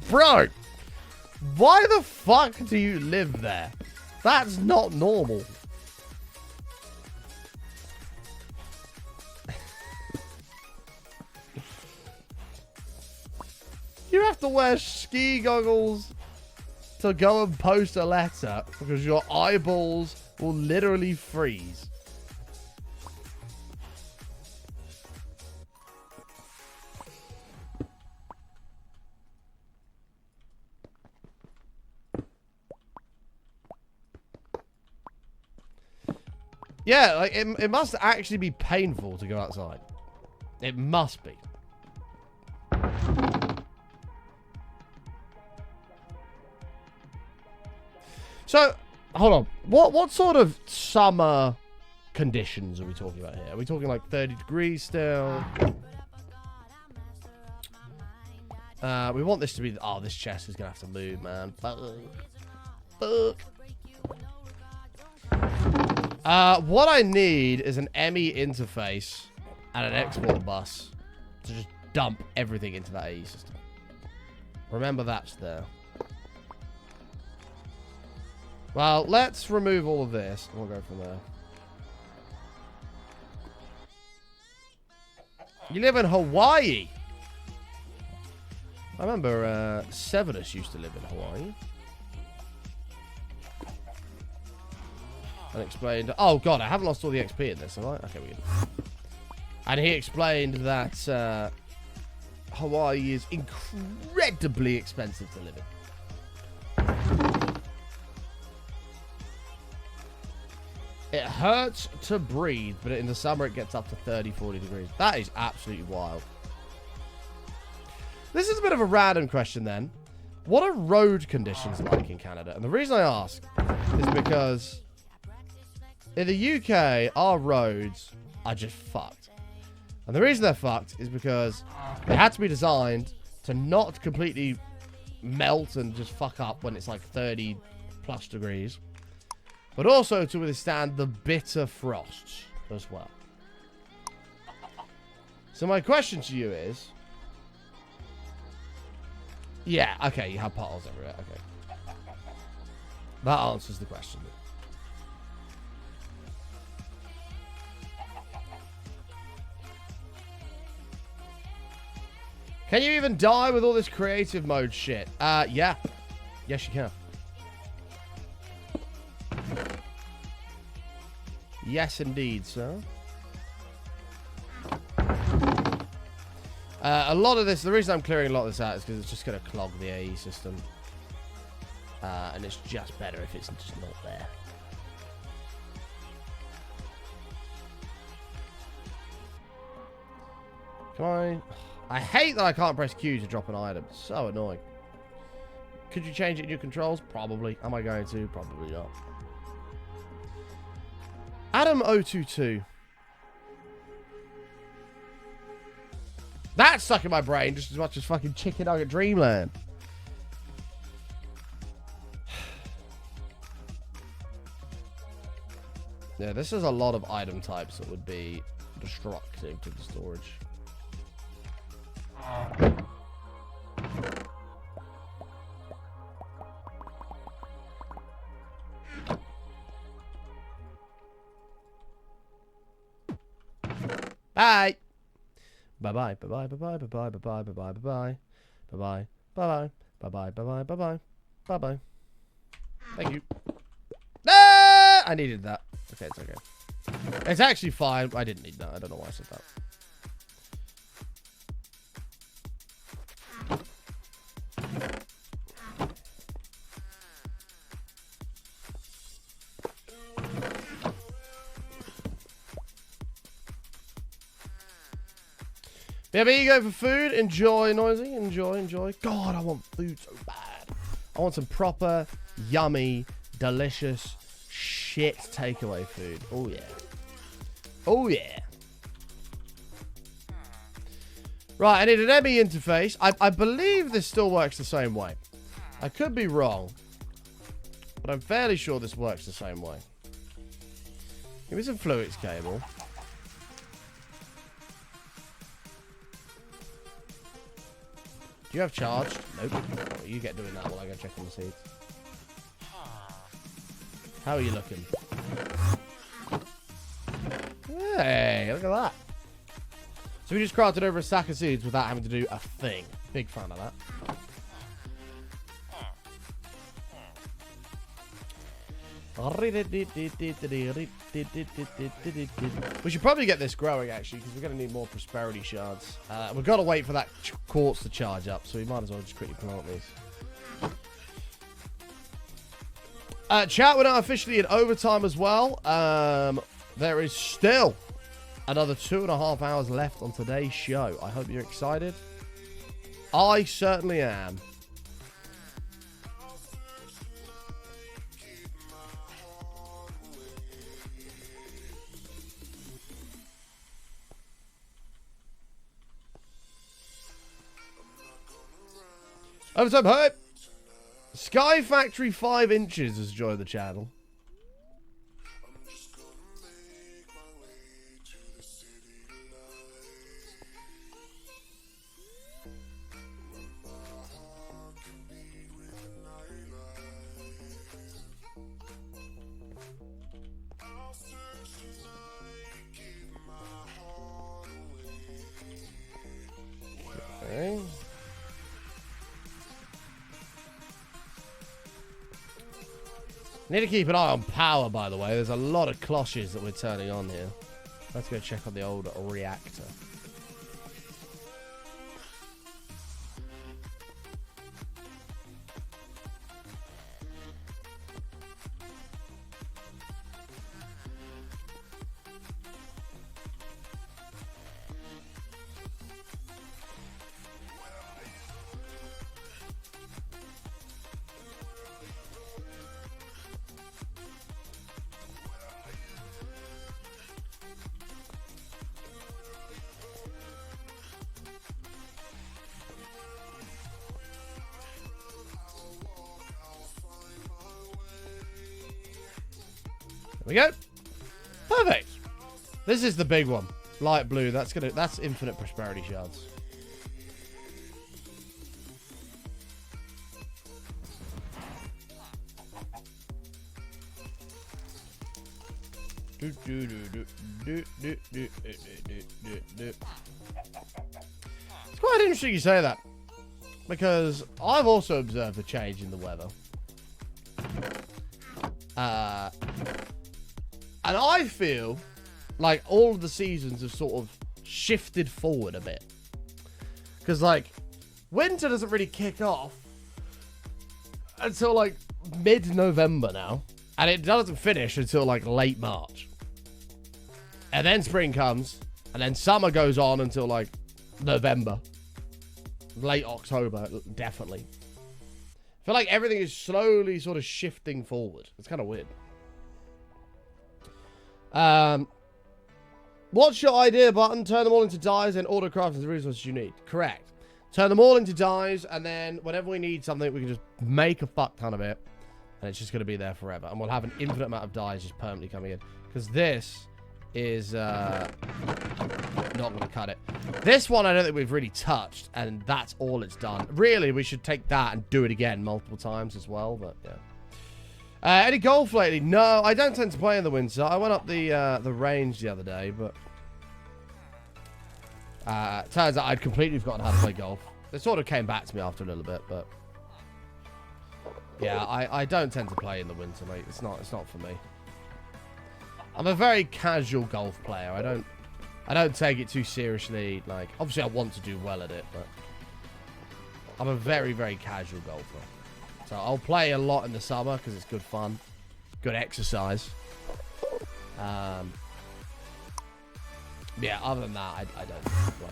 Bro, why the fuck do you live there? That's not normal. You have to wear ski goggles to go and post a letter because your eyeballs will literally freeze. Yeah, like it must actually be painful to go outside. It must be. So, hold on. What sort of summer conditions are we talking about here? Are we talking like 30 degrees still? We want this to be... Oh, this chest is going to have to move, man. Fuck. What I need is an ME interface and an export bus to just dump everything into that AE system. Remember that's there. Well, let's remove all of this, and we'll go from there. You live in Hawaii. I remember Severus used to live in Hawaii. And explained... Oh, God, I haven't lost all the XP in this, have I? Okay, we're good. And he explained that Hawaii is incredibly expensive to live in. It hurts to breathe, but in the summer it gets up to 30, 40 degrees. That is absolutely wild. This is a bit of a random question then. What are road conditions like in Canada? And the reason I ask is because in the UK, our roads are just fucked. And the reason they're fucked is because they had to be designed to not completely melt and just fuck up when it's like 30 plus degrees, but also to withstand the bitter frosts as well. So my question to you is, Yeah, okay, you have potholes everywhere. Okay. That answers the question. Can you even die with all this creative mode shit? Yeah. Yes, you can. Yes, indeed, sir. A lot of this, the reason I'm clearing a lot of this out is because it's just going to clog the AE system. And it's just better if it's just not there. Come on. I hate that I can't press Q to drop an item. It's so annoying. Could you change it in your controls? Probably. Am I going to? Probably not. Adam022. That's stuck in my brain just as much as fucking Chicken Nugget Dreamland. Yeah, this is a lot of item types that would be destructive to the storage. Bye. Bye-bye. Bye-bye. Bye-bye. Bye-bye. Bye-bye. Bye-bye. Bye-bye. Bye-bye. Bye-bye. Bye-bye. Bye-bye. Bye-bye. Bye-bye. Thank you. Ah! I needed that. Okay, it's okay. It's actually fine. I didn't need that. I don't know why I said that. Yeah, but you go for food. Enjoy, Noisy. Enjoy. God, I want food so bad. I want some proper, yummy, delicious, shit takeaway food. Oh, yeah. Oh, yeah. Right, I need an ME interface. I believe this still works the same way. I could be wrong, but I'm fairly sure this works the same way. Give me some fluids cable. Do you have charged? Nope. Oh, you get doing that while I go check on the seeds. How are you looking? Hey, look at that. So we just crafted over a sack of seeds without having to do a thing. Big fan of that. We should probably get this growing, actually, because we're going to need more prosperity shards. We've got to wait for that quartz to charge up, so we might as well just quickly plant these. Chat, we're now officially in overtime as well. There is still another 2.5 hours left on today's show. I hope you're excited. I certainly am. Overtime hype. Sky Factory 5 inches has joined the channel. Okay. Need to keep an eye on power, by the way. There's a lot of cloches that we're turning on here. Let's go check on the old reactor. There we go. Perfect. This is the big one. Light blue. That's infinite prosperity shards. It's quite interesting you say that, because I've also observed a change in the weather. And I feel like all of the seasons have sort of shifted forward a bit. Because, like, winter doesn't really kick off until, like, mid-November now. And it doesn't finish until, like, late March. And then spring comes. And then summer goes on until, like, November. Late October, definitely. I feel like everything is slowly sort of shifting forward. It's kind of weird. What's your idea, Button? Turn them all into dyes and autocraft the resources you need. Correct. Turn them all into dyes, and then whenever we need something, we can just make a fuck ton of it. And it's just going to be there forever. And we'll have an infinite amount of dyes just permanently coming in. Because this is not going to cut it. This one I don't think we've really touched, and that's all it's done. Really, we should take that and do it again multiple times as well, but yeah. Any golf lately? No, I don't tend to play in the winter. I went up the range the other day, but turns out I'd completely forgotten how to play golf. It sort of came back to me after a little bit, but yeah, I don't tend to play in the winter, mate. It's not for me. I'm a very casual golf player. I don't take it too seriously. Like, obviously I want to do well at it, but I'm a very, very casual golfer. So I'll play a lot in the summer because it's good fun, good exercise. Yeah, other than that, I don't play.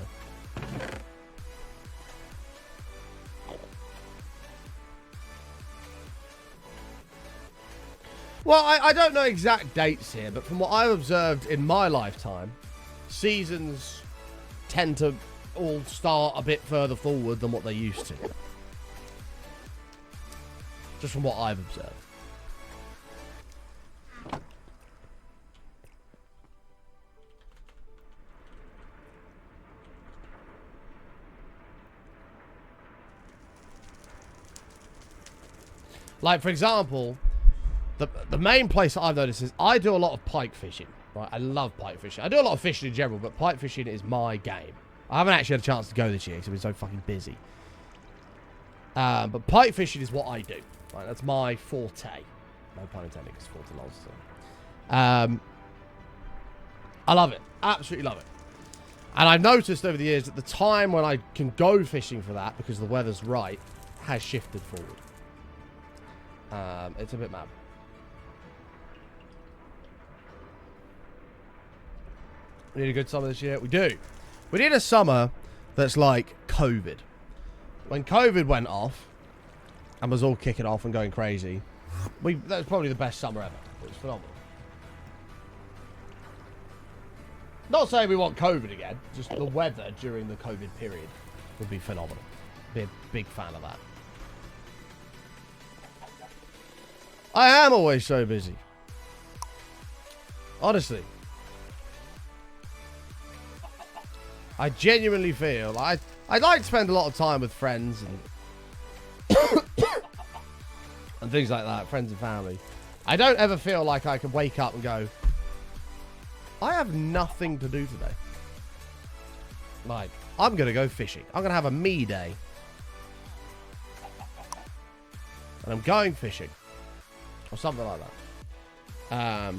Well, I don't know exact dates here, but from what I've observed in my lifetime, seasons tend to all start a bit further forward than what they used to. Just from what I've observed. Like, for example, the main place that I've noticed is I do a lot of pike fishing. Right? I love pike fishing. I do a lot of fishing in general, but pike fishing is my game. I haven't actually had a chance to go this year because I've been so fucking busy. But pike fishing is what I do. Right, that's my forte. No pun intended, because forte lols. So. I love it. Absolutely love it. And I've noticed over the years that the time when I can go fishing for that, because the weather's right, has shifted forward. It's a bit mad. We need a good summer this year. We do. We need a summer that's like COVID. When COVID went off and was all kicking off and going crazy, that was probably the best summer ever. It was phenomenal. Not saying we want COVID again, just the weather during the COVID period would be phenomenal. Be a big fan of that. I am always so busy. Honestly. I genuinely feel I'd like to spend a lot of time with friends and and things like that, friends and family. I don't ever feel like I can wake up and go, I have nothing to do today. Like, I'm going to go fishing. I'm going to have a me day. And I'm going fishing. Or something like that.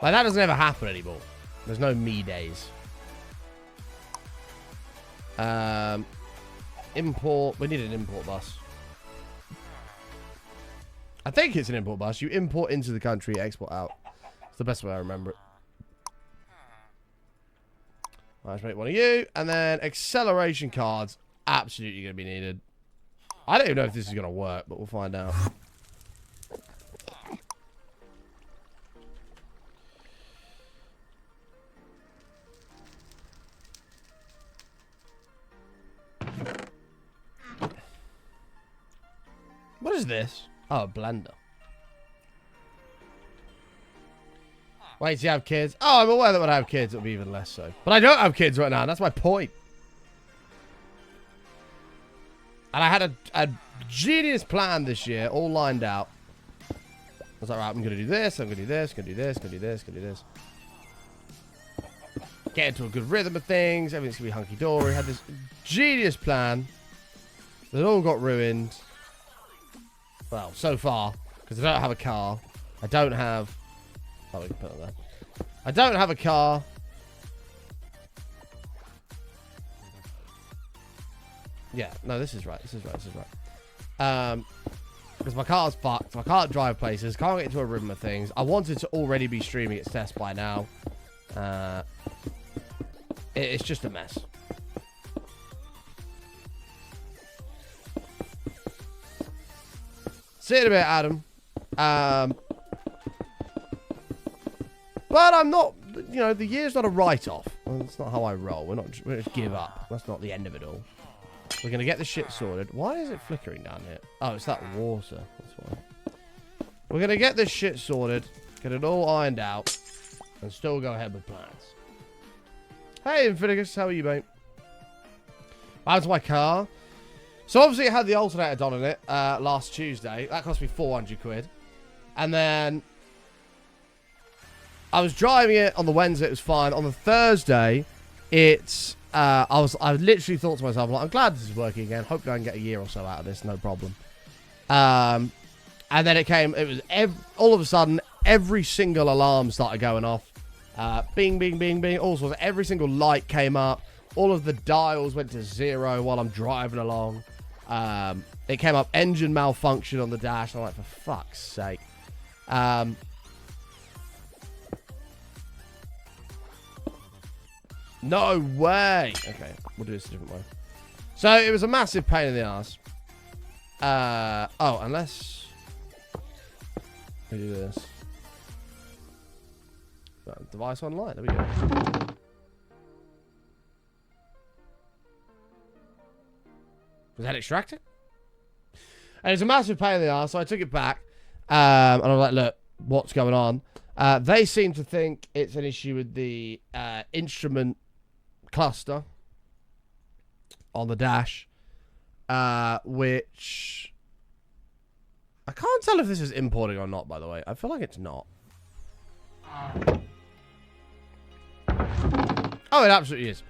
Like, that doesn't ever happen anymore. There's no me days. Import. We need an import bus. I think it's an import bus. You import into the country, export out. It's the best way I remember it. Right, let's make one of you. And then acceleration cards. Absolutely going to be needed. I don't even know if this is going to work, but we'll find out. What is this? Oh, a blender. Wait, do you have kids? Oh, I'm aware that when I have kids, it'll be even less so. But I don't have kids right now, and that's my point. And I had a genius plan this year, all lined out. was like, right, I'm going to do this, I'm going to do this, going to do this, going to do this, going to do this. Get into a good rhythm of things. Everything's going to be hunky-dory. Had this genius plan that all got ruined. Well, so far. Because I don't have a car. I don't have... Oh, we can put it there. I don't have a car. Yeah, no, this is right. This is right. This is right. Because my car's fucked. I can't drive places. Can't get into a rhythm of things. I wanted to already be streaming its test by now. It's just a mess. See you in a bit, Adam. But I'm not, you know, the year's not a write-off. Well, that's not how I roll. We're not just give up. That's not the end of it all. We're going to get this shit sorted. Why is it flickering down here? Oh, it's that water. That's why. We're going to get this shit sorted, get it all ironed out, and still go ahead with plans. Hey, Infinigus, how are you, mate? How's my car? So, obviously, it had the alternator done on it last Tuesday. That cost me 400 quid. And then I was driving it on the Wednesday. It was fine. On the Thursday, it's... I literally thought to myself, like, I'm glad this is working again. Hopefully I can get a year or so out of this, no problem. And then it was all of a sudden, every single alarm started going off. Bing, bing, bing, bing. All sorts. Every single light came up. All of the dials went to 0 while I'm driving along. It came up engine malfunction on the dash. I'm like, for fuck's sake. No way. Okay, we'll do this a different way. So it was a massive pain in the ass. Oh, unless we do this. Device online. There we go. Was that extracting? And it's a massive pain in the ass, so I took it back. And I was like, look, what's going on? They seem to think it's an issue with the instrument cluster on the dash, which I can't tell if this is importing or not, by the way. I feel like it's not. Oh, it absolutely is.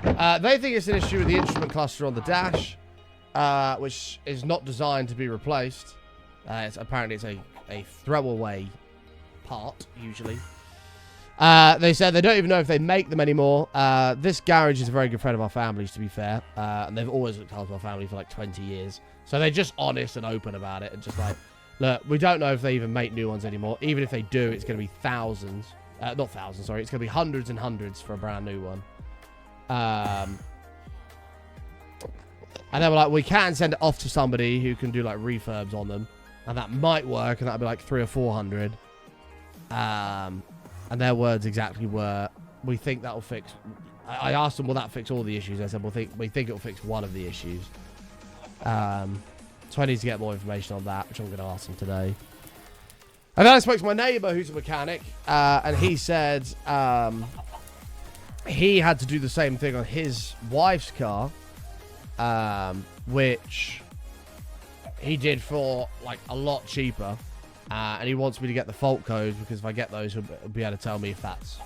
They think it's an issue with the instrument cluster on the dash, which is not designed to be replaced. Apparently it's a throwaway part, usually. They said they don't even know if they make them anymore. This garage is a very good friend of our family's, to be fair. And they've always looked after our family for like 20 years. So they're just honest and open about it. And just like, look, we don't know if they even make new ones anymore. Even if they do, it's going to be thousands. Not thousands, sorry. It's going to be hundreds and hundreds for a brand new one. And they were like, we can send it off to somebody who can do like refurbs on them. And that might work. And that'll be like 300 or 400. And their words exactly were, we think that'll fix... I asked them, will that fix all the issues? I said, we think it'll fix one of the issues. So I need to get more information on that, which I'm going to ask them today. And then I spoke to my neighbour, who's a mechanic, and he said he had to do the same thing on his wife's car, which he did for like a lot cheaper. And he wants me to get the fault codes, because if I get those, he'll be able to tell me if that's...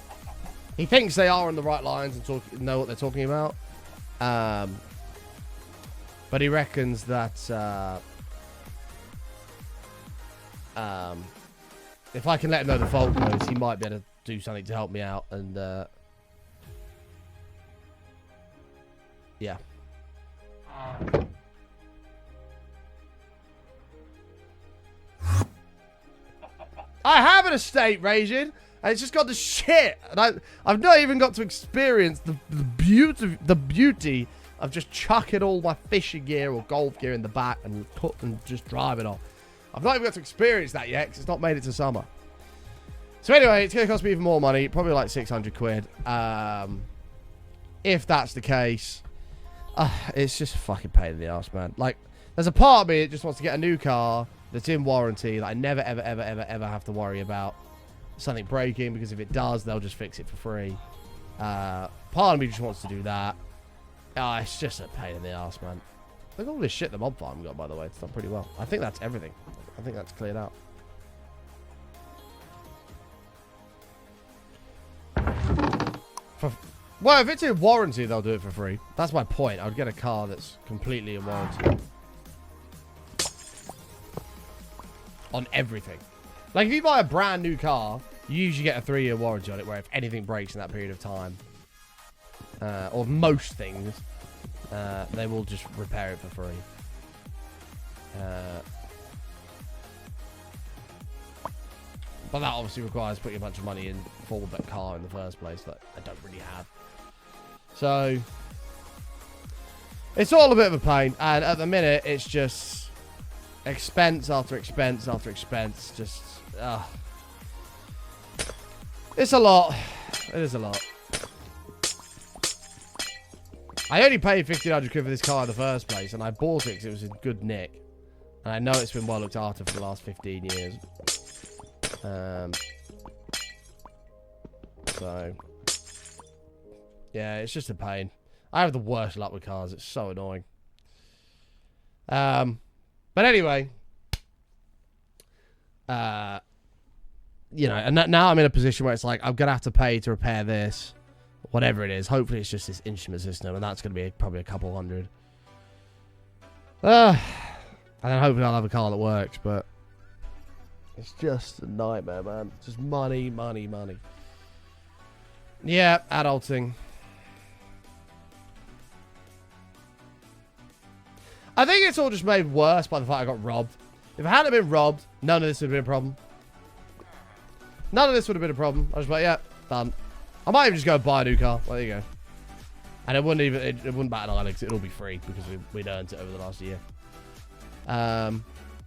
He thinks they are on the right lines and know what they're talking about. But he reckons that if I can let him know the fault codes, he might be able to do something to help me out. And yeah. I have an estate, Raging, and it's just got the shit. And I've not even got to experience the beauty of just chucking all my fishing gear or golf gear in the back and just driving off. I've not even got to experience that yet, because it's not made it to summer. So anyway, it's going to cost me even more money, probably like 600 quid. If that's the case, it's just a fucking pain in the ass, man. Like, there's a part of me that just wants to get a new car that's in warranty, that I never, ever, ever, ever, ever have to worry about something breaking, because if it does, they'll just fix it for free. Part of me just wants to do that. It's just a pain in the ass, man. Look at all this shit the mob farm got, by the way. It's done pretty well. I think that's everything. I think that's cleared out. Well, if it's in warranty, they'll do it for free. That's my point. I would get a car that's completely in warranty. On everything. Like, if you buy a brand new car, you usually get a 3-year warranty on it, where if anything breaks in that period of time, or most things, they will just repair it for free. But that obviously requires putting a bunch of money in for that car in the first place that I don't really have. So, it's all a bit of a pain. And at the minute, it's just expense after expense after expense. Just, it's a lot. It is a lot. I only paid 1,500 quid for this car in the first place, and I bought it because it was in good nick. And I know it's been well looked after for the last 15 years. So, yeah, it's just a pain. I have the worst luck with cars. It's so annoying. But anyway, you know, and now I'm in a position where it's like, I'm going to have to pay to repair this, whatever it is. Hopefully it's just this instrument system, and that's going to be probably a couple hundred. And then hopefully I'll have a car that works, but it's just a nightmare, man. Just money, money, money. Yeah, adulting. I think it's all just made worse by the fact I got robbed. If I hadn't been robbed, none of this would have been a problem. None of this would have been a problem. I was like, yeah, done. I might even just go buy a new car. Well, there you go. And it wouldn't even, it wouldn't bat an eye because it'll be free because we'd earned it over the last year. But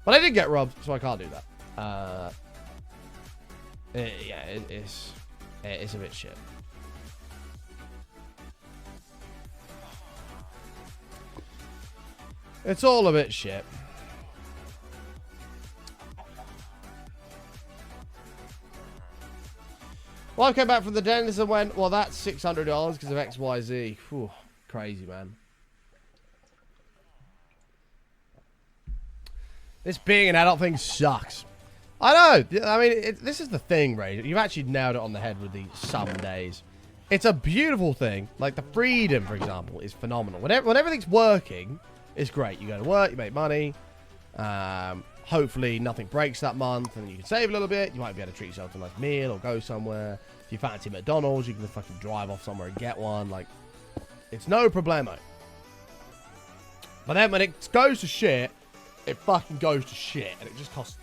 I did get robbed, so I can't do that. Yeah, it's a bit shit. It's all a bit shit. Well, I came back from the dentist and went, well, that's $600 because of XYZ. Whew, crazy, man. This being an adult thing sucks. I know. I mean, this is the thing, Ray. You've actually nailed it on the head with the some days. It's a beautiful thing. Like, the freedom, for example, is phenomenal. When everything's working, it's great. You go to work, you make money. Hopefully, nothing breaks that month, and you can save a little bit. You might be able to treat yourself to a nice meal or go somewhere. If you fancy McDonald's, you can fucking drive off somewhere and get one. Like, it's no problemo. But then when it goes to shit, it fucking goes to shit, and it just costs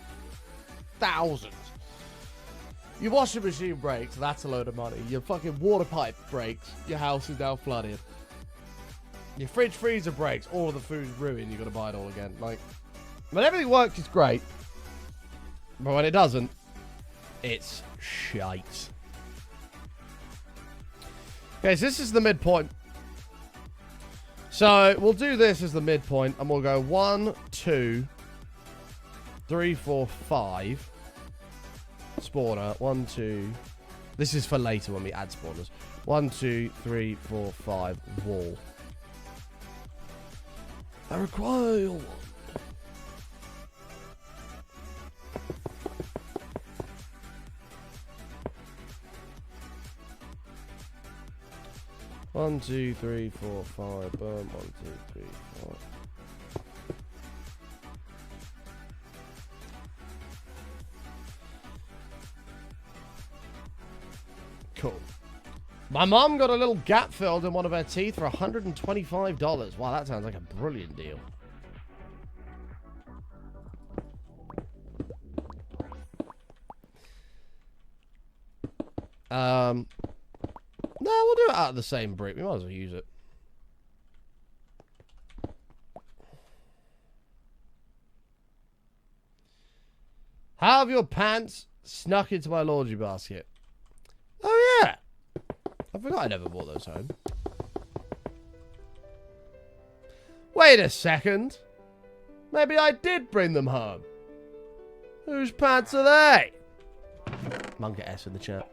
thousands. Your washing machine breaks, that's a load of money. Your fucking water pipe breaks, your house is now flooded. Your fridge freezer breaks, all of the food's ruined, you gotta buy it all again. Like, when everything works, it's great. But when it doesn't, it's shite. Okay, so this is the midpoint. So, we'll do this as the midpoint, and we'll go 1, 2, 3, 4, 5. Spawner. 1, 2. This is for later when we add spawners. 1, 2, 3, 4, 5. Wall. I require one. One, 2, 3, 4, 5. Boom. 1, 2, 3, 4. Cool. My mom got a little gap filled in one of her teeth for $125. Wow, that sounds like a brilliant deal. No, we'll do it out of the same brick. We might as well use it. How have your pants snuck into my laundry basket? Oh, yeah. I forgot I never brought those home. Wait a second. Maybe I did bring them home. Whose pants are they? Monk S in the chat.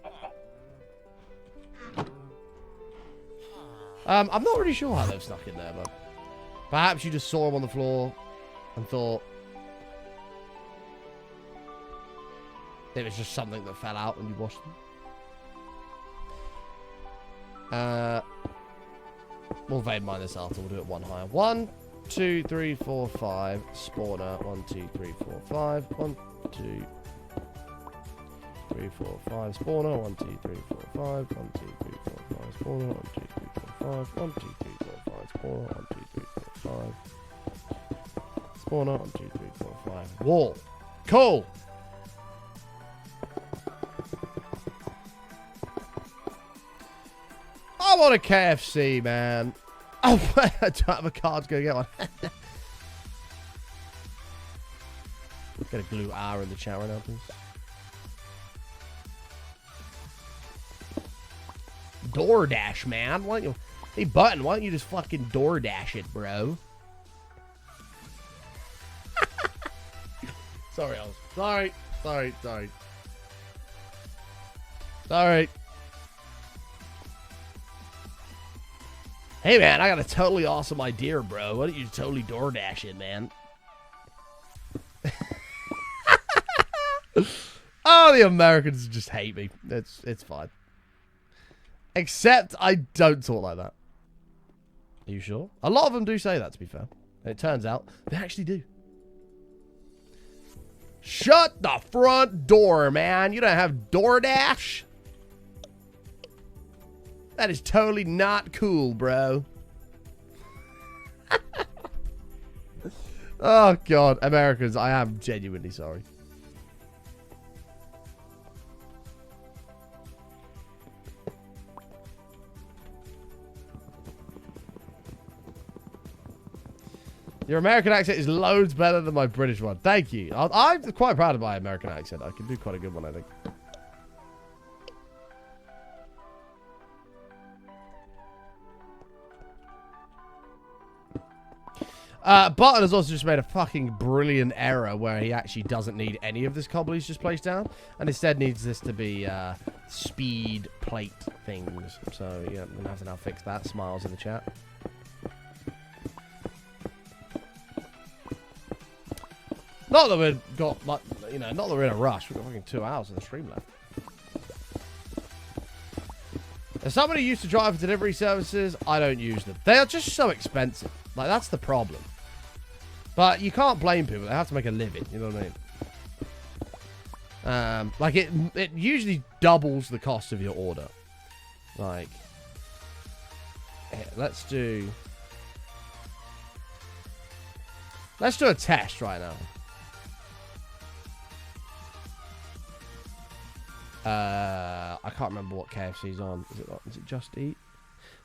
I'm not really sure how they've snuck in there, but perhaps you just saw them on the floor and thought it was just something that fell out when you washed them. We'll vein mine this after. We'll do it one higher. 1, 2, 3, 4, 5. Spawner. 1, 2, 3, 4, 5. 1, 2, 3, 4, 5. Spawner. 1, 2, 3, 4, 5. 1, 2, 3, 4, 5. Spawner. 1, 2, 3, 4, 5. 1, 2, 3, 4, 5. Spawner. 1, 2, 3, 4, 5. Spawner. 1, 2, 3, 4, 5. Wall. Cool. I want a KFC, man. Oh, I don't have a card to go get one. Get a glue R in the chat right now, please. DoorDash, man. Why don't you... Hey, Button, why don't you just fucking DoorDash it, bro? Sorry, Oz. Sorry. Hey, man, I got a totally awesome idea, bro. Why don't you totally DoorDash it, man? Oh, the Americans just hate me. It's fine. Except I don't talk like that. Are you sure? A lot of them do say that, to be fair. And it turns out they actually do. Shut the front door, man. You don't have DoorDash? That is totally not cool, bro. Oh, God. Americans, I am genuinely sorry. Your American accent is loads better than my British one. Thank you. I'm quite proud of my American accent. I can do quite a good one, I think. Button has also just made a fucking brilliant error where he actually doesn't need any of this cobble he's just placed down, and instead needs this to be speed plate things. So yeah, I'm gonna have to now fix that. Smiles in the chat. Not that we've got, like, you know, not that we're in a rush. We've got fucking 2 hours of the stream left. As somebody who used to drive for delivery services, I don't use them. They are just so expensive. Like, that's the problem. But you can't blame people. They have to make a living. You know what I mean? Like, it usually doubles the cost of your order. Like, here, let's do a test right now. I can't remember what KFC's on. Is it Just Eat?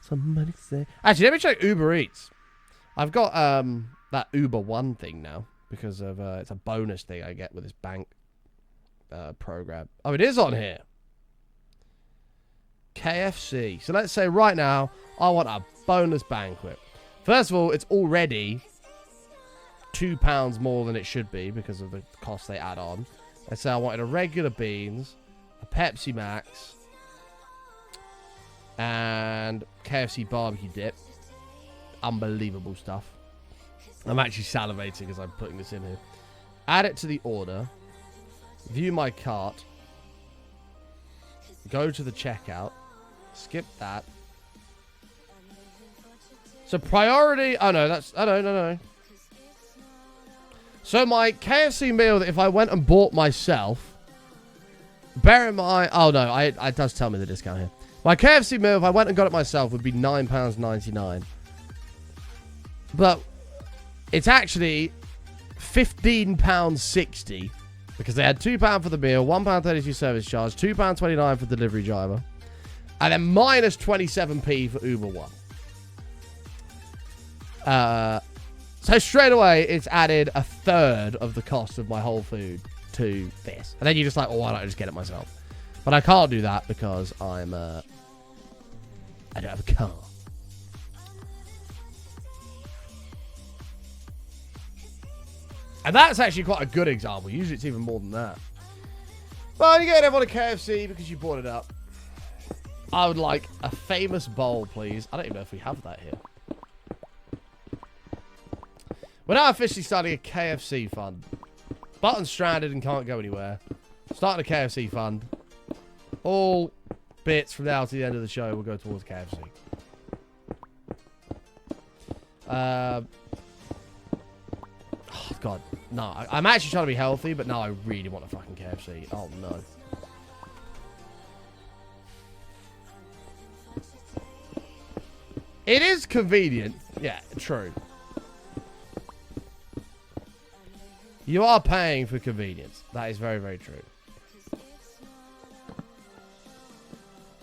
Somebody say. Actually, let me check Uber Eats. I've got that Uber One thing now because of it's a bonus thing I get with this bank program. Oh, it is on here. KFC. So let's say right now I want a bonus banquet. First of all, it's already £2 more than it should be because of the cost they add on. Let's say I wanted a regular beans, a Pepsi Max, and KFC barbecue dip. Unbelievable stuff. I'm actually salivating as I'm putting this in here. Add it to the order. View my cart. Go to the checkout. Skip that. So priority... Oh, no, that's... Oh, no. So my KFC meal that if I went and bought myself... Bear in mind... Oh, no, it does tell me the discount here. My KFC meal, if I went and got it myself, would be £9.99. But it's actually £15.60 because they had £2 for the meal, £1.32 service charge, £2.29 for the delivery driver, and then minus 27p for Uber One. So straight away, it's added a third of the cost of my whole food to this. And then you're just like, oh, why don't I just get it myself? But I can't do that because I don't have a car. And that's actually quite a good example. Usually it's even more than that. Well, you get everyone a KFC because you brought it up. I would like a famous bowl, please. I don't even know if we have that here. We're now officially starting a KFC fund. Button's stranded and can't go anywhere. Starting a KFC fund. All bits from now to the end of the show will go towards KFC. Oh, God. No, I'm actually trying to be healthy, but now I really want a fucking KFC. Oh, no. It is convenient. Yeah, true. You are paying for convenience. That is very, very true.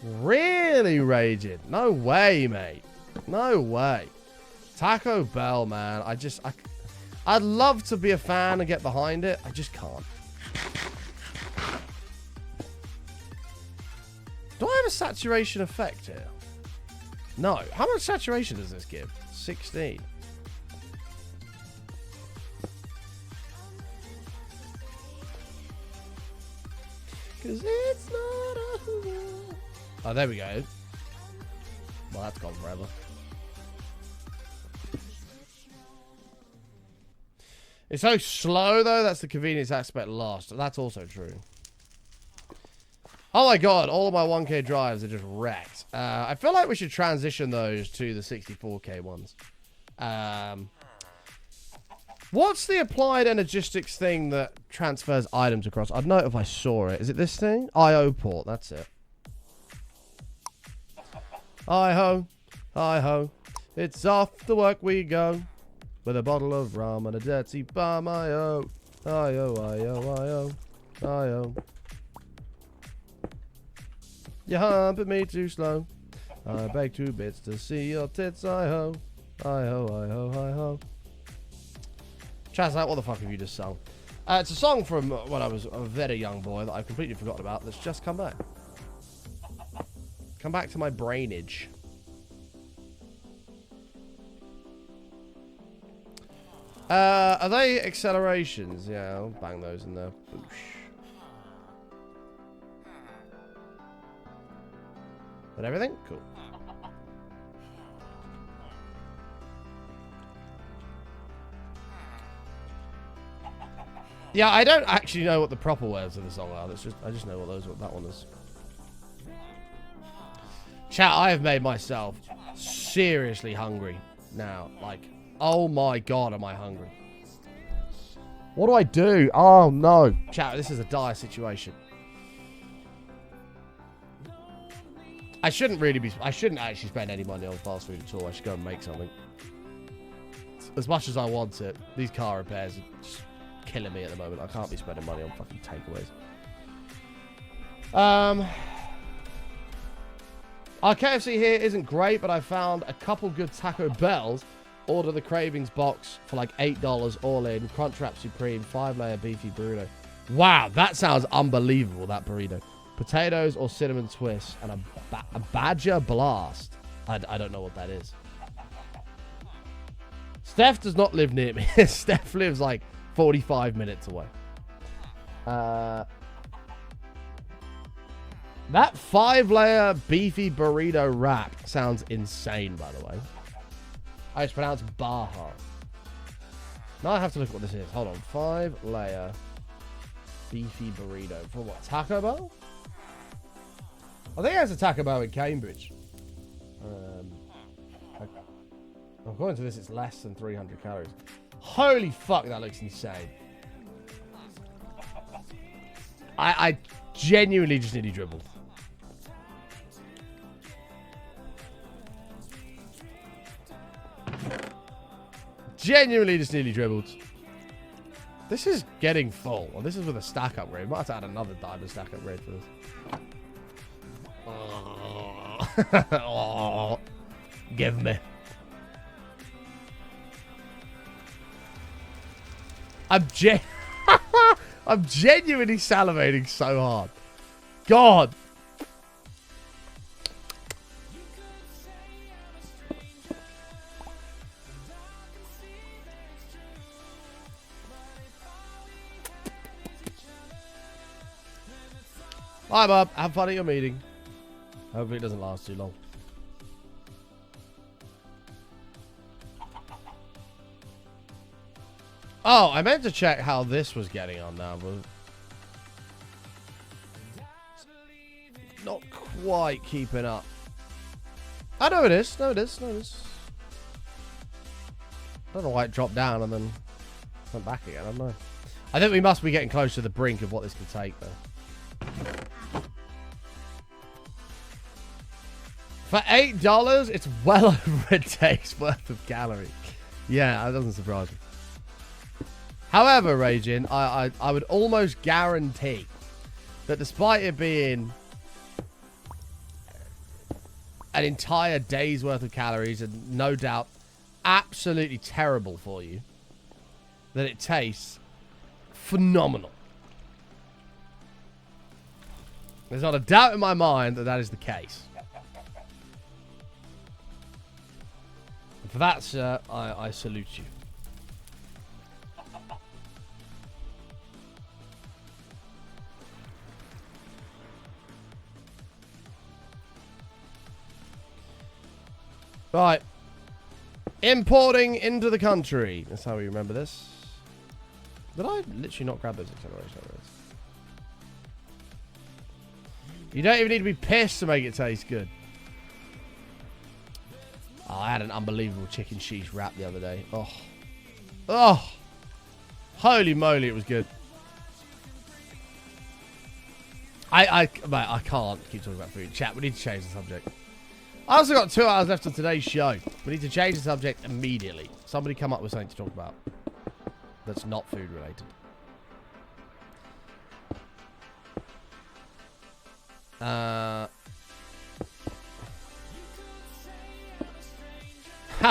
Really raging? No way, mate. No way. Taco Bell, man. I'd love to be a fan and get behind it. I just can't. Do I have a saturation effect here? No. How much saturation does this give? 16. Cause it's not over. Oh, there we go. Well, that's gone forever. It's so slow, though. That's the convenience aspect lost. That's also true. Oh, my God. All of my 1K drives are just wrecked. I feel like we should transition those to the 64K ones. What's the applied energistics thing that transfers items across? I'd know if I saw it. Is it this thing? IO port. That's it. Hi-ho. Hi-ho. It's off to work we go. With a bottle of rum and a dirty bum. I-O. I-O, I-O, I-O. I-O. You're humping me too slow. I beg 2 bits to see your tits. I-ho. I-ho, I-ho, I-ho. Chaz, what the fuck have you just sung? It's a song from when I was a very young boy that I've completely forgotten about that's just come back. Come back to my brainage. Are they accelerations? Yeah, I'll bang those in there. Boosh. But everything? Cool. Yeah, I don't actually know what the proper words of the song are. I just know what that one is. Chat, I have made myself seriously hungry now. Like, oh my God, am I hungry? What do I do? Oh no. Chat, this is a dire situation. I shouldn't actually spend any money on fast food at all. I should go and make something. As much as I want it, these car repairs are just killing me at the moment. I can't be spending money on fucking takeaways. Our KFC here isn't great, but I found a couple good Taco Bells. Order the Cravings box for like $8 all in. Crunchwrap Supreme, 5-layer beefy burrito. Wow, that sounds unbelievable, that burrito. Potatoes or cinnamon twists and a Badger Blast. I don't know what that is. Steph does not live near me. Steph lives like 45 minutes away. That 5-layer beefy burrito wrap sounds insane, by the way. It's pronounced Baja. Now I have to look at what this is. Hold on. 5-layer beefy burrito. For what? Taco Bell? I think that's a Taco Bell in Cambridge. According to this, it's less than 300 calories. Holy fuck, that looks insane. I genuinely just nearly dribbled. Genuinely just nearly dribbled. This is getting full. Well, this is with a stack upgrade. Might have to add another diamond stack upgrade for this. Oh, give me. I'm genuinely salivating so hard. God. Bye, Bob. Have fun at your meeting. Hopefully it doesn't last too long. Oh, I meant to check how this was getting on now, but not quite keeping up. I know it is. No, it is. No, it is. I don't know why it dropped down and then went back again. I don't know. I think we must be getting close to the brink of what this could take, though. For $8, it's well over a day's worth of calories. Yeah, that doesn't surprise me. However, Raging, I would almost guarantee that despite it being an entire day's worth of calories and no doubt absolutely terrible for you, that it tastes phenomenal. There's not a doubt in my mind that that is the case. And for that, sir, I salute you. Right. Importing into the country. That's how we remember this. Did I literally not grab those acceleration arrows? You don't even need to be pissed to make it taste good. Oh, I had an unbelievable chicken sheesh wrap the other day. Oh. Oh. Holy moly, it was good. Mate, I can't keep talking about food. Chat, we need to change the subject. I also got 2 hours left of today's show. We need to change the subject immediately. Somebody come up with something to talk about that's not food related. How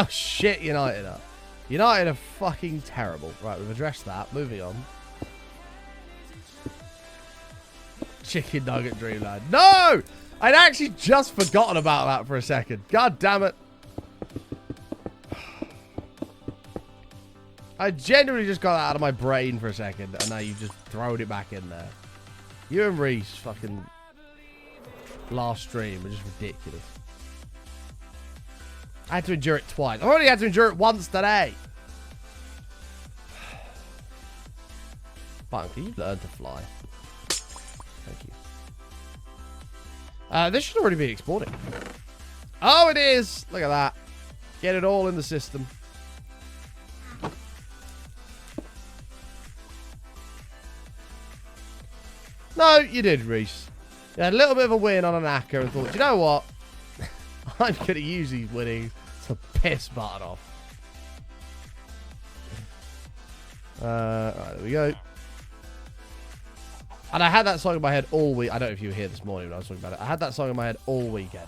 shit United are. United are fucking terrible. Right, we've addressed that. Moving on. Chicken nugget dreamland. No! I'd actually just forgotten about that for a second. God damn it. I genuinely just got that out of my brain for a second, and now you've just thrown it back in there. You and Reese fucking last stream were just ridiculous. I had to endure it twice. I've already had to endure it once today. Fine, can you learn to fly? Thank you. This should already be exporting. Oh, it is! Look at that. Get it all in the system. No, you did, Reese. You had a little bit of a win on an ACCA and thought, you know what? I'm going to use these winnings to piss Barton off. Right, there we go. And I had that song in my head all week. I don't know if you were here this morning when I was talking about it. I had that song in my head all weekend.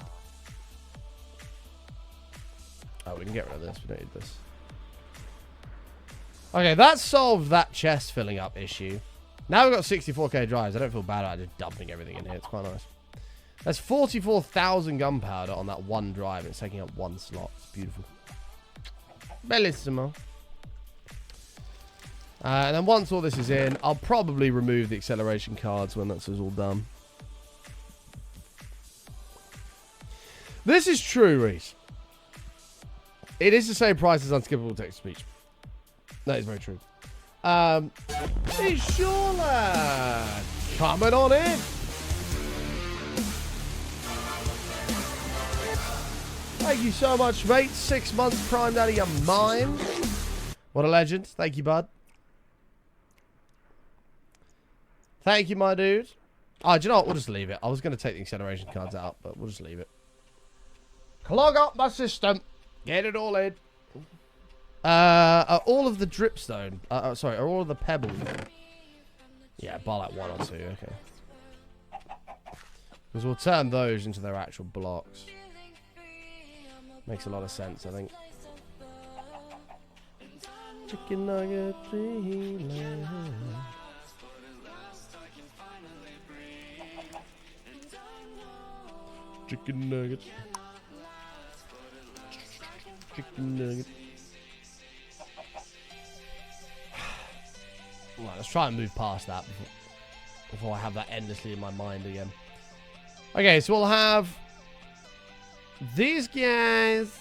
Oh, we can get rid of this. We don't need this. Okay, that solved that chest filling up issue. Now we've got 64k drives. I don't feel bad about just dumping everything in here. It's quite nice. There's 44,000 gunpowder on that one drive. It's taking up one slot. It's beautiful. Bellissimo. And then once all this is in, I'll probably remove the acceleration cards when that's all done. This is true, Reese. It is the same price as unskippable text-to-speech. That is very true. Hey, sure, lad. Coming on in. Thank you so much, mate. 6 months primed out of your mind. What a legend. Thank you, bud. Thank you, my dude. Oh, do you know what? We'll just leave it. I was going to take the acceleration cards out, but we'll just leave it. Clog up my system. Get it all in. Are all of the dripstone... sorry, are all of the pebbles in? Yeah, bar like 1 or 2. Okay. Because we'll turn those into their actual blocks. Makes a lot of sense, I think. Chicken nugget dreamland. Chicken nuggets. Chicken nuggets. Right, let's try and move past that before I have that endlessly in my mind again. Okay, so we'll have these guys.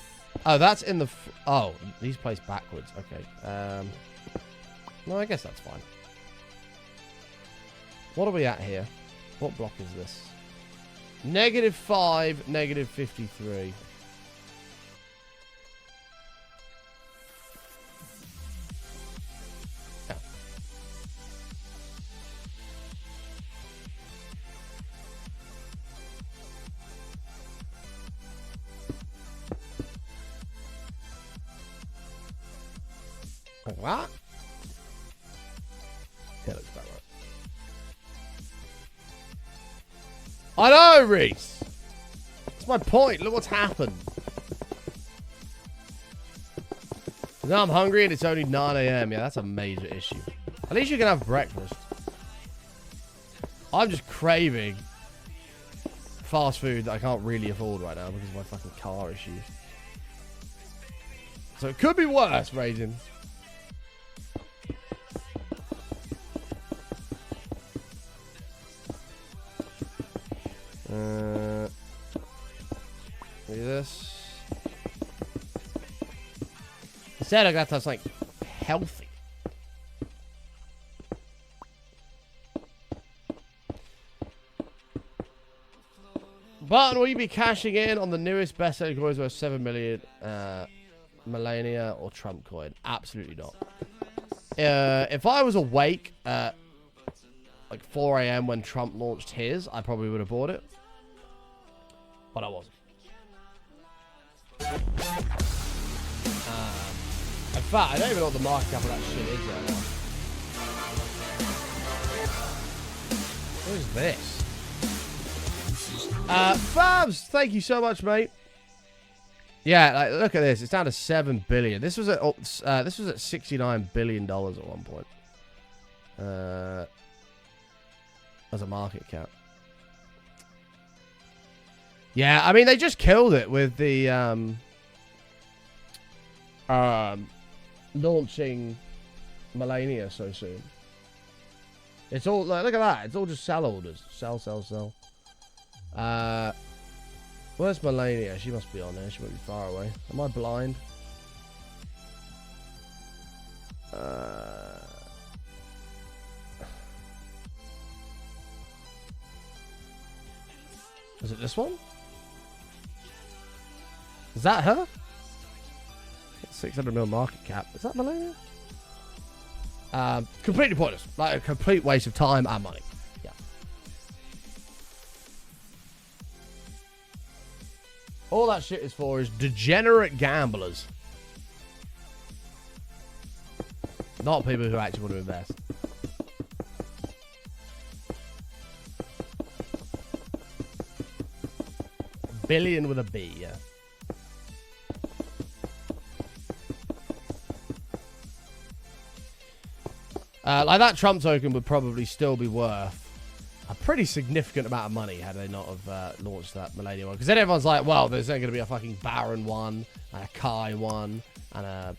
Oh, that's in the... oh, these placed backwards. Okay. No, I guess that's fine. What are we at here? What block is this? -5, -53. What? Yeah, looks about right. I know, Reese. That's my point. Look what's happened. Now I'm hungry and it's only 9 a.m. Yeah, that's a major issue. At least you can have breakfast. I'm just craving fast food that I can't really afford right now because of my fucking car issues. So it could be worse, Raisin. Look at this. Instead, I got to have something healthy. But will you be cashing in on the newest best-selling coins worth 7 million Melania or Trump coin? Absolutely not. If I was awake at like 4 a.m. when Trump launched his, I probably would have bought it. But I wasn't. In fact, I don't even know what the market cap of that shit is right now. What is this? Fabs, thank you so much, mate. Yeah, like, look at this. It's down to 7 billion. This was at $69 billion at one point. As a market cap. Yeah, I mean they just killed it with the launching Melania so soon. It's all like, look at that. It's all just sell orders. Sell, sell, sell. Where's Melania? She must be on there. She might be far away. Am I blind? Is it this one? Is that her? 600 mil market cap. Is that Melania? Completely pointless. Like a complete waste of time and money. Yeah. All that shit is for is degenerate gamblers. Not people who actually want to invest. Billion with a B, yeah. Like that Trump token would probably still be worth a pretty significant amount of money had they not have launched that Melania one. Because then everyone's like, well, there's then going to be a fucking Baron one, and a Kai one, and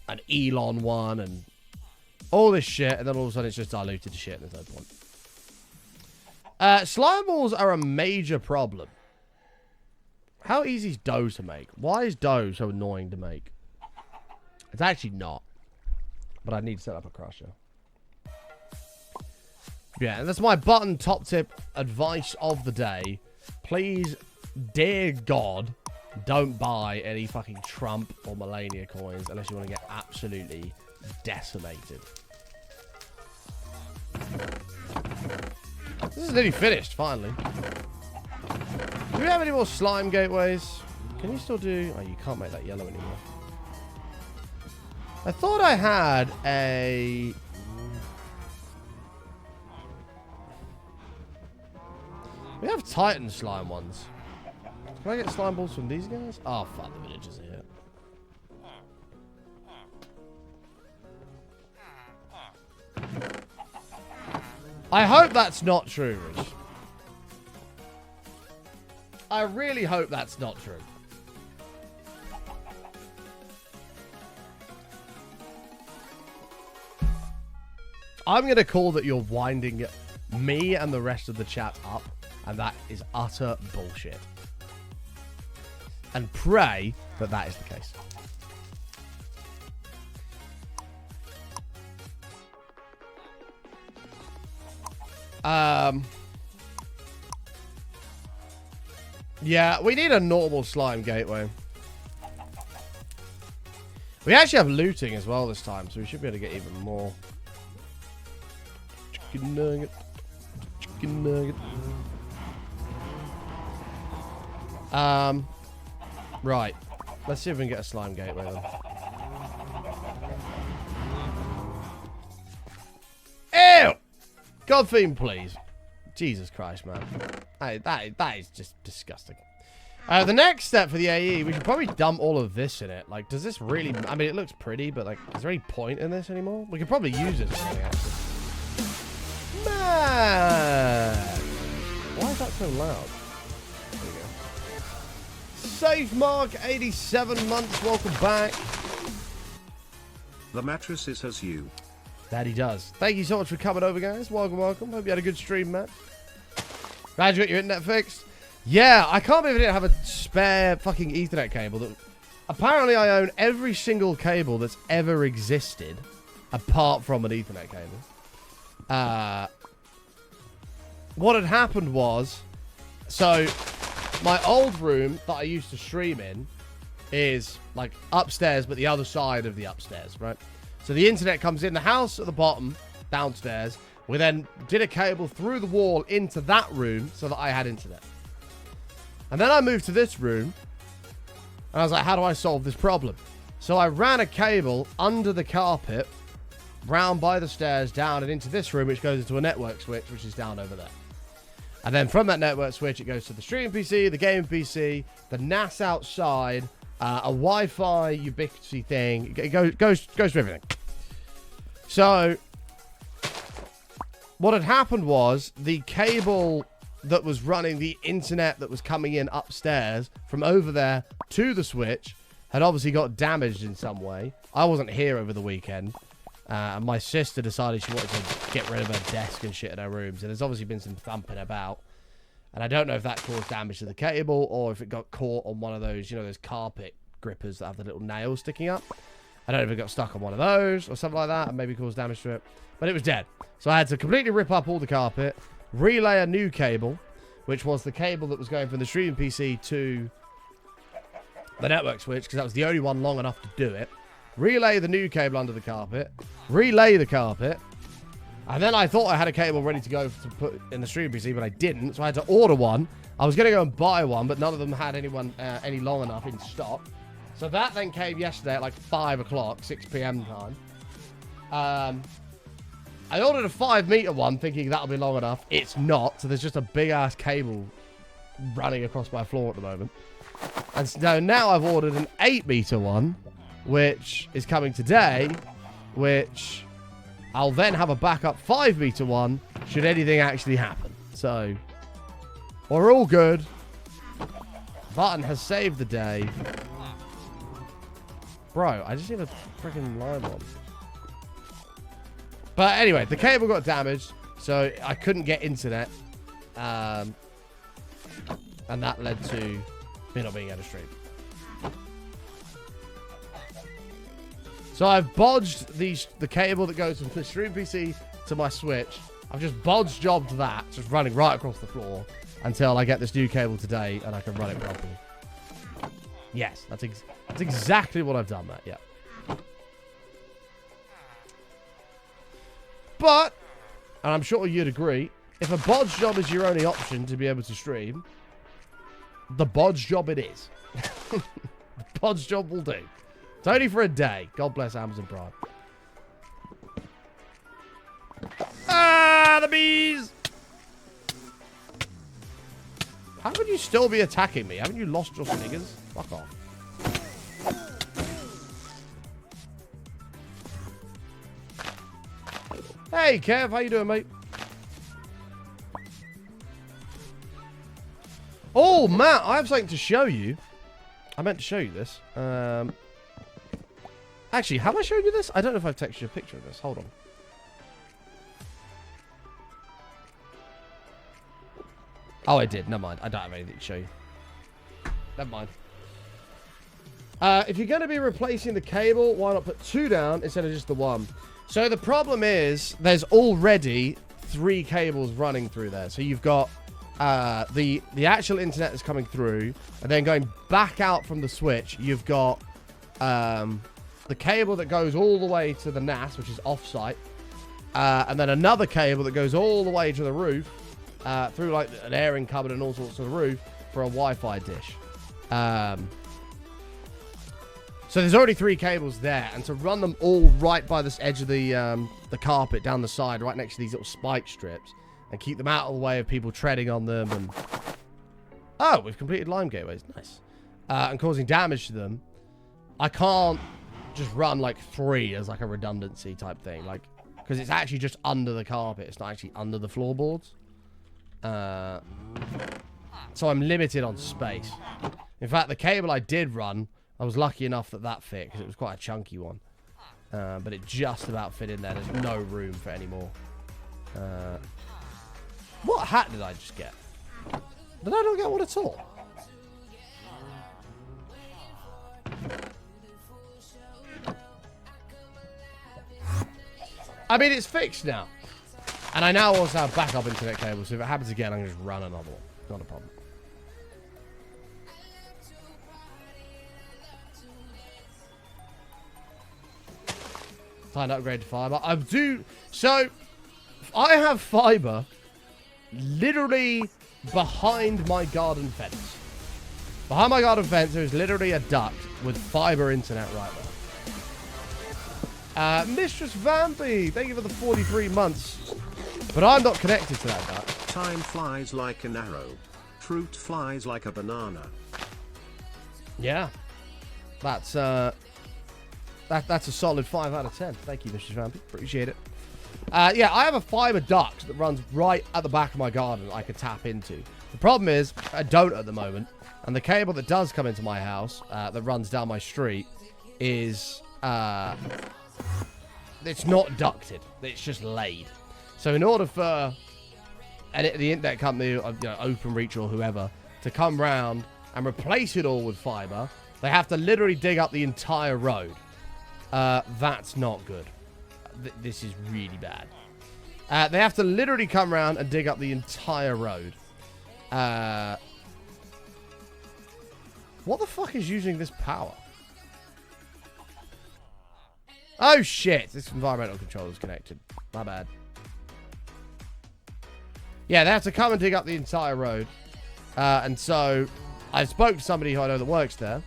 an Elon one, and all this shit, and then all of a sudden it's just diluted to shit and there's no point. Slime balls are a major problem. How easy is dough to make? Why is dough so annoying to make? It's actually not. But I need to set up a crusher. Yeah, and that's my button top tip advice of the day. Please, dear God, don't buy any fucking Trump or Melania coins unless you want to get absolutely decimated. This is nearly finished, finally. Do we have any more slime gateways? Can you still do... Oh, you can't make that yellow anymore. I thought I had a... We have Titan slime ones. Can I get slime balls from these guys? Oh, fuck, the villagers are here. I hope that's not true, Rich. I really hope that's not true. I'm going to call that you're winding me and the rest of the chat up, and that is utter bullshit. And pray that that is the case. Yeah, we need a normal slime gateway. We actually have looting as well this time, so we should be able to get even more. Chicken nugget. Chicken nugget. Right. Let's see if we can get a slime gateway then. Ew! God theme, please. Jesus Christ, man. That is just disgusting. The next step for the AE, we should probably dump all of this in it. Like, does this really... I mean, it looks pretty, but, like, is there any point in this anymore? We could probably use it for something, actually. Man! Why is that so loud? There we go. Safe Mark, 87 months. Welcome back. The mattresses has you. That he does. Thank you so much for coming over, guys. Welcome, welcome. Hope you had a good stream, man. Glad you got your internet fixed. Yeah, I can't believe I didn't have a spare fucking Ethernet cable. Apparently, I own every single cable that's ever existed, apart from an Ethernet cable. What had happened was, so my old room that I used to stream in is like upstairs, but the other side of the upstairs, right? So the internet comes in the house at the bottom, downstairs. We then did a cable through the wall into that room so that I had internet. And then I moved to this room, and I was like, how do I solve this problem? So I ran a cable under the carpet, round by the stairs, down and into this room, which goes into a network switch, which is down over there. And then from that network switch, it goes to the stream PC, the game PC, the NAS outside, a Wi-Fi ubiquity thing. It goes to everything. So what had happened was the cable that was running the internet that was coming in upstairs from over there to the switch had obviously got damaged in some way. I wasn't here over the weekend. And my sister decided she wanted to get rid of her desk and shit in her rooms. And there's obviously been some thumping about. And I don't know if that caused damage to the cable or if it got caught on one of those, you know, those carpet grippers that have the little nails sticking up. I don't know if it got stuck on one of those or something like that and maybe caused damage to it. But it was dead. So I had to completely rip up all the carpet, relay a new cable, which was the cable that was going from the streaming PC to the network switch, because that was the only one long enough to do it. Relay the new cable under the carpet, relay the carpet, and then I thought I had a cable ready to go to put in the streaming PC, but I didn't, so I had to order one. I was going to go and buy one, but none of them had any long enough in stock. So that then came yesterday at like 5 o'clock, 6 p.m. time. I ordered a 5-meter one, thinking that'll be long enough. It's not, so there's just a big-ass cable running across my floor at the moment. And so now I've ordered an 8-meter one, which is coming today, which I'll then have a backup 5-meter one should anything actually happen. So we're all good. Button has saved the day. Bro, I just need a freaking line one. But anyway, the cable got damaged, so I couldn't get internet. And that led to me not being able to stream. So I've bodged the cable that goes from the stream PC to my Switch. I've just bodged jobbed that, just running right across the floor until I get this new cable today and I can run it properly. Yes, that's exactly what I've done, Matt. Yeah. But, and I'm sure you'd agree, if a bodge job is your only option to be able to stream, the bodge job it is. The bodge job will do. It's only for a day. God bless Amazon Prime. Ah, the bees! How could you still be attacking me? Haven't you lost your sniggers? Fuck off. Hey, Kev. How you doing, mate? Oh, Matt, I have something to show you. I meant to show you this. Actually, have I shown you this? I don't know if I've texted you a picture of this. Hold on. Oh, I did. Never mind. I don't have anything to show you. Never mind. If you're going to be replacing the cable, why not put 2 down instead of just the 1? So the problem is there's already 3 cables running through there. So you've got the actual internet is coming through, and then going back out from the switch, you've got the cable that goes all the way to the NAS, which is off-site, and then another cable that goes all the way to the roof, through like an airing cupboard and all sorts of the roof for a Wi-Fi dish. So there's already 3 cables there, and to run them all right by this edge of the carpet down the side, right next to these little spike strips, and keep them out of the way of people treading on them, and oh, we've completed lime gateways, nice, and causing damage to them. I can't just run like 3 as like a redundancy type thing, like, because it's actually just under the carpet. It's not actually under the floorboards. So I'm limited on space. In fact, the cable I did run, I was lucky enough that that fit, because it was quite a chunky one. But it just about fit in there. There's no room for any more. What hat did I just get? Did I not get one at all? I mean, it's fixed now. And I now also have backup internet cables, so if it happens again, I can just run another one. Not a problem. Time to upgrade to fiber. I do. So, I have fiber literally behind my garden fence. Behind my garden fence, there is literally a duct with fiber internet right there. Mistress Vampy, thank you for the 43 months. But I'm not connected to that duct. Time flies like an arrow. Fruit flies like a banana. Yeah. That's a solid 5 out of 10. Thank you, Mr. Vampy. Appreciate it. Yeah, I have a fiber duct that runs right at the back of my garden that I could tap into. The problem is, I don't at the moment. And the cable that does come into my house, that runs down my street, is... it's not ducted. It's just laid. So in order for the internet company, OpenReach or whoever, to come round and replace it all with fiber, they have to literally dig up the entire road. That's not good. This is really bad. They have to literally come around and dig up the entire road. What the fuck is using this power? Oh shit, this environmental controller is connected. My bad. Yeah, they have to come and dig up the entire road. And so, I spoke to somebody who I know that works there.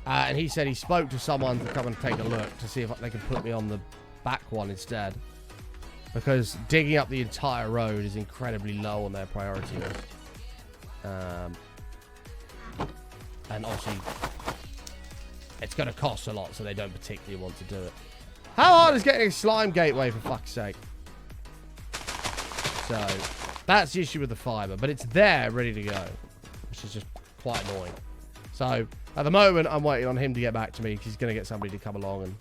And he said he spoke to someone to come and take a look to see if they can put me on the back one instead. Because digging up the entire road is incredibly low on their priority list. And obviously, it's going to cost a lot, so they don't particularly want to do it. How hard is getting a slime gateway, for fuck's sake? So, that's the issue with the fiber. But it's there, ready to go. Which is just quite annoying. So, at the moment, I'm waiting on him to get back to me. Because he's going to get somebody to come along and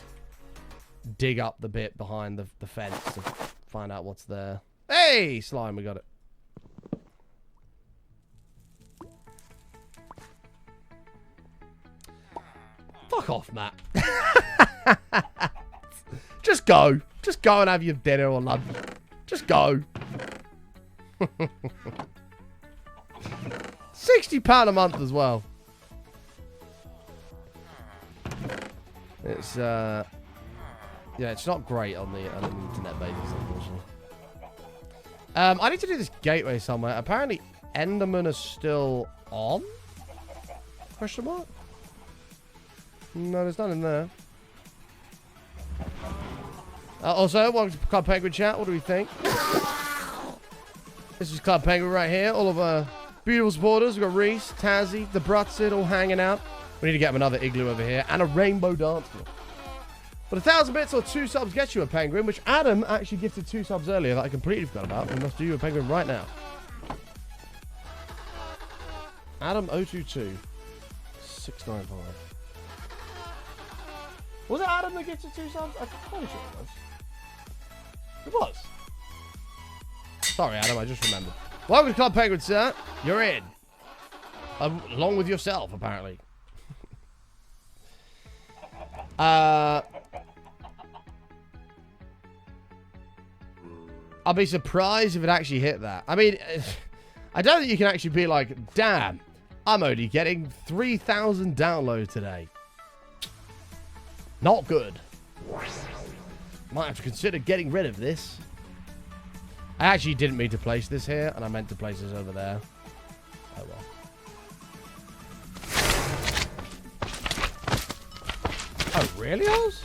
dig up the bit behind the fence to find out what's there. Hey, slime, we got it. Fuck off, Matt. Just go. Just go and have your dinner or lunch. Just go. £60 a month as well. It's yeah, it's not great on the internet basis, unfortunately. I need to do this gateway somewhere. Apparently, Enderman is still on? Question mark? No, there's none in there. Also, welcome to Club Penguin chat. What do we think? This is Club Penguin right here. All of our beautiful supporters. We've got Reese, Tazzy, the Brutsid all hanging out. We need to get him another igloo over here. And a rainbow dance floor. But 1,000 bits or 2 subs gets you a penguin, which Adam actually gifted 2 subs earlier that I completely forgot about. We must do you a penguin right now. Adam022. 695. Was it Adam that gifted 2 subs? I'm pretty sure it was. It was. Sorry, Adam, I just remembered. Welcome to Club Penguin, sir. You're in. Along with yourself, apparently. I'll be surprised if it actually hit that. I mean, I don't think you can actually be like, damn, I'm only getting 3,000 downloads today. Not good. Might have to consider getting rid of this. I actually didn't mean to place this here, and I meant to place this over there. Oh well. Oh, really, Oz?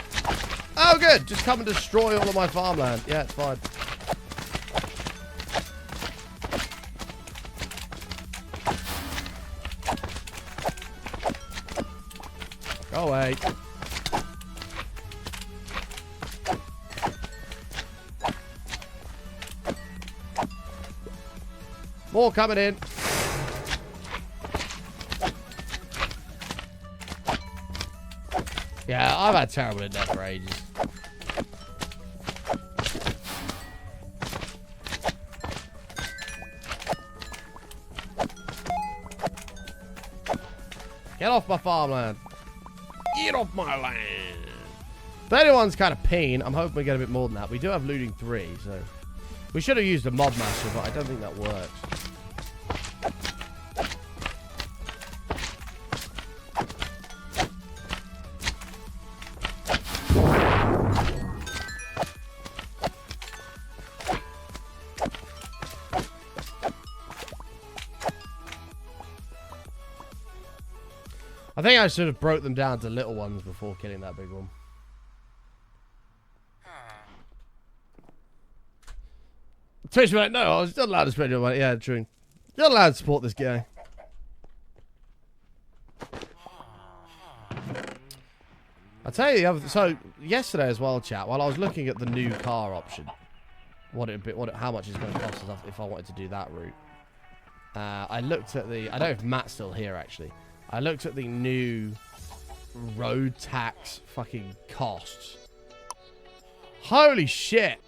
Oh, good. Just come and destroy all of my farmland. Yeah, it's fine. Go away. More coming in. Yeah, I've had terrible internet for ages. Get off my farmland. Get off my land. 31's kind of pain. I'm hoping we get a bit more than that. We do have looting 3, so... We should have used a mob master, but I don't think that works. I think I should have broke them down to little ones before killing that big one. Twitch like, no, I was still allowed to spend your money. Yeah, true. You're not allowed to support this guy. I'll tell you the other. So yesterday as well, chat. While I was looking at the new car option, how much it's going to cost us if I wanted to do that route. I looked at the. I don't know if Matt's still here actually. I looked at the new road tax fucking costs. Holy shit.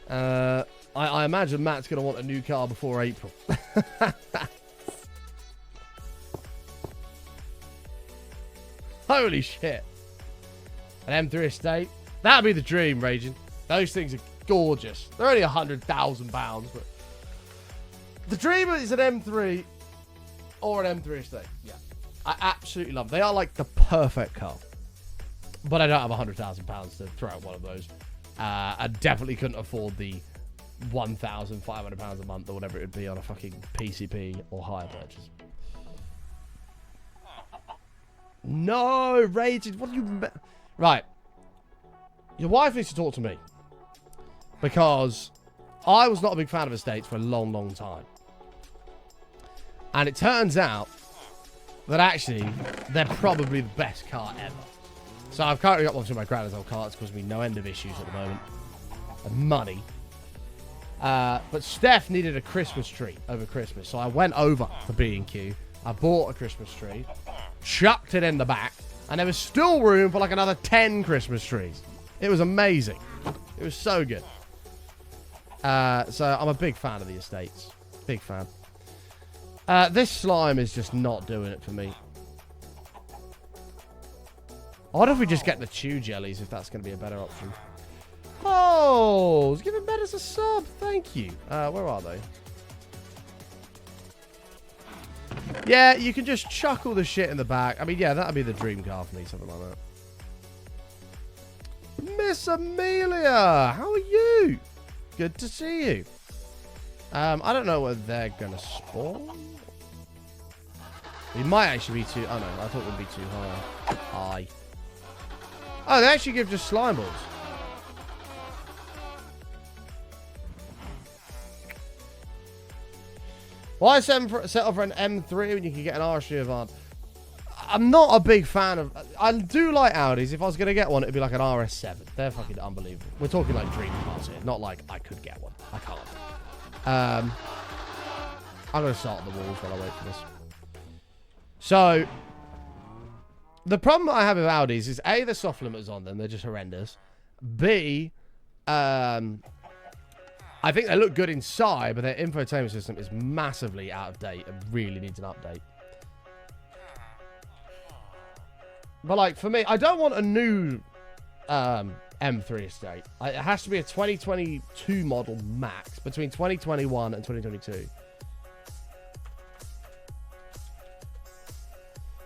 I imagine Matt's going to want a new car before April. Holy shit. An M3 estate. That'd be the dream, Raging. Those things are gorgeous. They're only £100,000, but... The dream is an M3 or an M3 estate. Yeah. I absolutely love them. They are like the perfect car. But I don't have £100,000 to throw out one of those. I definitely couldn't afford the £1,500 a month or whatever it would be on a fucking PCP or hire purchase. No, Raging. What do you... Right. Your wife needs to talk to me. Because I was not a big fan of estates for a long, long time. And it turns out that actually they're probably the best car ever. So I've currently got one of my granddad's old car. It's causing me no end of issues at the moment. And money. But Steph needed a Christmas tree over Christmas. So I went over to B&Q. I bought a Christmas tree. Chucked it in the back. And there was still room for like another 10 Christmas trees. It was amazing. It was so good. So I'm a big fan of the estates. Big fan. This slime is just not doing it for me. I wonder if we just get the chew jellies, if that's going to be a better option. Oh, give it better as a sub. Thank you. Where are they? Yeah, you can just chuck all the shit in the back. I mean, yeah, that would be the dream car for me, something like that. Miss Amelia, how are you? Good to see you. I don't know whether they're going to spawn. It might actually be too... Oh, no, I thought it would be too high. High. Oh, they actually give just slime balls. Why settle for an M3 when you can get an RS3 Avant? I'm not a big fan of... I do like Audis. If I was going to get one, it'd be like an RS7. They're fucking unbelievable. We're talking like dream cars here. Not like I could get one. I can't. I'm going to start on the walls while I wait for this. So, the problem I have with Audis is A, the soft limiters on them. They're just horrendous. B, I think they look good inside, but their infotainment system is massively out of date and really needs an update. But, like, for me, I don't want a new M3 estate. It has to be a 2022 model max, between 2021 and 2022.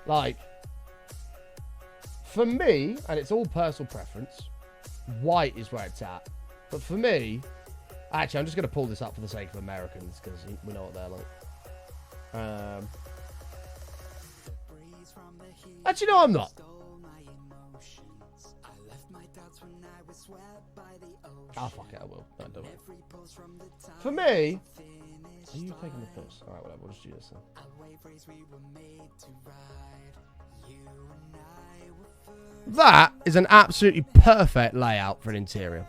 Like, for me, and it's all personal preference, white is where it's at. But for me, actually, I'm just going to pull this up for the sake of Americans, because we know what they're like. Actually, no, I'm not. Oh, fuck it, I will. No, don't worry. For me... Are you taking the piss? Alright, whatever, we'll just do this then. That is an absolutely perfect layout for an interior.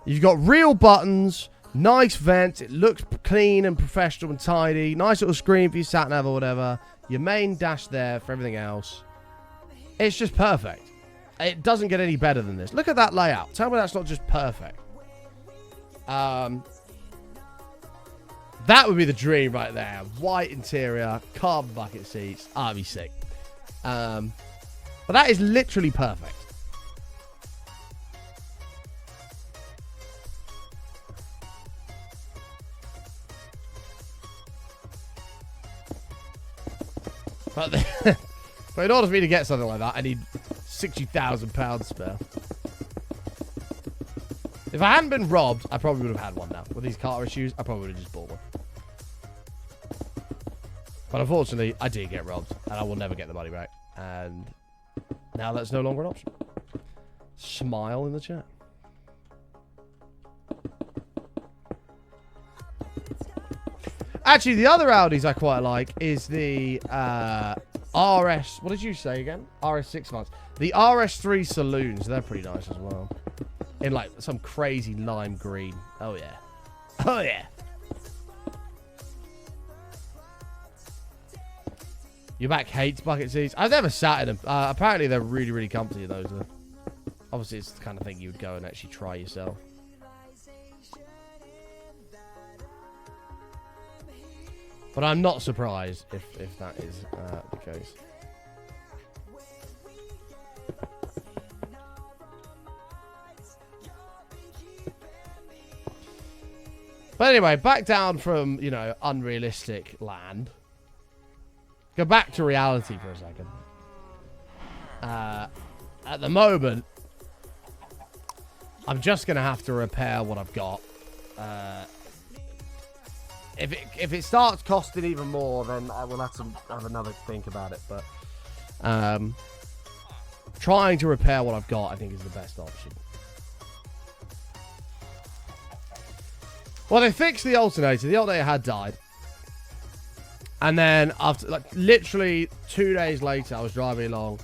You've got real buttons, nice vents, it looks clean and professional and tidy, nice little screen for your sat-nav or whatever, your main dash there for everything else. It's just perfect. It doesn't get any better than this. Look at that layout. Tell me that's not just perfect. That would be the dream right there. White interior, carbon bucket seats. That'd be sick. But that is literally perfect. But in order for me to get something like that, I need £60,000 spare. If I hadn't been robbed, I probably would have had one now. With these car issues, I probably would have just bought one. But unfortunately, I did get robbed, and I will never get the money back. And now that's no longer an option. Smile in the chat. Actually, the other Audis I quite like is the RS... What did you say again? RS6 ones. The RS3 Saloons. They're pretty nice as well. In, like, some crazy lime green. Oh, yeah. Oh, yeah. Your back hates bucket seats. I've never sat in them. Apparently, they're really, really comfy, those. Obviously, it's the kind of thing you would go and actually try yourself. But I'm not surprised if that is the case. But anyway, back down from, you know, unrealistic land. Go back to reality for a second. At the moment, I'm just going to have to repair what I've got. If it starts costing even more, then I will have to have another think about it. But trying to repair what I've got, I think, is the best option. Well, they fixed the alternator. The alternator had died. And then after, like, literally 2 days later, I was driving along.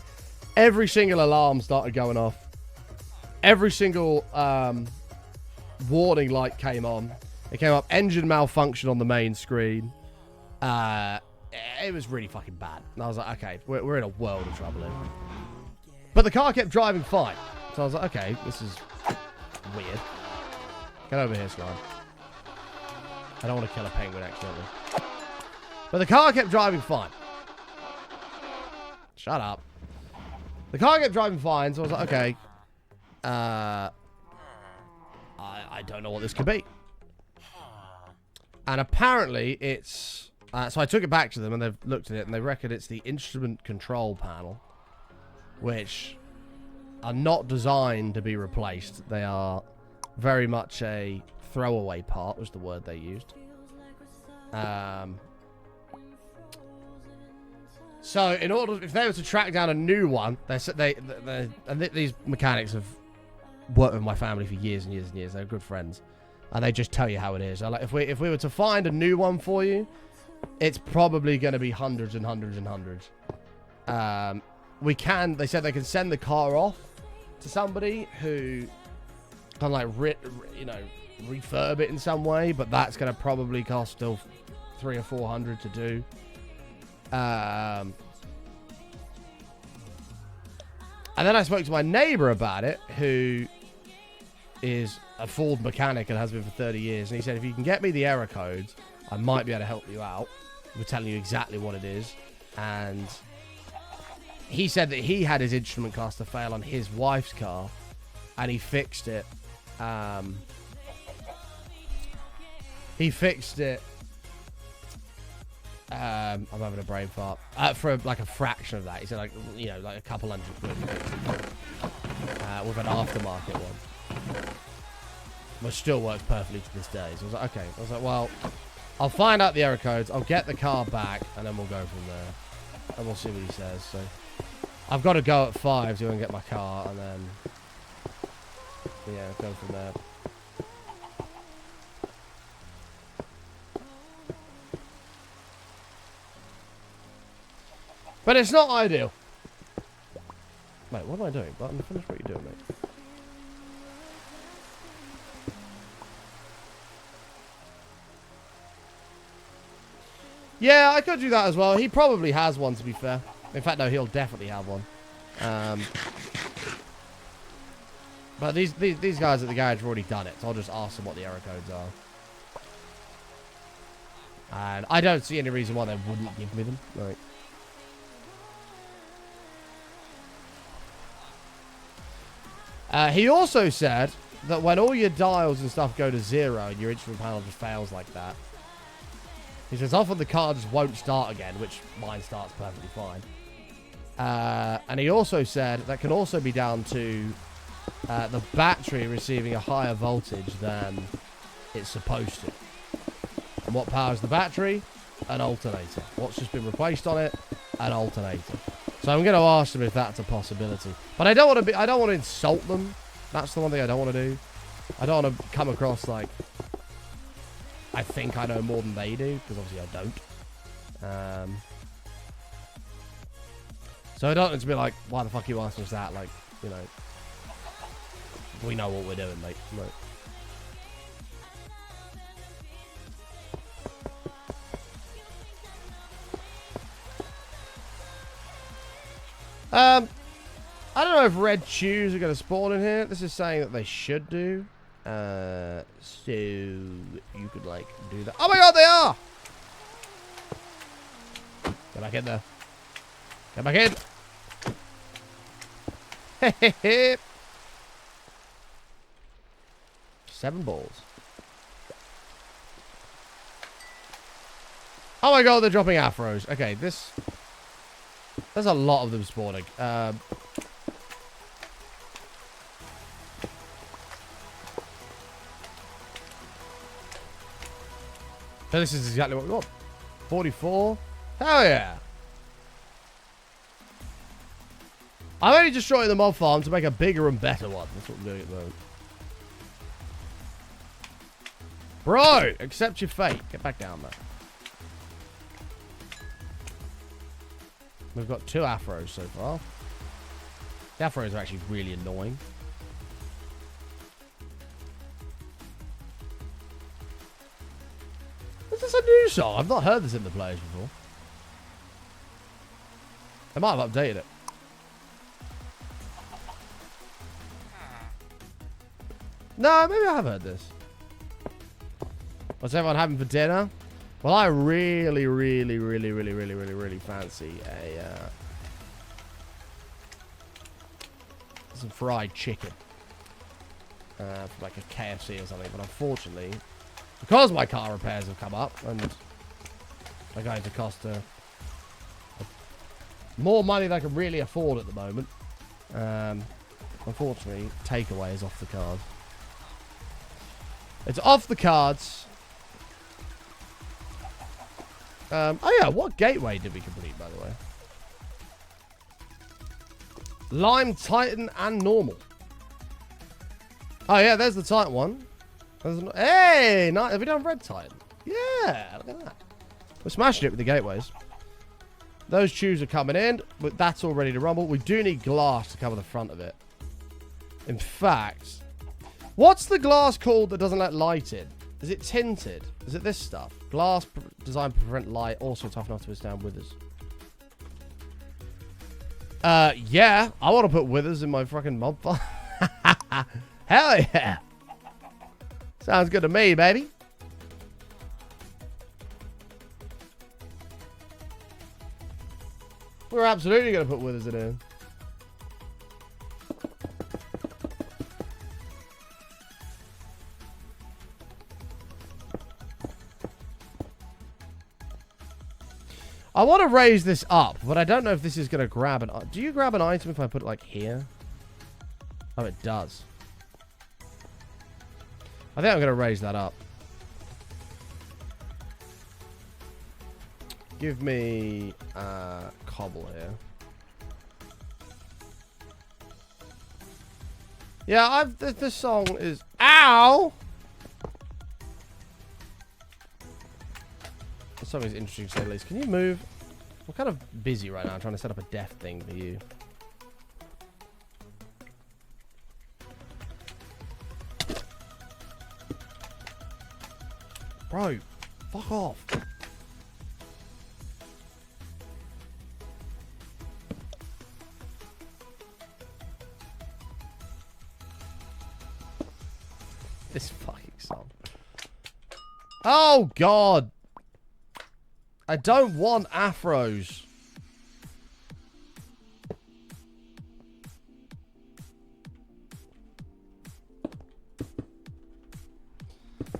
Every single alarm started going off. Every single warning light came on. It came up, engine malfunction on the main screen. It was really fucking bad. And I was like, okay, we're in a world of trouble here. But the car kept driving fine. So I was like, okay, this is weird. Get over here, Slime. I don't want to kill a penguin accidentally. But the car kept driving fine. Shut up. The car kept driving fine, so I was like, okay. I don't know what this could be. And apparently it's... so I took it back to them and they've looked at it and they reckon it's the instrument control panel. Which are not designed to be replaced. They are very much a throwaway part, was the word they used. So in order, if they were to track down a new one, these mechanics have worked with my family for years and years and years. They're good friends, and they just tell you how it is. So like, if we were to find a new one for you, it's probably going to be hundreds and hundreds and hundreds. They said they can send the car off to somebody who can like refurb it in some way, but that's going to probably cost still $300 or $400 to do. And then I spoke to my neighbor about it, who is a Ford mechanic and has been for 30 years. And he said, if you can get me the error codes, I might be able to help you out. We're telling you exactly what it is. And he said that he had his instrument cluster fail on his wife's car. and he fixed it. He fixed it. I'm having a brain fart. For like a fraction of that. He said like, you know, like a couple $100 with an aftermarket one. Which still works perfectly to this day. So I was like, okay. I was like, well, I'll find out the error codes. I'll get the car back, and then we'll go from there. And we'll see what he says. So I've got to go at 5 to go and get my car, and then yeah, go from there. But it's not ideal. Mate, what am I doing? Button, finish what you're doing, mate. Yeah, I could do that as well. He probably has one, to be fair. In fact, no, he'll definitely have one. But these guys at the garage have already done it, so I'll just ask them what the error codes are. And I don't see any reason why they wouldn't give me them. Like, he also said that when all your dials and stuff go to 0 and your instrument panel just fails like that, he says often the car just won't start again, which mine starts perfectly fine. And he also said that can also be down to the battery receiving a higher voltage than it's supposed to. And what powers the battery? An alternator. What's just been replaced on it? An alternator. So I'm going to ask them if that's a possibility. But I don't want to insult them. That's the one thing I don't want to do. I don't want to come across like I think I know more than they do, because obviously I don't. So I don't want to be like, why the fuck are you asking us that? Like, you know, we know what we're doing, mate. Like, I don't know if red shoes are going to spawn in here. This is saying that they should do. So you could like do that. Oh my god, they are! Get back in there. Get back in. Hey. 7 balls. Oh my god, they're dropping afros. Okay, there's a lot of them spawning. So this is exactly what we want. 44. Hell yeah. I'm only destroying the mob farm to make a bigger and better one. That's what I'm doing at the moment. Bro, accept your fate. Get back down there. We've got 2 afros so far. The afros are actually really annoying. Is this a new song? I've not heard this in the players before. They might have updated it. No, maybe I have heard this. What's everyone having for dinner? Well, I really fancy some fried chicken. From like a KFC or something. But unfortunately, because my car repairs have come up and they're going to cost more money than I can really afford at the moment. Unfortunately, takeaway is off the cards. It's off the cards. Oh yeah, what gateway did we complete, by the way? Lime, Titan, and normal. Oh yeah, there's the Titan one. Hey, nice. Have we done red Titan? Yeah, look at that. We're smashing it with the gateways. Those tubes are coming in, but that's all ready to rumble. We do need glass to cover the front of it. In fact, what's the glass called that doesn't let light in? Is it tinted? Is it this stuff? Glass designed to prevent light, also tough enough to withstand withers. Yeah, I want to put withers in my fucking mob farm. Hell yeah. Sounds good to me, baby. We're absolutely going to put withers in here. I want to raise this up, but I don't know if this is going to grab an... Do you grab an item if I put it, like, here? Oh, it does. I think I'm going to raise that up. Give me cobble here. Yeah, this song is... Ow! This song is interesting to say the least. Can you move? I'm kind of busy right now. I'm trying to set up a death thing for you. Bro, fuck off. This fucking song. Oh, God. I don't want afros.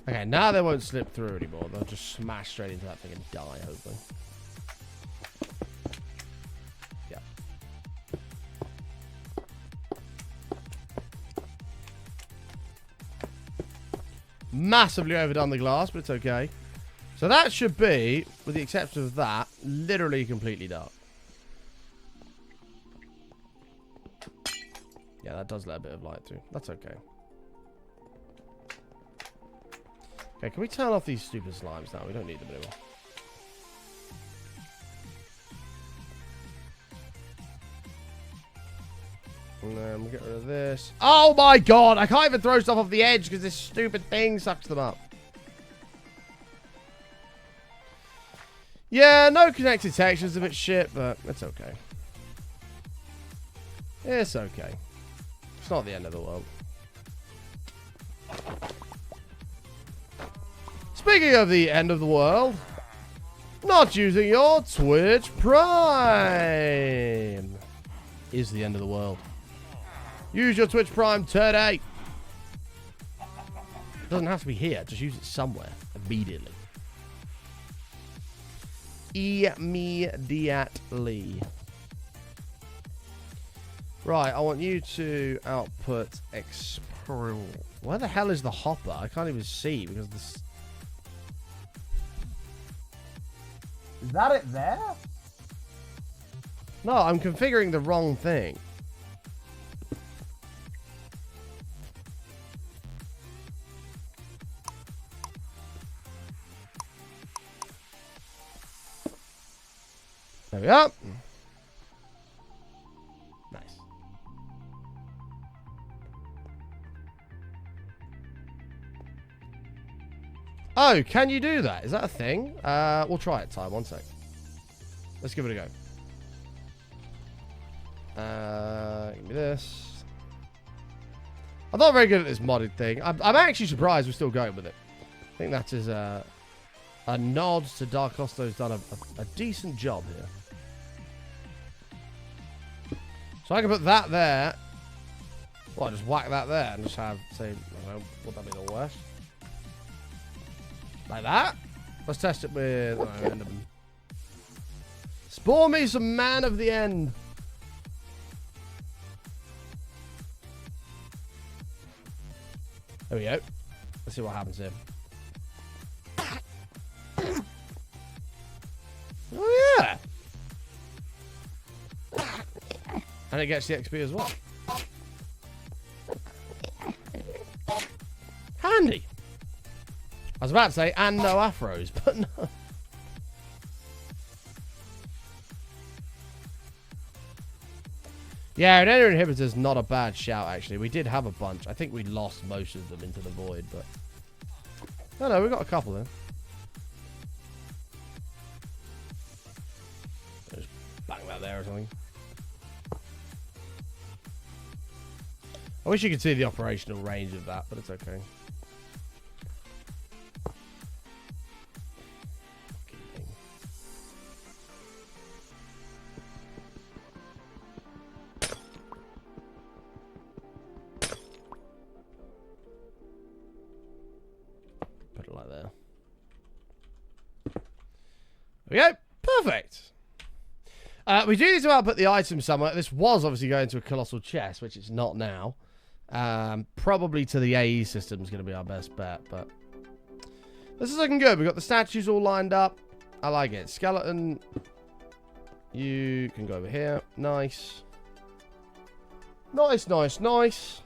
Okay, now they won't slip through anymore. They'll just smash straight into that thing and die, hopefully. Yeah. Massively overdone the glass, but it's okay. So that should be, with the exception of that, literally completely dark. Yeah, that does let a bit of light through. That's okay. Okay, can we turn off these stupid slimes now? We don't need them anymore. And then we'll get rid of this. Oh my god! I can't even throw stuff off the edge because this stupid thing sucks them up. Yeah, no connected textures, a bit shit, but it's okay. It's okay. It's not the end of the world. Speaking of the end of the world, not using your Twitch Prime is the end of the world. Use your Twitch Prime today. It doesn't have to be here. Just use it somewhere immediately. Immediately. Right, I want you to output where the hell is the hopper? I can't even see because this... Is that it there? No, I'm configuring the wrong thing. There we are. Nice. Oh, can you do that? Is that a thing? We'll try it, Ty. 1 sec. Let's give it a go. Give me this. I'm not very good at this modded thing. I'm actually surprised we're still going with it. I think that is a nod to Dark Costo's done a decent job here. So I can put that there. Well, just whack that there and just have, say, I don't know, would that be the worst? Like that? Let's test it with Enderman. Spawn me some man of the end. There we go. Let's see what happens here. Oh, yeah. And it gets the XP as well. Handy. I was about to say, and no afros, but no. Yeah, an ender inhibitor is not a bad shout, actually. We did have a bunch. I think we lost most of them into the void, but... No, we got a couple then. Just bang that there or something. I wish you could see the operational range of that, but it's okay. Put it like there. There we go. Perfect. We do need to output the item somewhere. This was obviously going to a colossal chest, which it's not now. Probably to the AE system is going to be our best bet, but this is looking good. We've got the statues all lined up. I like it. Skeleton, you can go over here. Nice. Nice, nice, nice.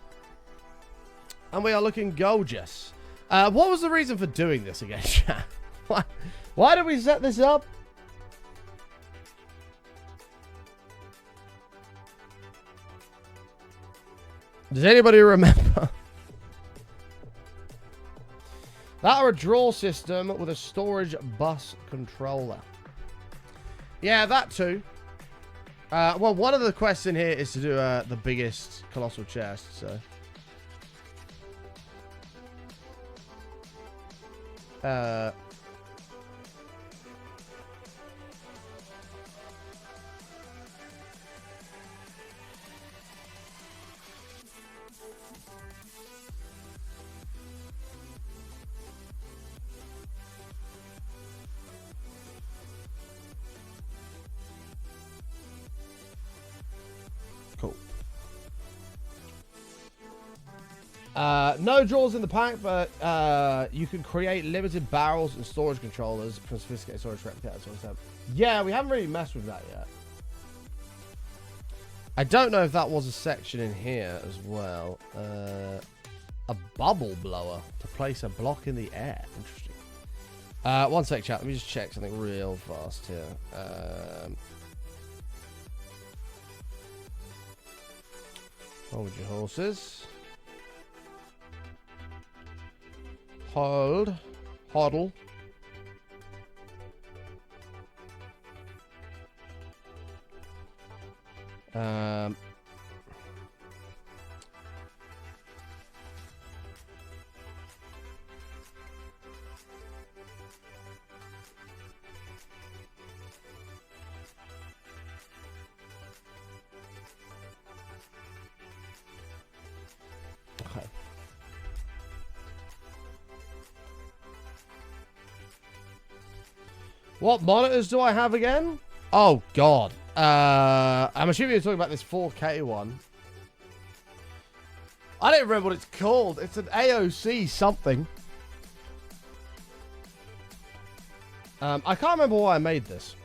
And we are looking gorgeous. What was the reason for doing this again, chat? Why did we set this up? Does anybody remember? That or a draw system with a storage bus controller. Yeah, that too. Well, one of the quests in here is to do the biggest colossal chest, so. Cool. No drawers in the pack, but you can create limited barrels and storage controllers from sophisticated storage replicators. Yeah, we haven't really messed with that yet. I don't know if that was a section in here as well. A bubble blower to place a block in the air. Interesting. One sec, chat. Let me just check something real fast here. Hold your horses. Hold. Hoddle. Okay. What monitors do I have again? Oh, God. I'm assuming you're talking about this 4K one. I don't remember what it's called. It's an AOC something. I can't remember why I made this.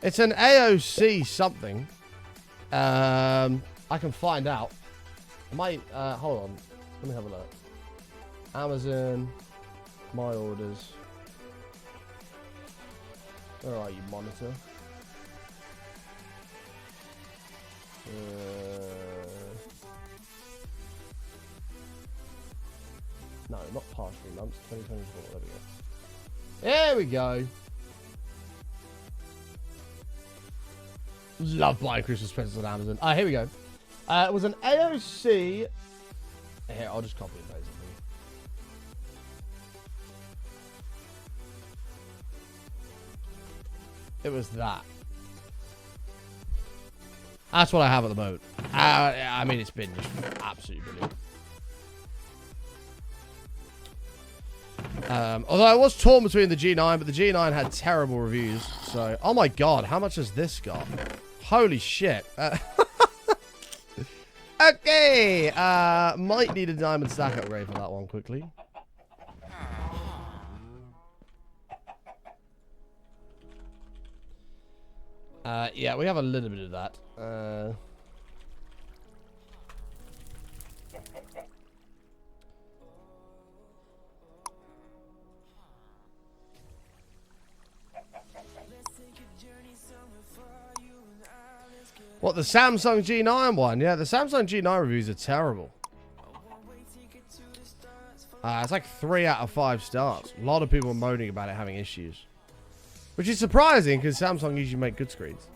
It's an AOC something. I can find out. I might, hold on. Let me have a look. Amazon, my orders. Where are you, monitor? No, not past 3 months. 2024. There we go. There we go. Love buying Christmas presents on Amazon. Here we go. It was an AOC. Here, I'll just copy and paste it. It was that. That's what I have at the moment. I mean, it's been just absolutely brilliant. Although I was torn between the G9, but the G9 had terrible reviews. So, oh my god, how much has this got? Holy shit. Okay, might need a diamond stack upgrade for that one quickly. Yeah, we have a little bit of that. What, the Samsung G9 one? Yeah, the Samsung G9 reviews are terrible. It's like 3 out of 5 stars. A lot of people are moaning about it having issues. Which is surprising, because Samsung usually make good screens.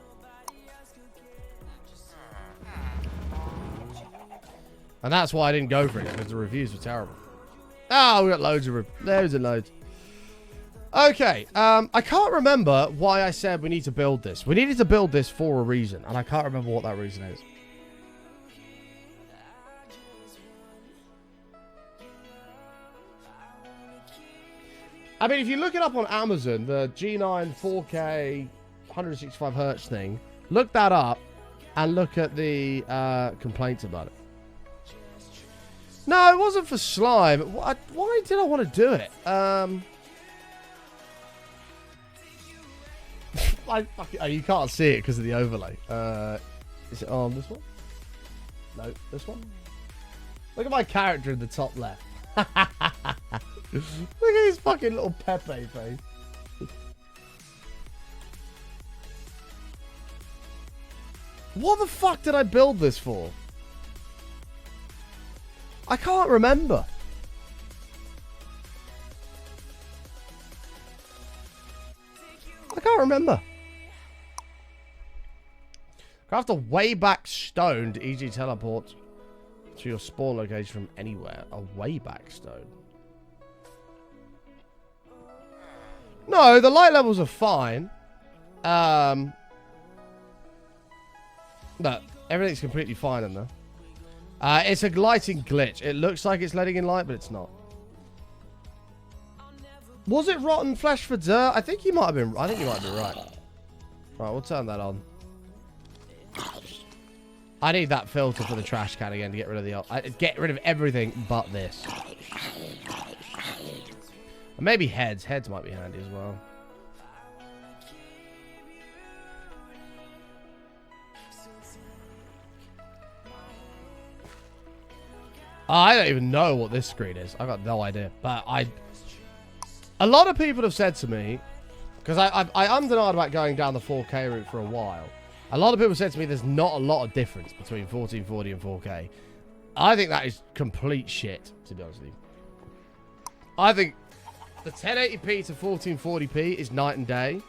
And that's why I didn't go for it, because the reviews were terrible. Oh, we got loads and loads. Okay, I can't remember why I said we need to build this. We needed to build this for a reason, and I can't remember what that reason is. I mean, if you look it up on Amazon, the G9 4K 165 hertz thing, look that up and look at the complaints about it. No, it wasn't for slime. Why did I want to do it? You can't see it because of the overlay. Is it on this one? No, this one? Look at my character in the top left. Look at his fucking little Pepe face. What the fuck did I build this for? I can't remember. I can't remember. Craft a wayback stone to easily teleport to your spawn location from anywhere. A wayback stone. No, the light levels are fine. No, everything's completely fine in there. It's a lighting glitch. It looks like it's letting in light, but it's not. Was it rotten flesh for dirt? I think you might have been. I think you might be right. Right, we'll turn that on. I need that filter for the trash can again to get rid of the. Get rid of everything but this. And maybe heads. Heads might be handy as well. I don't even know what this screen is. I've got no idea. But a lot of people have said to me, because I undenied about going down the 4K route for a while. A lot of people said to me there's not a lot of difference between 1440 and 4K. I think that is complete shit, to be honest with you. I think the 1080p to 1440p is night and day.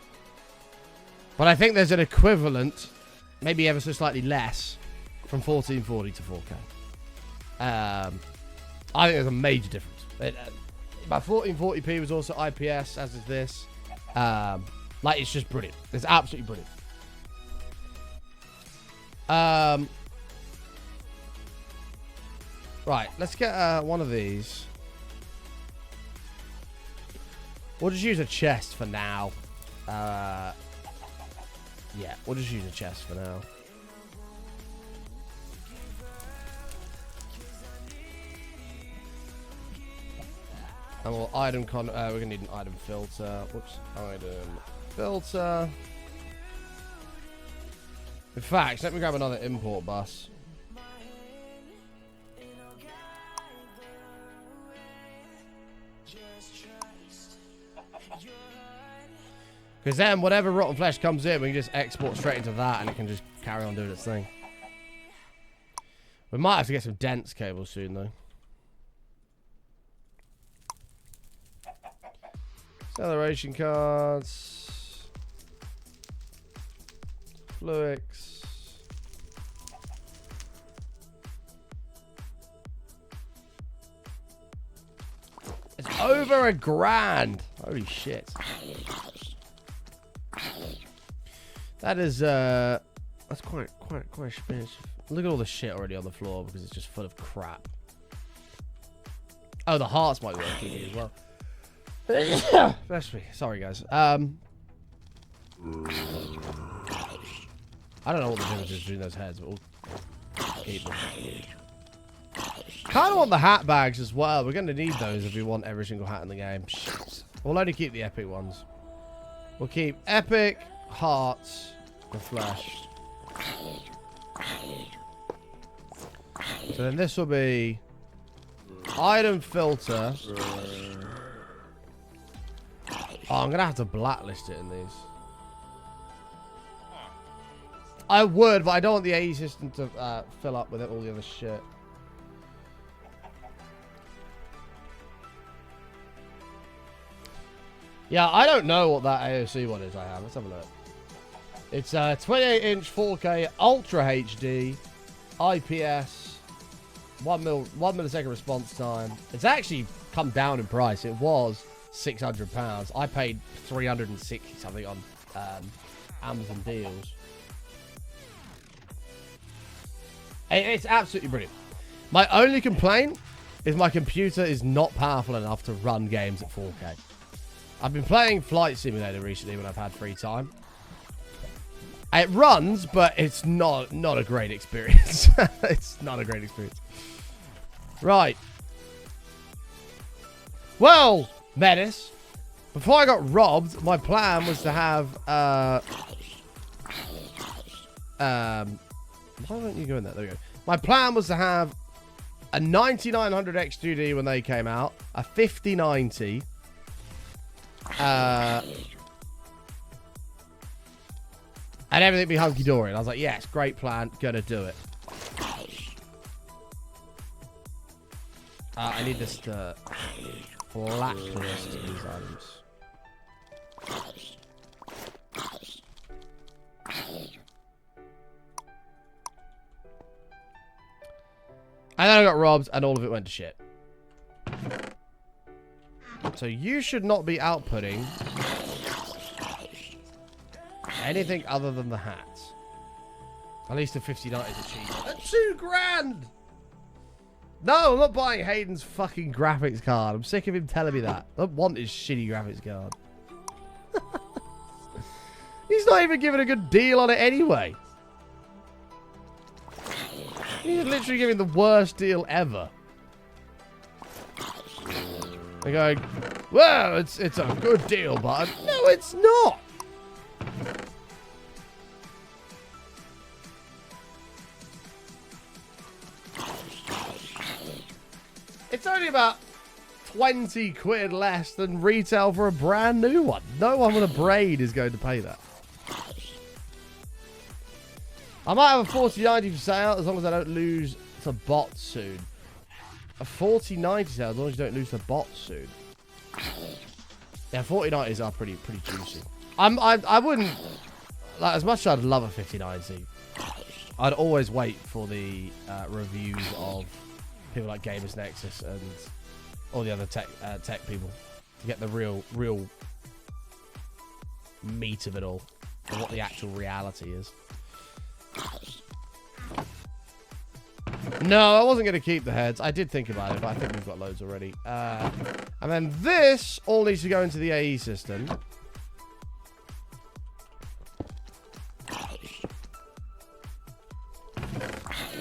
But I think there's an equivalent, maybe ever so slightly less, from 1440 to 4K. I think there's a major difference. My 1440p was also IPS, as is this. Like, it's just brilliant. It's absolutely brilliant. Right, let's get one of these. We'll just use a chest for now. Yeah, we'll just use a chest for now. And we'll we're gonna need an item filter. Whoops, item filter. In fact, let me grab another import bus. Because then whatever rotten flesh comes in, we can just export straight into that and it can just carry on doing its thing. We might have to get some dense cables soon though. Acceleration cards. Fluix. It's over $1,000. Holy shit. That is that's quite expensive. Look at all the shit already on the floor because it's just full of crap. Oh, the hearts might be working as well. Bless me. Sorry, guys. I don't know what the difference is between those heads, but we'll keep them. Kind of want the hat bags as well. We're going to need those if we want every single hat in the game. Shit. We'll only keep the epic ones. We'll keep epic, hearts, and flesh. So then this will be item filter. Oh, I'm going to have to blacklist it in these. I would, but I don't want the AE system to fill up with all the other shit. Yeah, I don't know what that AOC one is I have. Let's have a look. It's 28-inch 4K Ultra HD IPS 1 millisecond response time. It's actually come down in price. It was £600. I paid 360 something on Amazon deals. It's absolutely brilliant. My only complaint is my computer is not powerful enough to run games at 4K. I've been playing Flight Simulator recently when I've had free time. It runs, but it's not a great experience. It's not a great experience. Right. Well, Menace, before I got robbed, my plan was to have why don't you go in there? There we go. My plan was to have a 9900 X2D when they came out, a 5090, and everything be hunky-dory. And I was like, yes, great plan, gonna do it. I need this to blacklist these items. And then I got robbed, and all of it went to shit. So you should not be outputting anything other than the hats. At least the 59 is achieved. That's $2 grand! No, I'm not buying Hayden's fucking graphics card. I'm sick of him telling me that. I don't want his shitty graphics card. He's not even giving a good deal on it anyway. He's literally giving the worst deal ever. They're going, well, it's a good deal, but no, it's not. It's only about 20 quid less than retail for a brand new one. No one with a braid is going to pay that. I might have a 4090 for sale as long as I don't lose to bots soon. A 4090 sale as long as you don't lose to bots soon. Yeah, 4090s are pretty juicy. I wouldn't, like, as much as I'd love a 5090, I'd always wait for the reviews of people like Gamers Nexus and all the other tech people to get the real meat of it all and what the actual reality is. No, I wasn't going to keep the heads. I did think about it, but I think we've got loads already. And then this all needs to go into the AE system.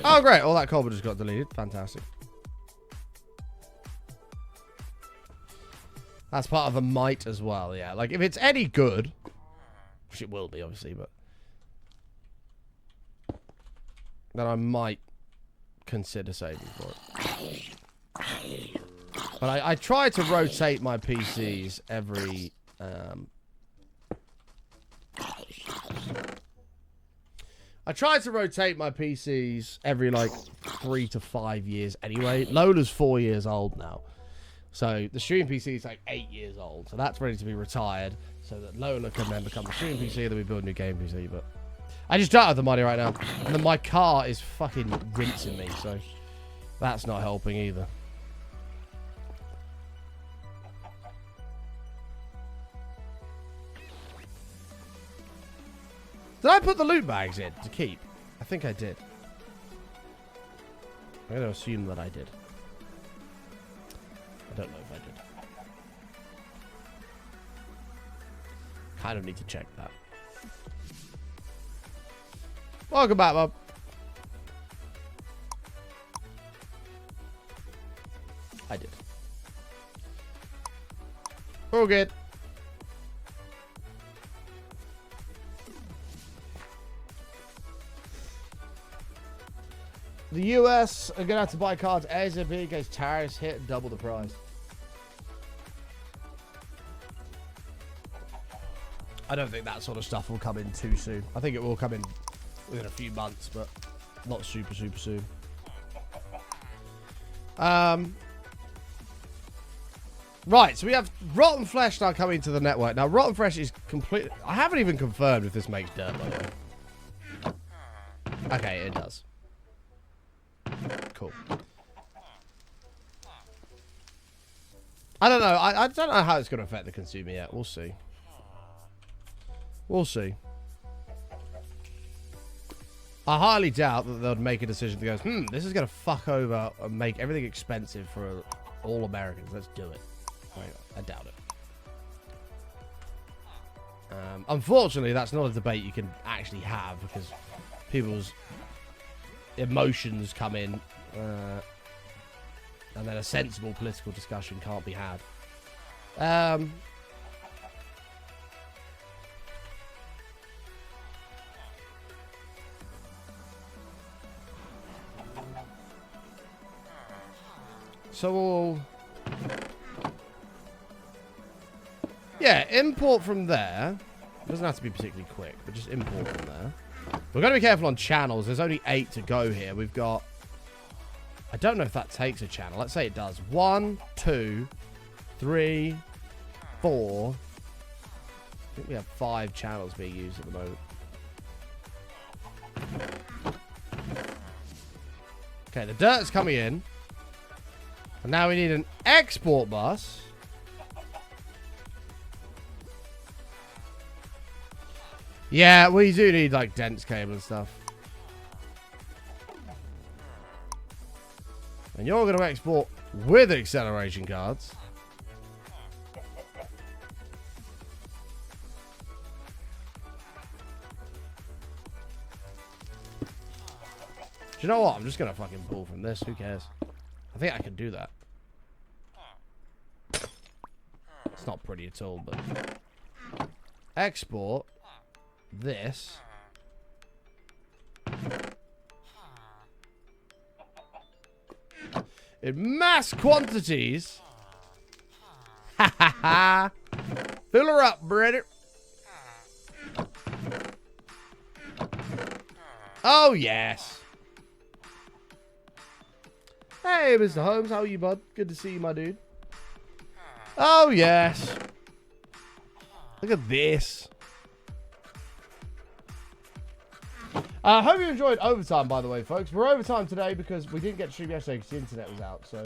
Oh, great. All that cobble just got deleted. Fantastic. That's part of a might as well, yeah. Like, if it's any good, which it will be, obviously, but then I might consider saving for it. But I try to rotate my PCs every I try to rotate my PCs every like 3 to 5 years anyway. Lola's 4 years old now, so the stream PC is like 8 years old, so that's ready to be retired so that Lola can then become the stream PC and then we build a new game PC. But I just don't have the money right now. And then my car is fucking rinsing me, so that's not helping either. Did I put the loot bags in to keep? I think I did. I'm going to assume that I did. I don't know if I did. Kind of need to check that. Welcome back, Bob. I did. All good. The US are going to have to buy cards ASAP in case tariffs hit double the price. I don't think that sort of stuff will come in too soon. I think it will come in within a few months, but not super soon. Right, so we have Rotten Flesh now coming to the network. Now, Rotten Flesh is completely... I haven't even confirmed if this makes dirt, by the way. Okay, it does. Cool. I don't know. I don't know how it's going to affect the consumer yet. We'll see. We'll see. I highly doubt that they'll make a decision that goes, this is going to fuck over and make everything expensive for all Americans. Let's do it. I doubt it. Unfortunately, that's not a debate you can actually have because people's emotions come in, and then a sensible political discussion can't be had. So we'll... Yeah, import from there. It doesn't have to be particularly quick, but just import from there. We've got to be careful on channels. There's only 8 to go here. We've got... I don't know if that takes a channel. Let's say it does. 1, 2, 3, 4. I think we have 5 channels being used at the moment. Okay, the dirt's coming in. And now we need an export bus. Yeah, we do need, like, dense cable and stuff. And you're going to export with acceleration cards. Do you know what? I'm just going to fucking pull from this. Who cares? I think I can do that. It's not pretty at all, but... Export this. In mass quantities. Ha ha ha. Fill her up, brother. Oh, yes. Hey, Mr. Holmes. How are you, bud? Good to see you, my dude. Oh, yes. Look at this. I hope you enjoyed overtime, by the way, folks. We're overtime today because we didn't get to stream yesterday because the internet was out. So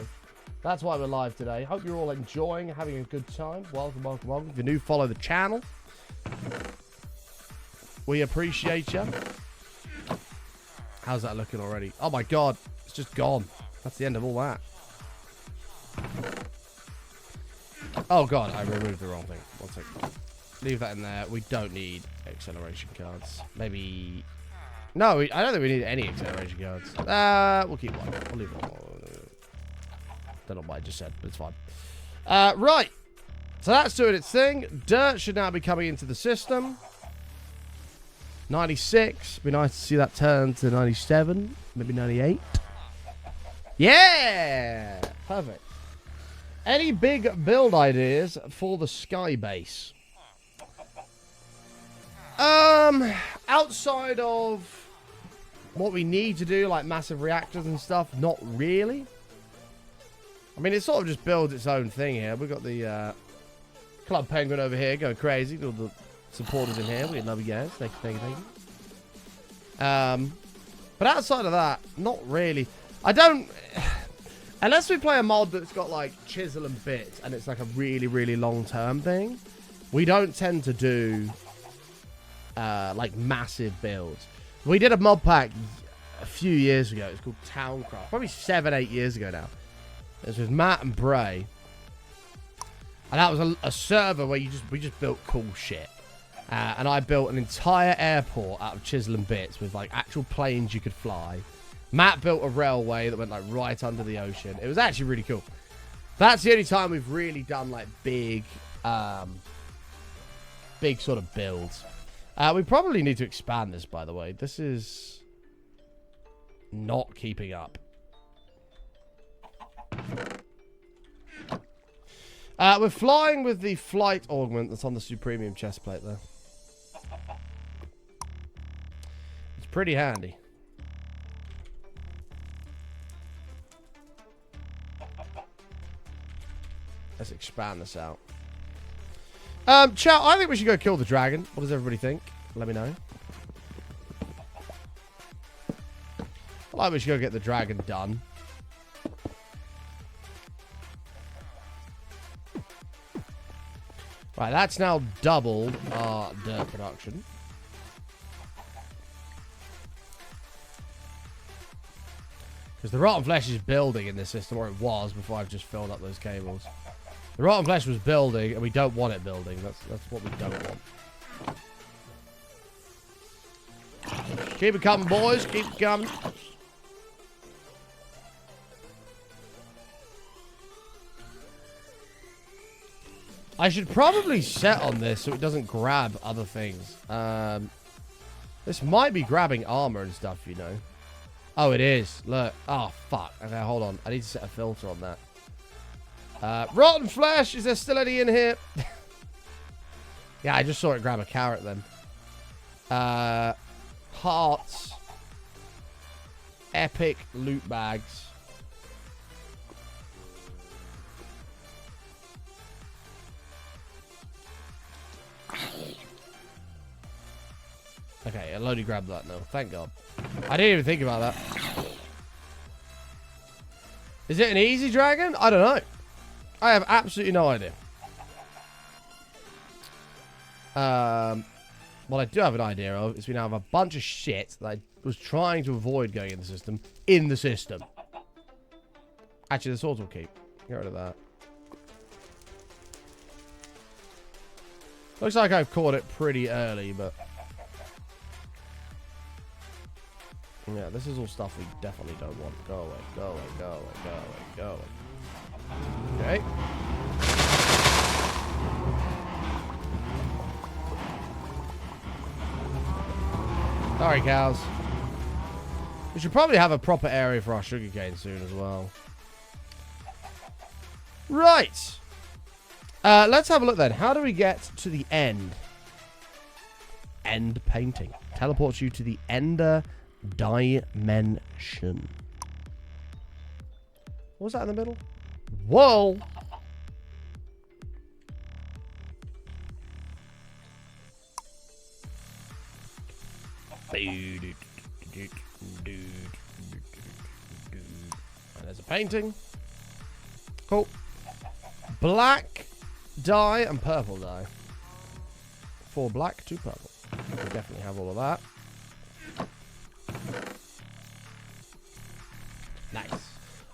that's why we're live today. Hope you're all enjoying, having a good time. Welcome, welcome, welcome. If you're new, follow the channel. We appreciate you. How's that looking already? Oh, my God. It's just gone. That's the end of all that. Oh, God. I removed the wrong thing. One second. Leave that in there. We don't need acceleration cards. Maybe... No, I don't think we need any acceleration cards. We'll keep one. We'll leave one. Don't know what I just said, but it's fine. Right. So that's doing its thing. Dirt should now be coming into the system. 96. Be nice to see that turn to 97. Maybe 98. Yeah! Perfect. Any big build ideas for the Sky Base? Outside of what we need to do, like massive reactors and stuff, not really. I mean, it sort of just builds its own thing here. We've got the Club Penguin over here going crazy. All the supporters in here. We love you guys. Thank you, thank you, thank you. But outside of that, not really. I don't... Unless we play a mod that's got, like, chisel and bits, and it's, like, a really, really long-term thing, we don't tend to do... like massive builds. We did a mod pack a few years ago. It's called Towncraft. Probably 7-8 years ago now. It was with Matt and Bray. And that was a server where we just built cool shit. And I built an entire airport out of chisel and bits with like actual planes you could fly. Matt built a railway that went like right under the ocean. It was actually really cool. That's the only time we've really done like big sort of builds. We probably need to expand this, by the way. This is not keeping up. We're flying with the flight augment that's on the Supremium chest plate there. It's pretty handy. Let's expand this out. Chat, I think we should go kill the dragon. What does everybody think? Let me know. I think we should go get the dragon done. Right, that's now doubled our dirt production. Because the rotten flesh is building in this system, or it was before I've just filled up those cables. The rotten flesh was building, and we don't want it building. That's what we don't want. Keep it coming, boys. Keep it coming. I should probably set on this so it doesn't grab other things. This might be grabbing armor and stuff, you know. Oh, it is. Look. Oh, fuck. Okay, hold on. I need to set a filter on that. Rotten flesh. Is there still any in here? Yeah, I just saw it grab a carrot then. Hearts. Epic loot bags. Okay, I'll only grab that now. Thank God. I didn't even think about that. Is it an easy dragon? I don't know. I have absolutely no idea. What I do have an idea of is we now have a bunch of shit that I was trying to avoid going in the system. Actually, the swords will keep. Get rid of that. Looks like I've caught it pretty early, but... yeah, this is all stuff we definitely don't want. Go away, go away, go away, go away, go away. Okay. Sorry, cows. We should probably have a proper area for our sugarcane soon as well. Right. Let's have a look then. How do we get to the end? End painting. Teleports you to the ender dimension. What was that in the middle? Whoa! And there's a painting. Cool. Black dye and purple dye. 4 black, 2 purple. We definitely have all of that. Nice.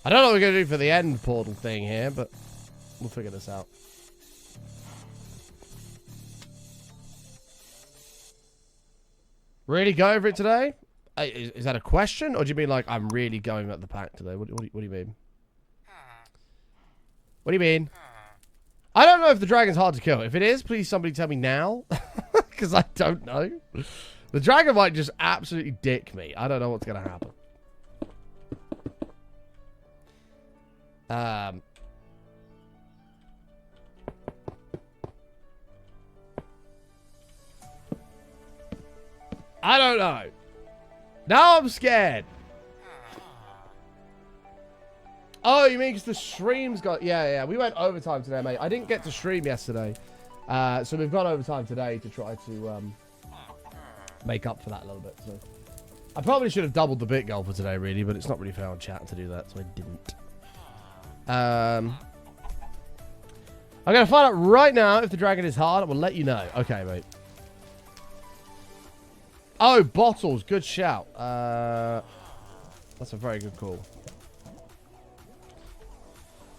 I don't know what we're going to do for the end portal thing here, but we'll figure this out. Really going for it today? Is that a question? Or do you mean like I'm really going at the pack today? What do you mean? What do you mean? I don't know if the dragon's hard to kill. If it is, please somebody tell me now. Because I don't know. The dragon might just absolutely dick me. I don't know what's going to happen. I don't know. Now I'm scared. Oh, you mean because the stream's got... Yeah. We went overtime today, mate. I didn't get to stream yesterday. So we've gone overtime today to try to make up for that a little bit. So I probably should have doubled the bit goal for today, really, but it's not really fair on chat to do that, so I didn't. I'm going to find out right now if the dragon is hard. I will let you know. Okay, mate. Oh, bottles. Good shout. That's a very good call.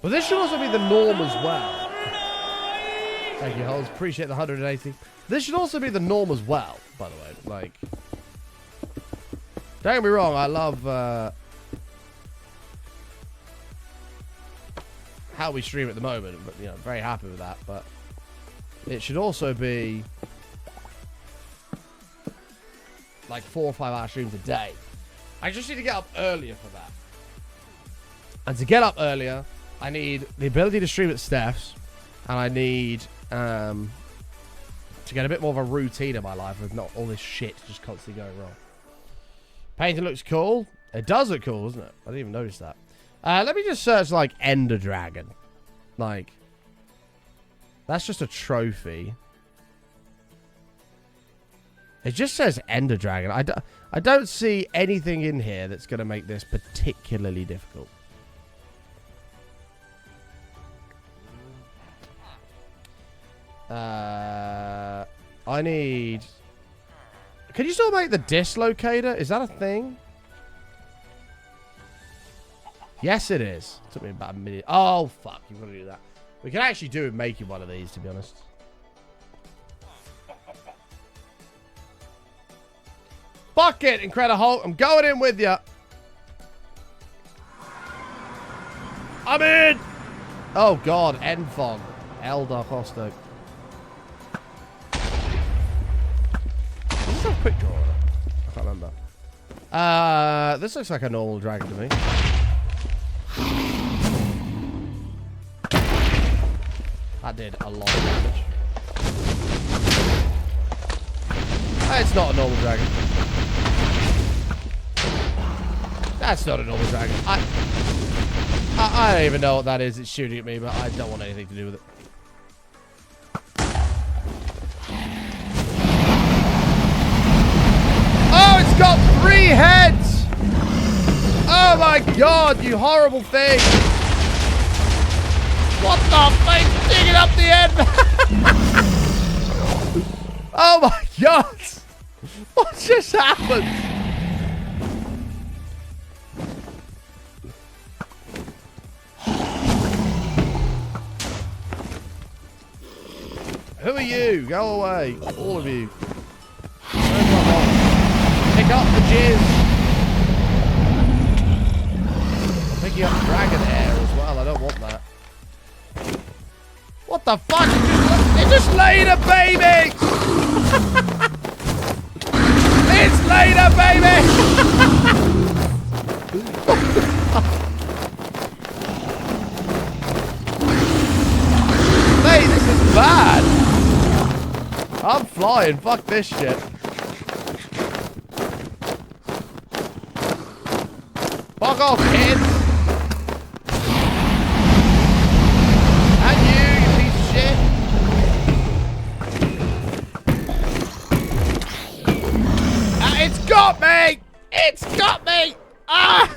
But this should also be the norm as well. Thank you, Holes. Appreciate the 180. This should also be the norm as well, by the way. Like, don't get me wrong. I love how we stream at the moment. But, you know, very happy with that. But it should also be like 4 or 5 hour streams a day. I just need to get up earlier for that. And to get up earlier, I need the ability to stream at Steph's, and I need to get a bit more of a routine in my life with not all this shit just constantly going wrong. Painting looks cool. It does look cool, doesn't it? I didn't even notice that. Let me just search, like, Ender Dragon. Like, that's just a trophy. It just says Ender Dragon. I don't see anything in here that's going to make this particularly difficult. I need... Can you still make the dislocator? Is that a thing? Yes, it is. It took me about a minute. Oh, fuck. You've got to do that. We can actually do it making one of these, to be honest. Fuck it, Incredible. I'm going in with you. I'm in. Oh, God. Enfog. Eldar Hosto. Does this have a quick draw on it? I can't remember. This looks like a normal dragon to me. That did a lot of damage. It's not a normal dragon. That's not a normal dragon. I don't even know what that is. It's shooting at me, but I don't want anything to do with it. Oh, it's got 3 heads! Oh my god, you horrible thing! What the fuck? Digging up the end! Oh my god! What just happened? Who are you? Go away. All of you. Pick up the jizz. I'm picking up dragon hair as well. I don't want that. What the fuck? It just laid a baby! It's laid a baby! Hey, this is bad. I'm flying. Fuck this shit. Fuck off, kids. And you piece of shit. It's got me. It's got me. Ah!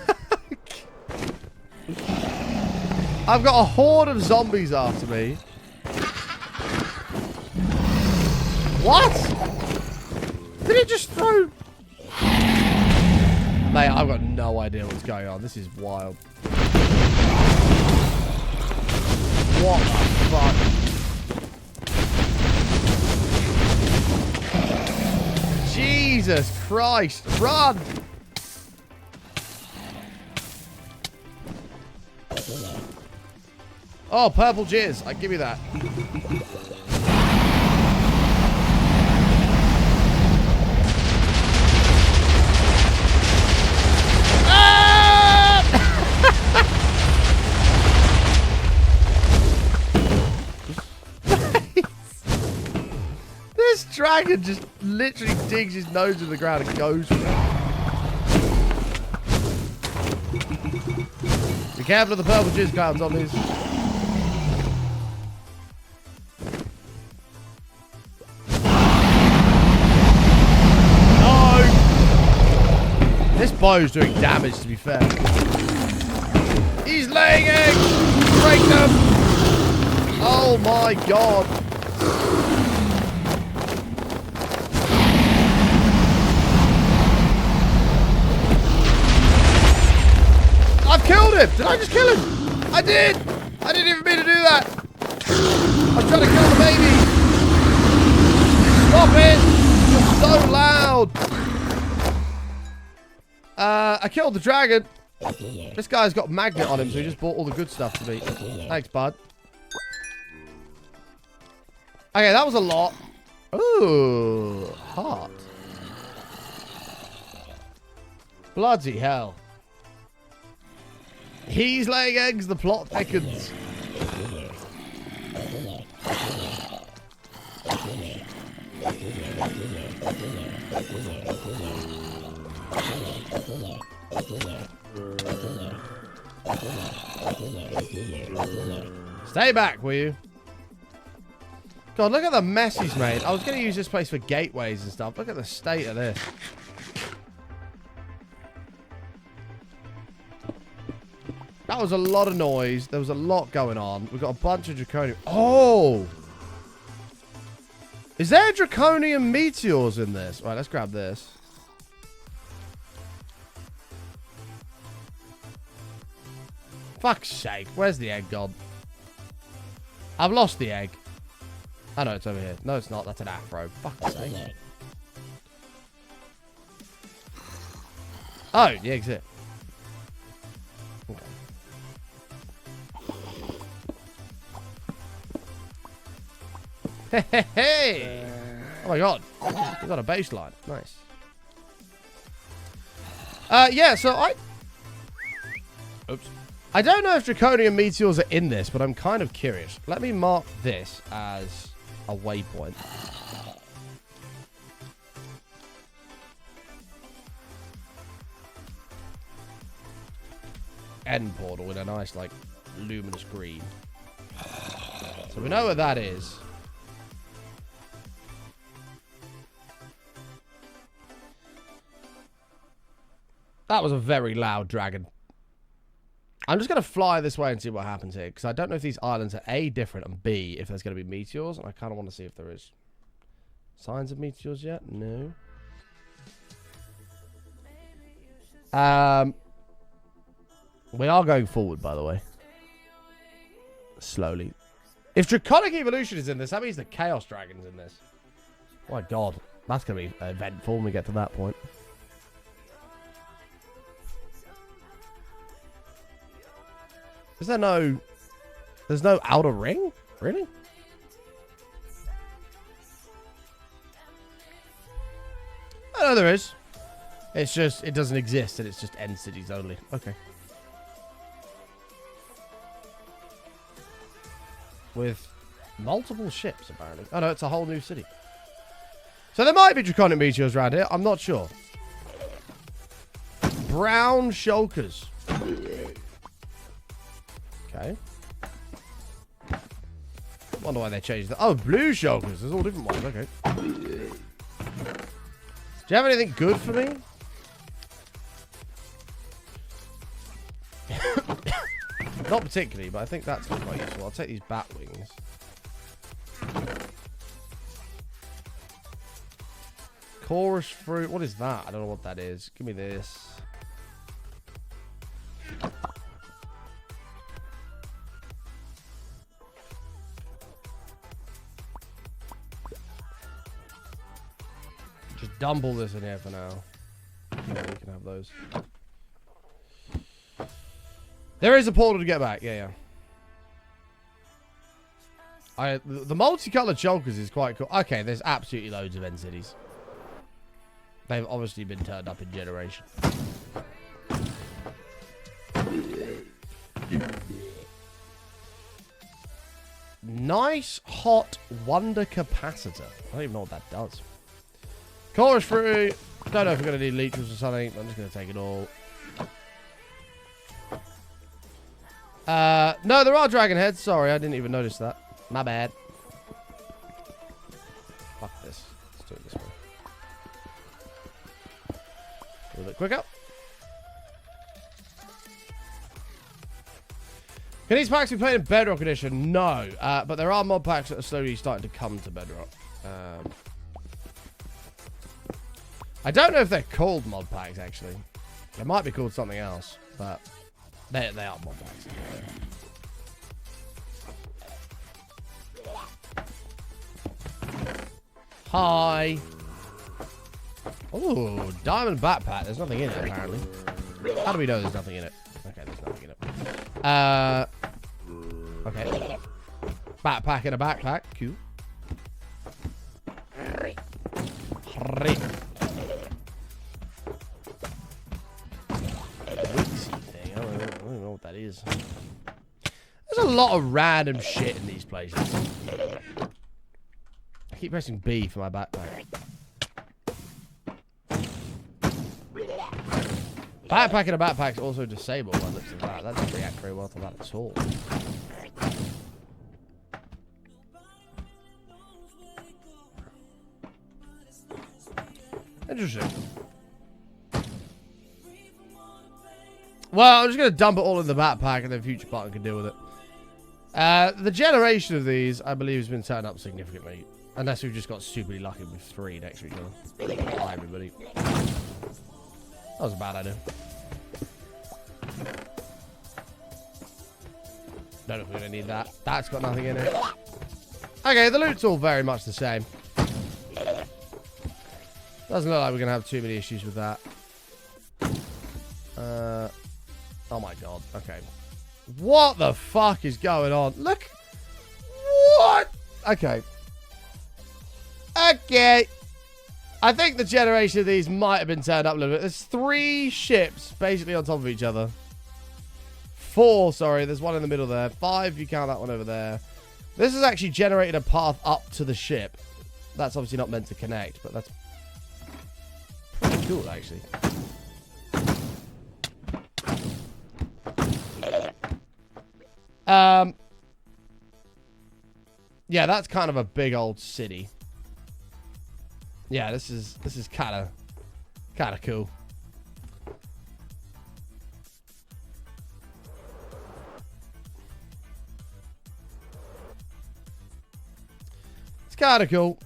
I've got a horde of zombies after me. What? Did it just throw... Mate, I've got no idea what's going on. This is wild. What the fuck? Jesus Christ. Run! Oh, purple jizz. I give you that. This dragon just literally digs his nose in the ground and goes for it. Be careful of the purple jizz clouds on these. No! This bow's doing damage, to be fair. He's laying eggs! Break them! Oh my god! I've killed him! Did I just kill him? I did! I didn't even mean to do that! I'm trying to kill the baby! Stop it! You're so loud! I killed the dragon. This guy's got magnet on him, so he just bought all the good stuff to me. Thanks, bud. Okay, that was a lot. Ooh, heart. Bloody hell. He's laying eggs, the plot thickens. Stay back, will you? God, look at the mess he's made. I was going to use this place for gateways and stuff. Look at the state of this. That was a lot of noise. There was a lot going on. We've got a bunch of draconium. Oh! Is there draconium meteors in this? Right, let's grab this. Fuck's sake. Where's the egg gone? I've lost the egg. Oh, no, it's over here. No, it's not. That's an afro. Fuck's sake. Oh, the exit. Okay. Hey! Oh my god. We got a baseline. Nice. Yeah, so Oops. I don't know if Draconian Meteors are in this, but I'm kind of curious. Let me mark this as a waypoint. End portal in a nice, like, luminous green. So we know what that is. That was a very loud dragon. I'm just going to fly this way and see what happens here, because I don't know if these islands are A, different, and B, if there's going to be meteors, and I kind of want to see if there is signs of meteors yet. No. We are going forward, by the way. Slowly. If Draconic Evolution is in this, that means the Chaos Dragon's in this. Oh my god. That's going to be eventful when we get to that point. Is there no... There's no outer ring? Really? I know there is. It's just, it doesn't exist and it's just end cities only. Okay. With multiple ships, apparently. Oh no, it's a whole new city. So there might be Draconic Meteors around here. I'm not sure. Brown shulkers. Okay. Wonder why they changed that. Oh, blue shulkers. There's all different ones. Okay. Do you have anything good for me? Not particularly, but I think that's quite useful. I'll take these bat wings. Chorus fruit. What is that? I don't know what that is. Give me this. Just dump all this in here for now. Yeah, we can have those. There is a portal to get back. Yeah, yeah. The multicolored shulkers is quite cool. Okay, there's absolutely loads of end cities. They've obviously been turned up in generation. Nice hot wonder capacitor. I don't even know what that does. Chorus fruit. Don't know if we're going to need leeches or something. I'm just going to take it all. No, there are dragon heads. Sorry, I didn't even notice that. My bad. Fuck this. Let's do it this way. A little bit quicker. Can these packs be played in Bedrock Edition? No. But there are mod packs that are slowly starting to come to Bedrock. I don't know if they're called mod packs, actually. They might be called something else, but they are mod packs. Hi. Oh, diamond backpack. There's nothing in it, apparently. How do we know there's nothing in it? Okay, there's nothing in it. Okay. Backpack in a backpack. Cool. I don't know what that is. There's a lot of random shit in these places. I keep pressing B for my backpack. Backpack in a backpack's also disabled by the looks of that. That doesn't react very well to that at all. Interesting. Well, I'm just going to dump it all in the backpack and then future button can deal with it. The generation of these, I believe, has been turned up significantly. Unless we've just got stupidly lucky with 3 next to each other. Hi, everybody. That was a bad idea. Don't know if we're going to need that. That's got nothing in it. Okay, the loot's all very much the same. Doesn't look like we're going to have too many issues with that. Oh my god. Okay. What the fuck is going on? Look. What? Okay. Okay. I think the generation of these might have been turned up a little bit. There's 3 ships basically on top of each other. 4, sorry. There's one in the middle there. 5 if you count that one over there. This has actually generated a path up to the ship. That's obviously not meant to connect, but that's pretty cool, actually. Yeah, that's kind of a big old city. Yeah, this is kind of cool. It's kind of cool.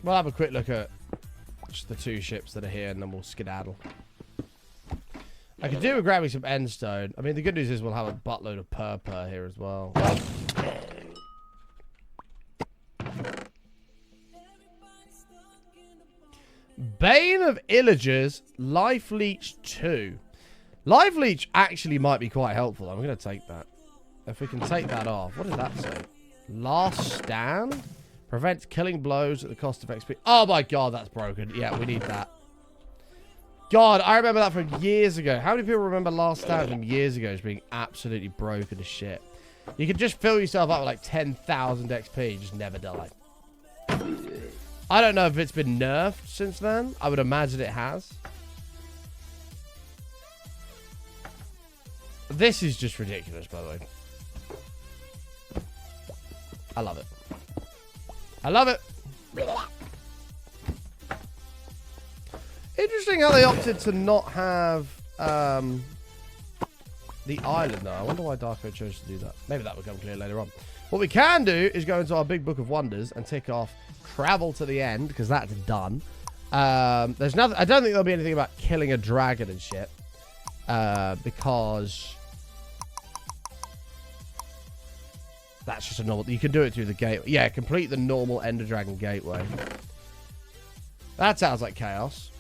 We'll have a quick look at just the 2 ships that are here, and then we'll skedaddle. I could do with grabbing some endstone. I mean, the good news is we'll have a buttload of purple here as well. Bane of Illagers, Life Leech 2. Life Leech actually might be quite helpful. I'm going to take that. If we can take that off. What did that say? Last Stand? Prevents killing blows at the cost of XP. Oh my god, that's broken. Yeah, we need that. God, I remember that from years ago. How many people remember Last Stand from years ago as being absolutely broken as shit? You could just fill yourself up with like 10,000 XP, just never die. I don't know if it's been nerfed since then. I would imagine it has. This is just ridiculous, by the way. I love it. I love it. Interesting how they opted to not have the island, though. I wonder why Darko chose to do that. Maybe that will become clear later on. What we can do is go into our big book of wonders and tick off travel to the end, because that's done. There's nothing. I don't think there'll be anything about killing a dragon and shit, because that's just a normal. You can do it through the gate. Yeah, complete the normal Ender Dragon gateway. That sounds like chaos.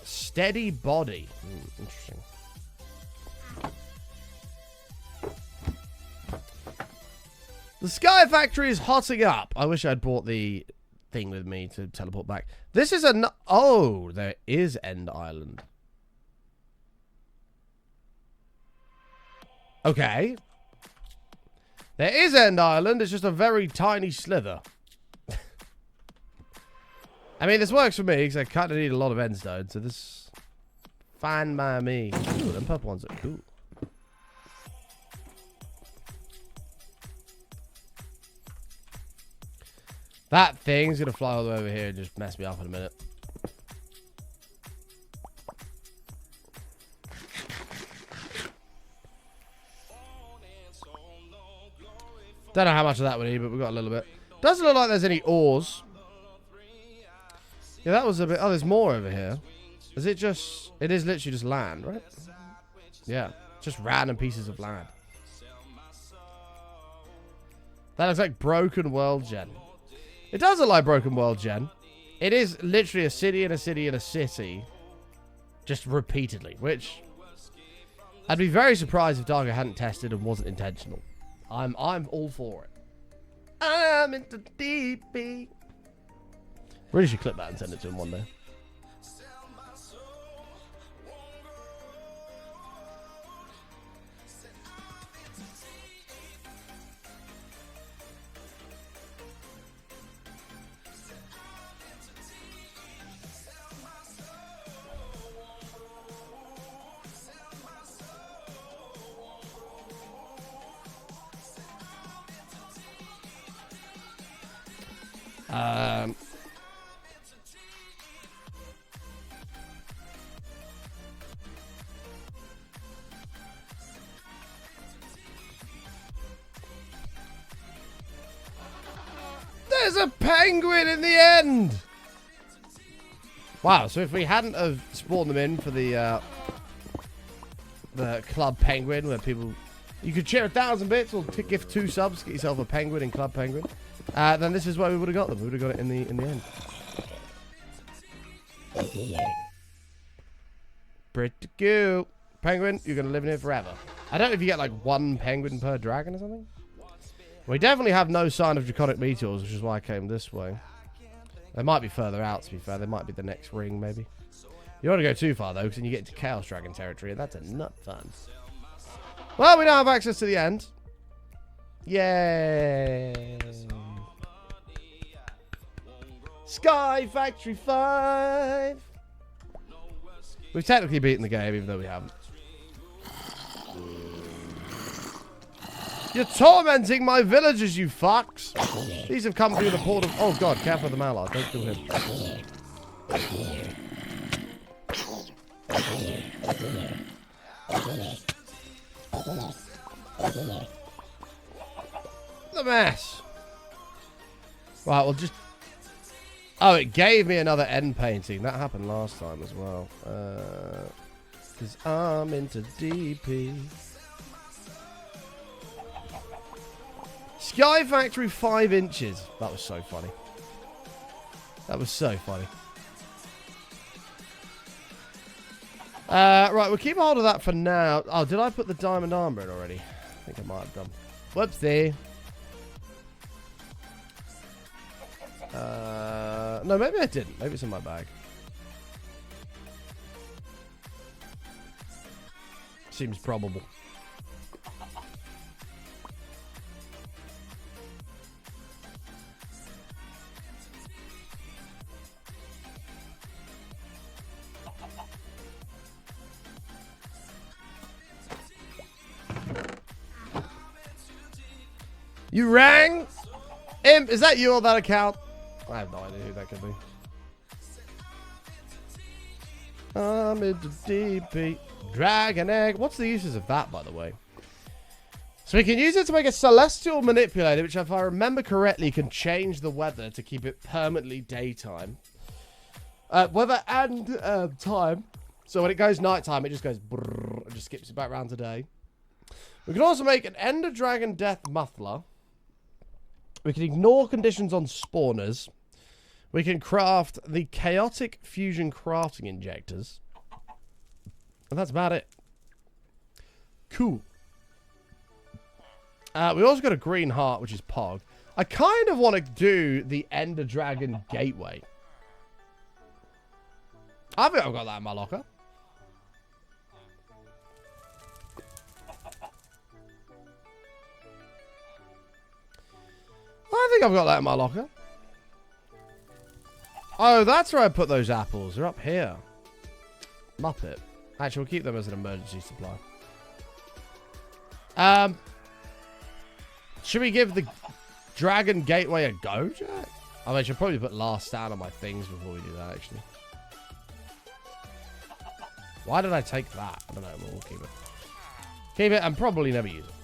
Steady body. Interesting. The Sky Factory is hotting up. I wish I'd brought the thing with me to teleport back. This is a... Oh, there is End Island. Okay. There is End Island. It's just a very tiny slither. I mean, this works for me, because I kind of need a lot of endstone, so this... Fine by me. Ooh, them purple ones are cool. That thing's going to fly all the way over here and just mess me up in a minute. Don't know how much of that we need, but we've got a little bit. Doesn't look like there's any ores. Yeah, that was a bit... Oh, there's more over here. Is it just... It is literally just land, right? Yeah, just random pieces of land. That looks like Broken World Gen. It does look like Broken World Gen. It is literally a city and a city and a city. Just repeatedly, which... I'd be very surprised if Dargo hadn't tested and wasn't intentional. I'm all for it. I'm into DP. Really should clip that and send it to him one day. There's a penguin in the end! Wow, so if we hadn't have spawned them in for the Club Penguin, where people... You could share 1,000 bits or gift 2 subs, get yourself a penguin in Club Penguin. Then this is where we would have got them. We would have got it in the end. Pretty cute. Penguin, you're going to live in here forever. I don't know if you get like one penguin per dragon or something. We definitely have no sign of draconic meteors, which is why I came this way. They might be further out, to be fair. They might be the next ring, maybe. You don't want to go too far, though, because then you get into Chaos Dragon territory, and that's a nut fun. Well, we now have access to the end. Yay. Sky Factory 5. We've technically beaten the game, even though we haven't. You're tormenting my villagers, you fucks. These have come through the port of... Oh, God, careful of the mallard. Don't do him. The mess. Right, we'll just... Oh, it gave me another end painting. That happened last time as well. Because I'm into DP. Sky Factory 5 inches. That was so funny. That was so funny. Right, we'll keep hold of that for now. Oh, did I put the diamond armor in already? I think I might have done. Whoopsie. No, maybe I didn't. Maybe it's in my bag. Seems probable. You rang? Imp, is that you on that account? I have no idea who that could be. I'm into DP. Dragon egg. What's the uses of that, by the way? So we can use it to make a celestial manipulator, which, if I remember correctly, can change the weather to keep it permanently daytime. Weather and time. So when it goes nighttime, it just goes brrr, and just skips it back around to day. We can also make an Ender Dragon Death Muffler. We can ignore conditions on spawners. We can craft the Chaotic Fusion Crafting Injectors. And that's about it. Cool. We also got a green heart, which is Pog. I kind of want to do the Ender Dragon Gateway. I think I've got that in my locker. I think I've got that in my locker. Oh, that's where I put those apples. They're up here. Muppet. Actually, we'll keep them as an emergency supply. Should we give the Dragon Gateway a go, Jack? I mean, I should probably put last stand on my things before we do that, actually. Why did I take that? I don't know. We'll keep it. Keep it and probably never use it.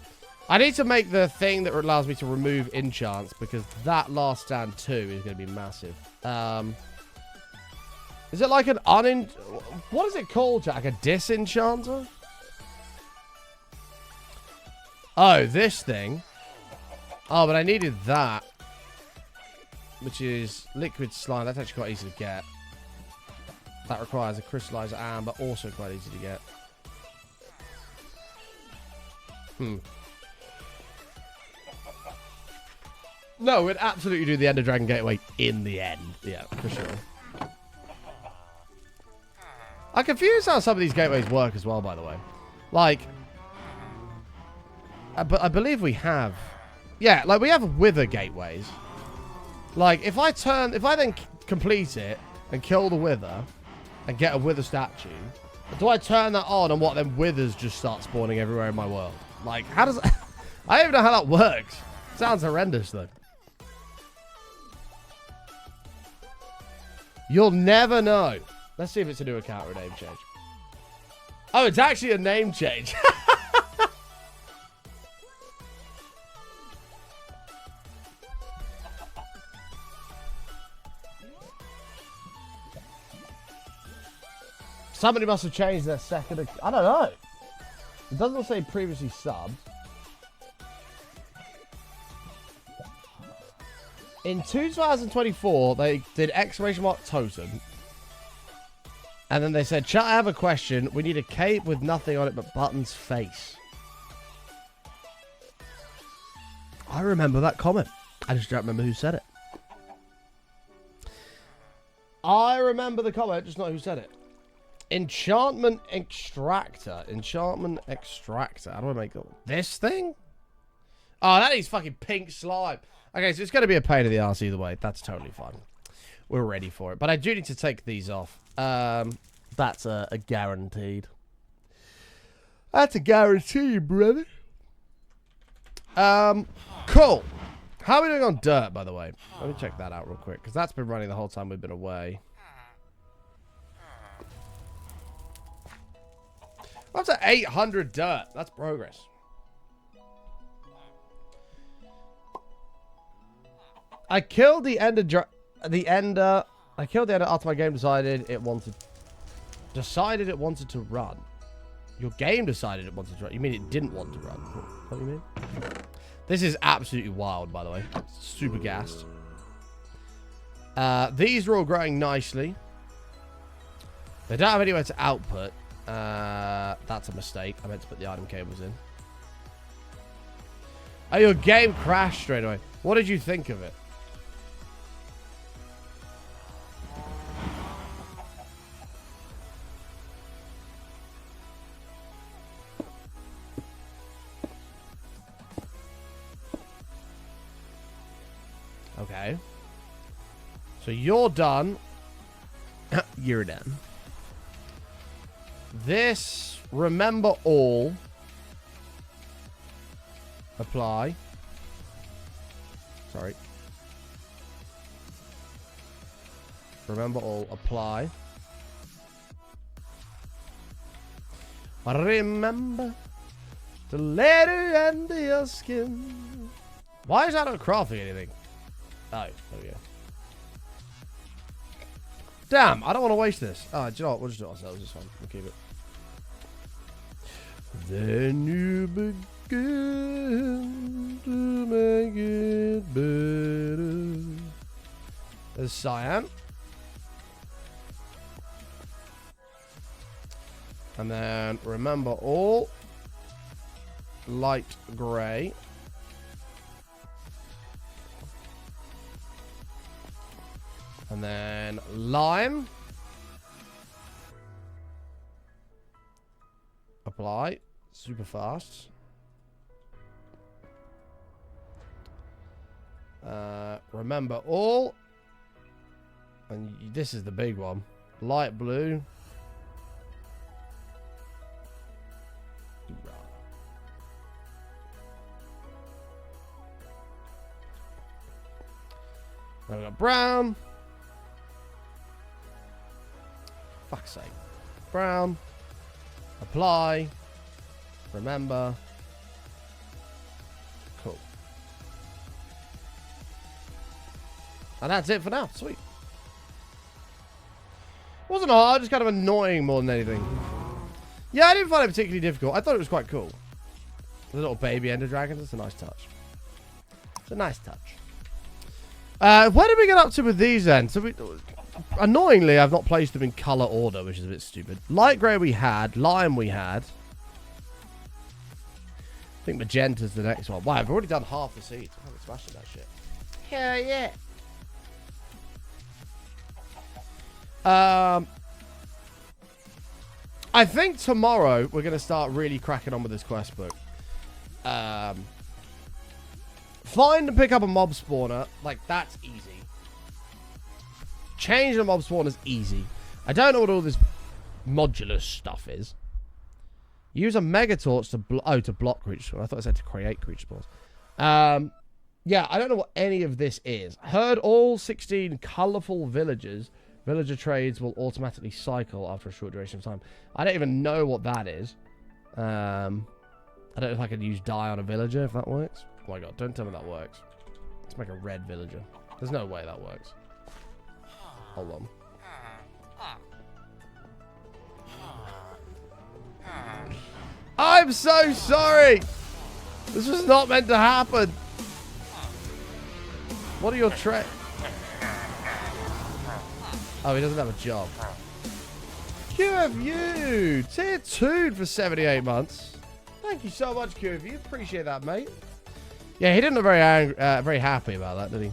I need to make the thing that allows me to remove enchants, because that last stand 2 is going to be massive. Is it like an what is it called, Jack? A disenchanter? Oh, this thing. Oh, but I needed that. Which is liquid slime. That's actually quite easy to get. That requires a crystallizer amber, also quite easy to get. No, we'd absolutely do the Ender Dragon Gateway in the end. Yeah, for sure. I'm confused how some of these gateways work as well, by the way. Like, but I believe we have. Yeah, like we have wither gateways. Like, if I then complete it and kill the wither and get a wither statue, do I turn that on and what, then withers just start spawning everywhere in my world? Like, how does... I don't even know how that works. Sounds horrendous, though. You'll never know. Let's see if it's a new account or a name change. Oh, it's actually a name change. Somebody must have changed their second... I don't know. It doesn't say previously subbed. In 2024, they did exclamation mark totem. And then they said, chat, I have a question. We need a cape with nothing on it but Button's face. I remember that comment. I just don't remember who said it. I remember the comment, just not who said it. Enchantment extractor. Enchantment extractor. How do I make that one? This thing? Oh, that is fucking pink slime. Okay, so it's going to be a pain in the arse either way. That's totally fine. We're ready for it. But I do need to take these off. That's a guaranteed. That's a guarantee, brother. Cool. How are we doing on dirt, by the way? Let me check that out real quick, because that's been running the whole time we've been away. Up to 800 dirt. That's progress. I killed the ender. I killed the ender after my game decided it wanted to run. Your game decided it wanted to run. You mean it didn't want to run? What do you mean? This is absolutely wild, by the way. Super gassed. These are all growing nicely. They don't have anywhere to output. That's a mistake. I meant to put the item cables in. Oh, your game crashed straight away. What did you think of it? Okay. So you're done. You're done. This, remember all. Apply. Sorry. Remember all. Apply. Remember to let it under your skin. Why is that not crafting anything? Oh, there we go. Damn, I don't want to waste this. Oh, do you know what? We'll just do it ourselves. It's fine. We'll keep it. Then you begin to make it better. There's cyan. And then remember all. Light grey. And then lime. Apply. Super fast. Remember all. And this is the big one. Light blue. Then we got brown. Fuck's sake. Brown. Apply. Remember. Cool. And that's it for now. Sweet. Wasn't hard, just kind of annoying more than anything. Yeah, I didn't find it particularly difficult. I thought it was quite cool. The little baby ender dragons. It's a nice touch. It's a nice touch. Where did we get up to with these then? So annoyingly, I've not placed them in color order, which is a bit stupid. Light grey we had. Lime we had. I think magenta's the next one. Wow, I've already done half the seeds. I'm fucking smashing that shit. Hell yeah. I think tomorrow we're going to start really cracking on with this quest book. Find and pick up a mob spawner. Like, that's easy. Change the mob spawner is easy. I don't know what all this modular stuff is. Use a mega torch to block creature spawns. I thought I said to create creature spawns. Yeah, I don't know what any of this is. Herd all 16 colorful villagers. Villager trades will automatically cycle after a short duration of time. I don't even know what that is. I don't know if I could use dye on a villager, if that works. Oh my god, don't tell me that works. Let's make a red villager. There's no way that works. Hold on. I'm so sorry! This was not meant to happen. What are your trades? Oh, he doesn't have a job. QFU, tier 2 for 78 months. Thank you so much, QFU. Appreciate that, mate. Yeah, he didn't look very angry, very happy about that, did he?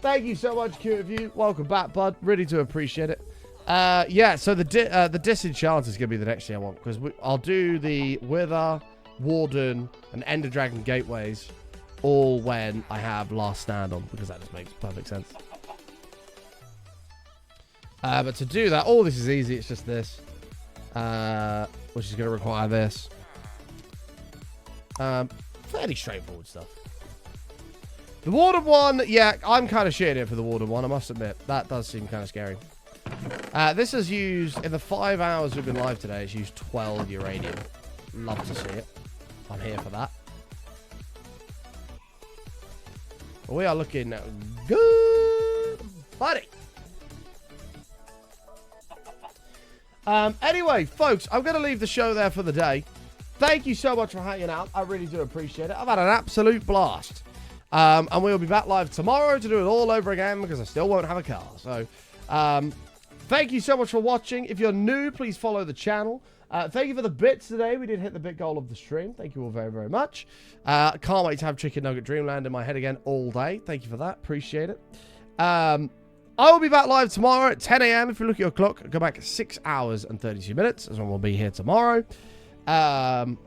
Thank you so much, QFU. Welcome back, bud. Really do appreciate it. Yeah, so the Disenchant is going to be the next thing I want, because I'll do the Wither, Warden, and Ender Dragon Gateways all when I have Last Stand on, because that just makes perfect sense. But to do that, all this is easy. It's just this, which is going to require this. Fairly straightforward stuff. The Warden one, yeah, I'm kind of shitting it for the Warden one, I must admit. That does seem kind of scary. This has used, in the 5 hours we've been live today, it's used 12 uranium. Love to see it. I'm here for that. We are looking good, buddy. Anyway, folks, I'm going to leave the show there for the day. Thank you so much for hanging out. I really do appreciate it. I've had an absolute blast. And we'll be back live tomorrow to do it all over again because I still won't have a car. So, thank you so much for watching. If you're new, please follow the channel. Thank you for the bits today. We did hit the bit goal of the stream. Thank you all very, very much. Can't wait to have Chicken Nugget Dreamland in my head again all day. Thank you for that. Appreciate it. I will be back live tomorrow at 10 a.m. If you look at your clock, go back 6 hours and 32 minutes. That's when we'll be here tomorrow. And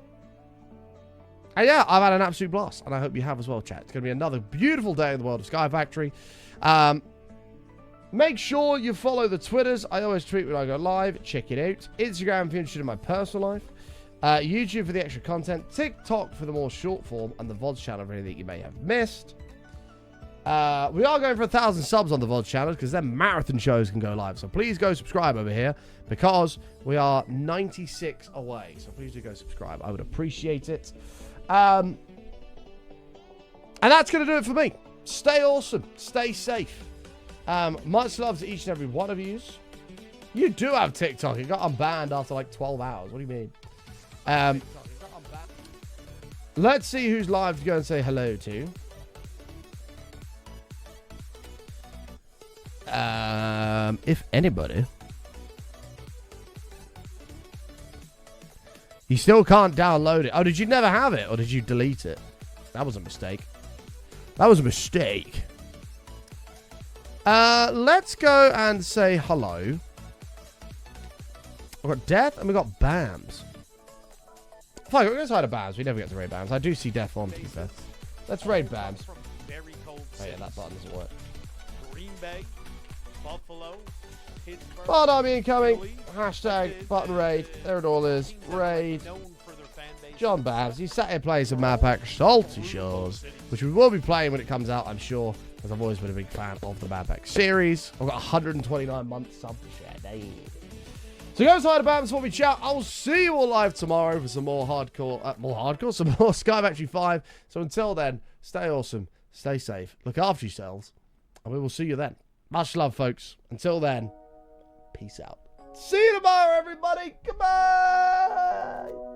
yeah, I've had an absolute blast, and I hope you have as well, chat. It's going to be another beautiful day in the world of Sky Factory. Make sure you follow the Twitters. I always tweet when I go live. Check it out. Instagram if you're interested in my personal life. YouTube for the extra content. TikTok for the more short form, and the VODs channel for anything you may have missed. We are going for 1,000 subs on the VODs channel because then marathon shows can go live. So please go subscribe over here because we are 96 away. So please do go subscribe. I would appreciate it. And that's going to do it for me. Stay awesome. Stay safe. Much love to each and every one of yous. You do have TikTok. It got unbanned after like 12 hours. What do you mean? Let's see who's live to go and say hello to. If anybody. You still can't download it. Oh, did you never have it? Or did you delete it? That was a mistake. That was a mistake. Let's go and say hello. We've got Death and we've got Bams. Fine, we're going to side of Bams. We never get to raid Bams. I do see Death on, to be fair. Let's raid Bams. Oh yeah, that button doesn't work. Green Bay, Buffalo, Pittsburgh. Bot army incoming. Hashtag button raid. There it all is. Raid. John Babs. He sat here playing some map pack Salty Shores, which we will be playing when it comes out, I'm sure, because I've always been a big fan of the map pack series. I've got 129 months sub to share. Dang. So go side of Babs before we chat. I will see you all live tomorrow for some more hardcore, some more Sky Factory 5. So until then, stay awesome, stay safe, look after yourselves, and we will see you then. Much love, folks. Until then, peace out. See you tomorrow, everybody. Goodbye.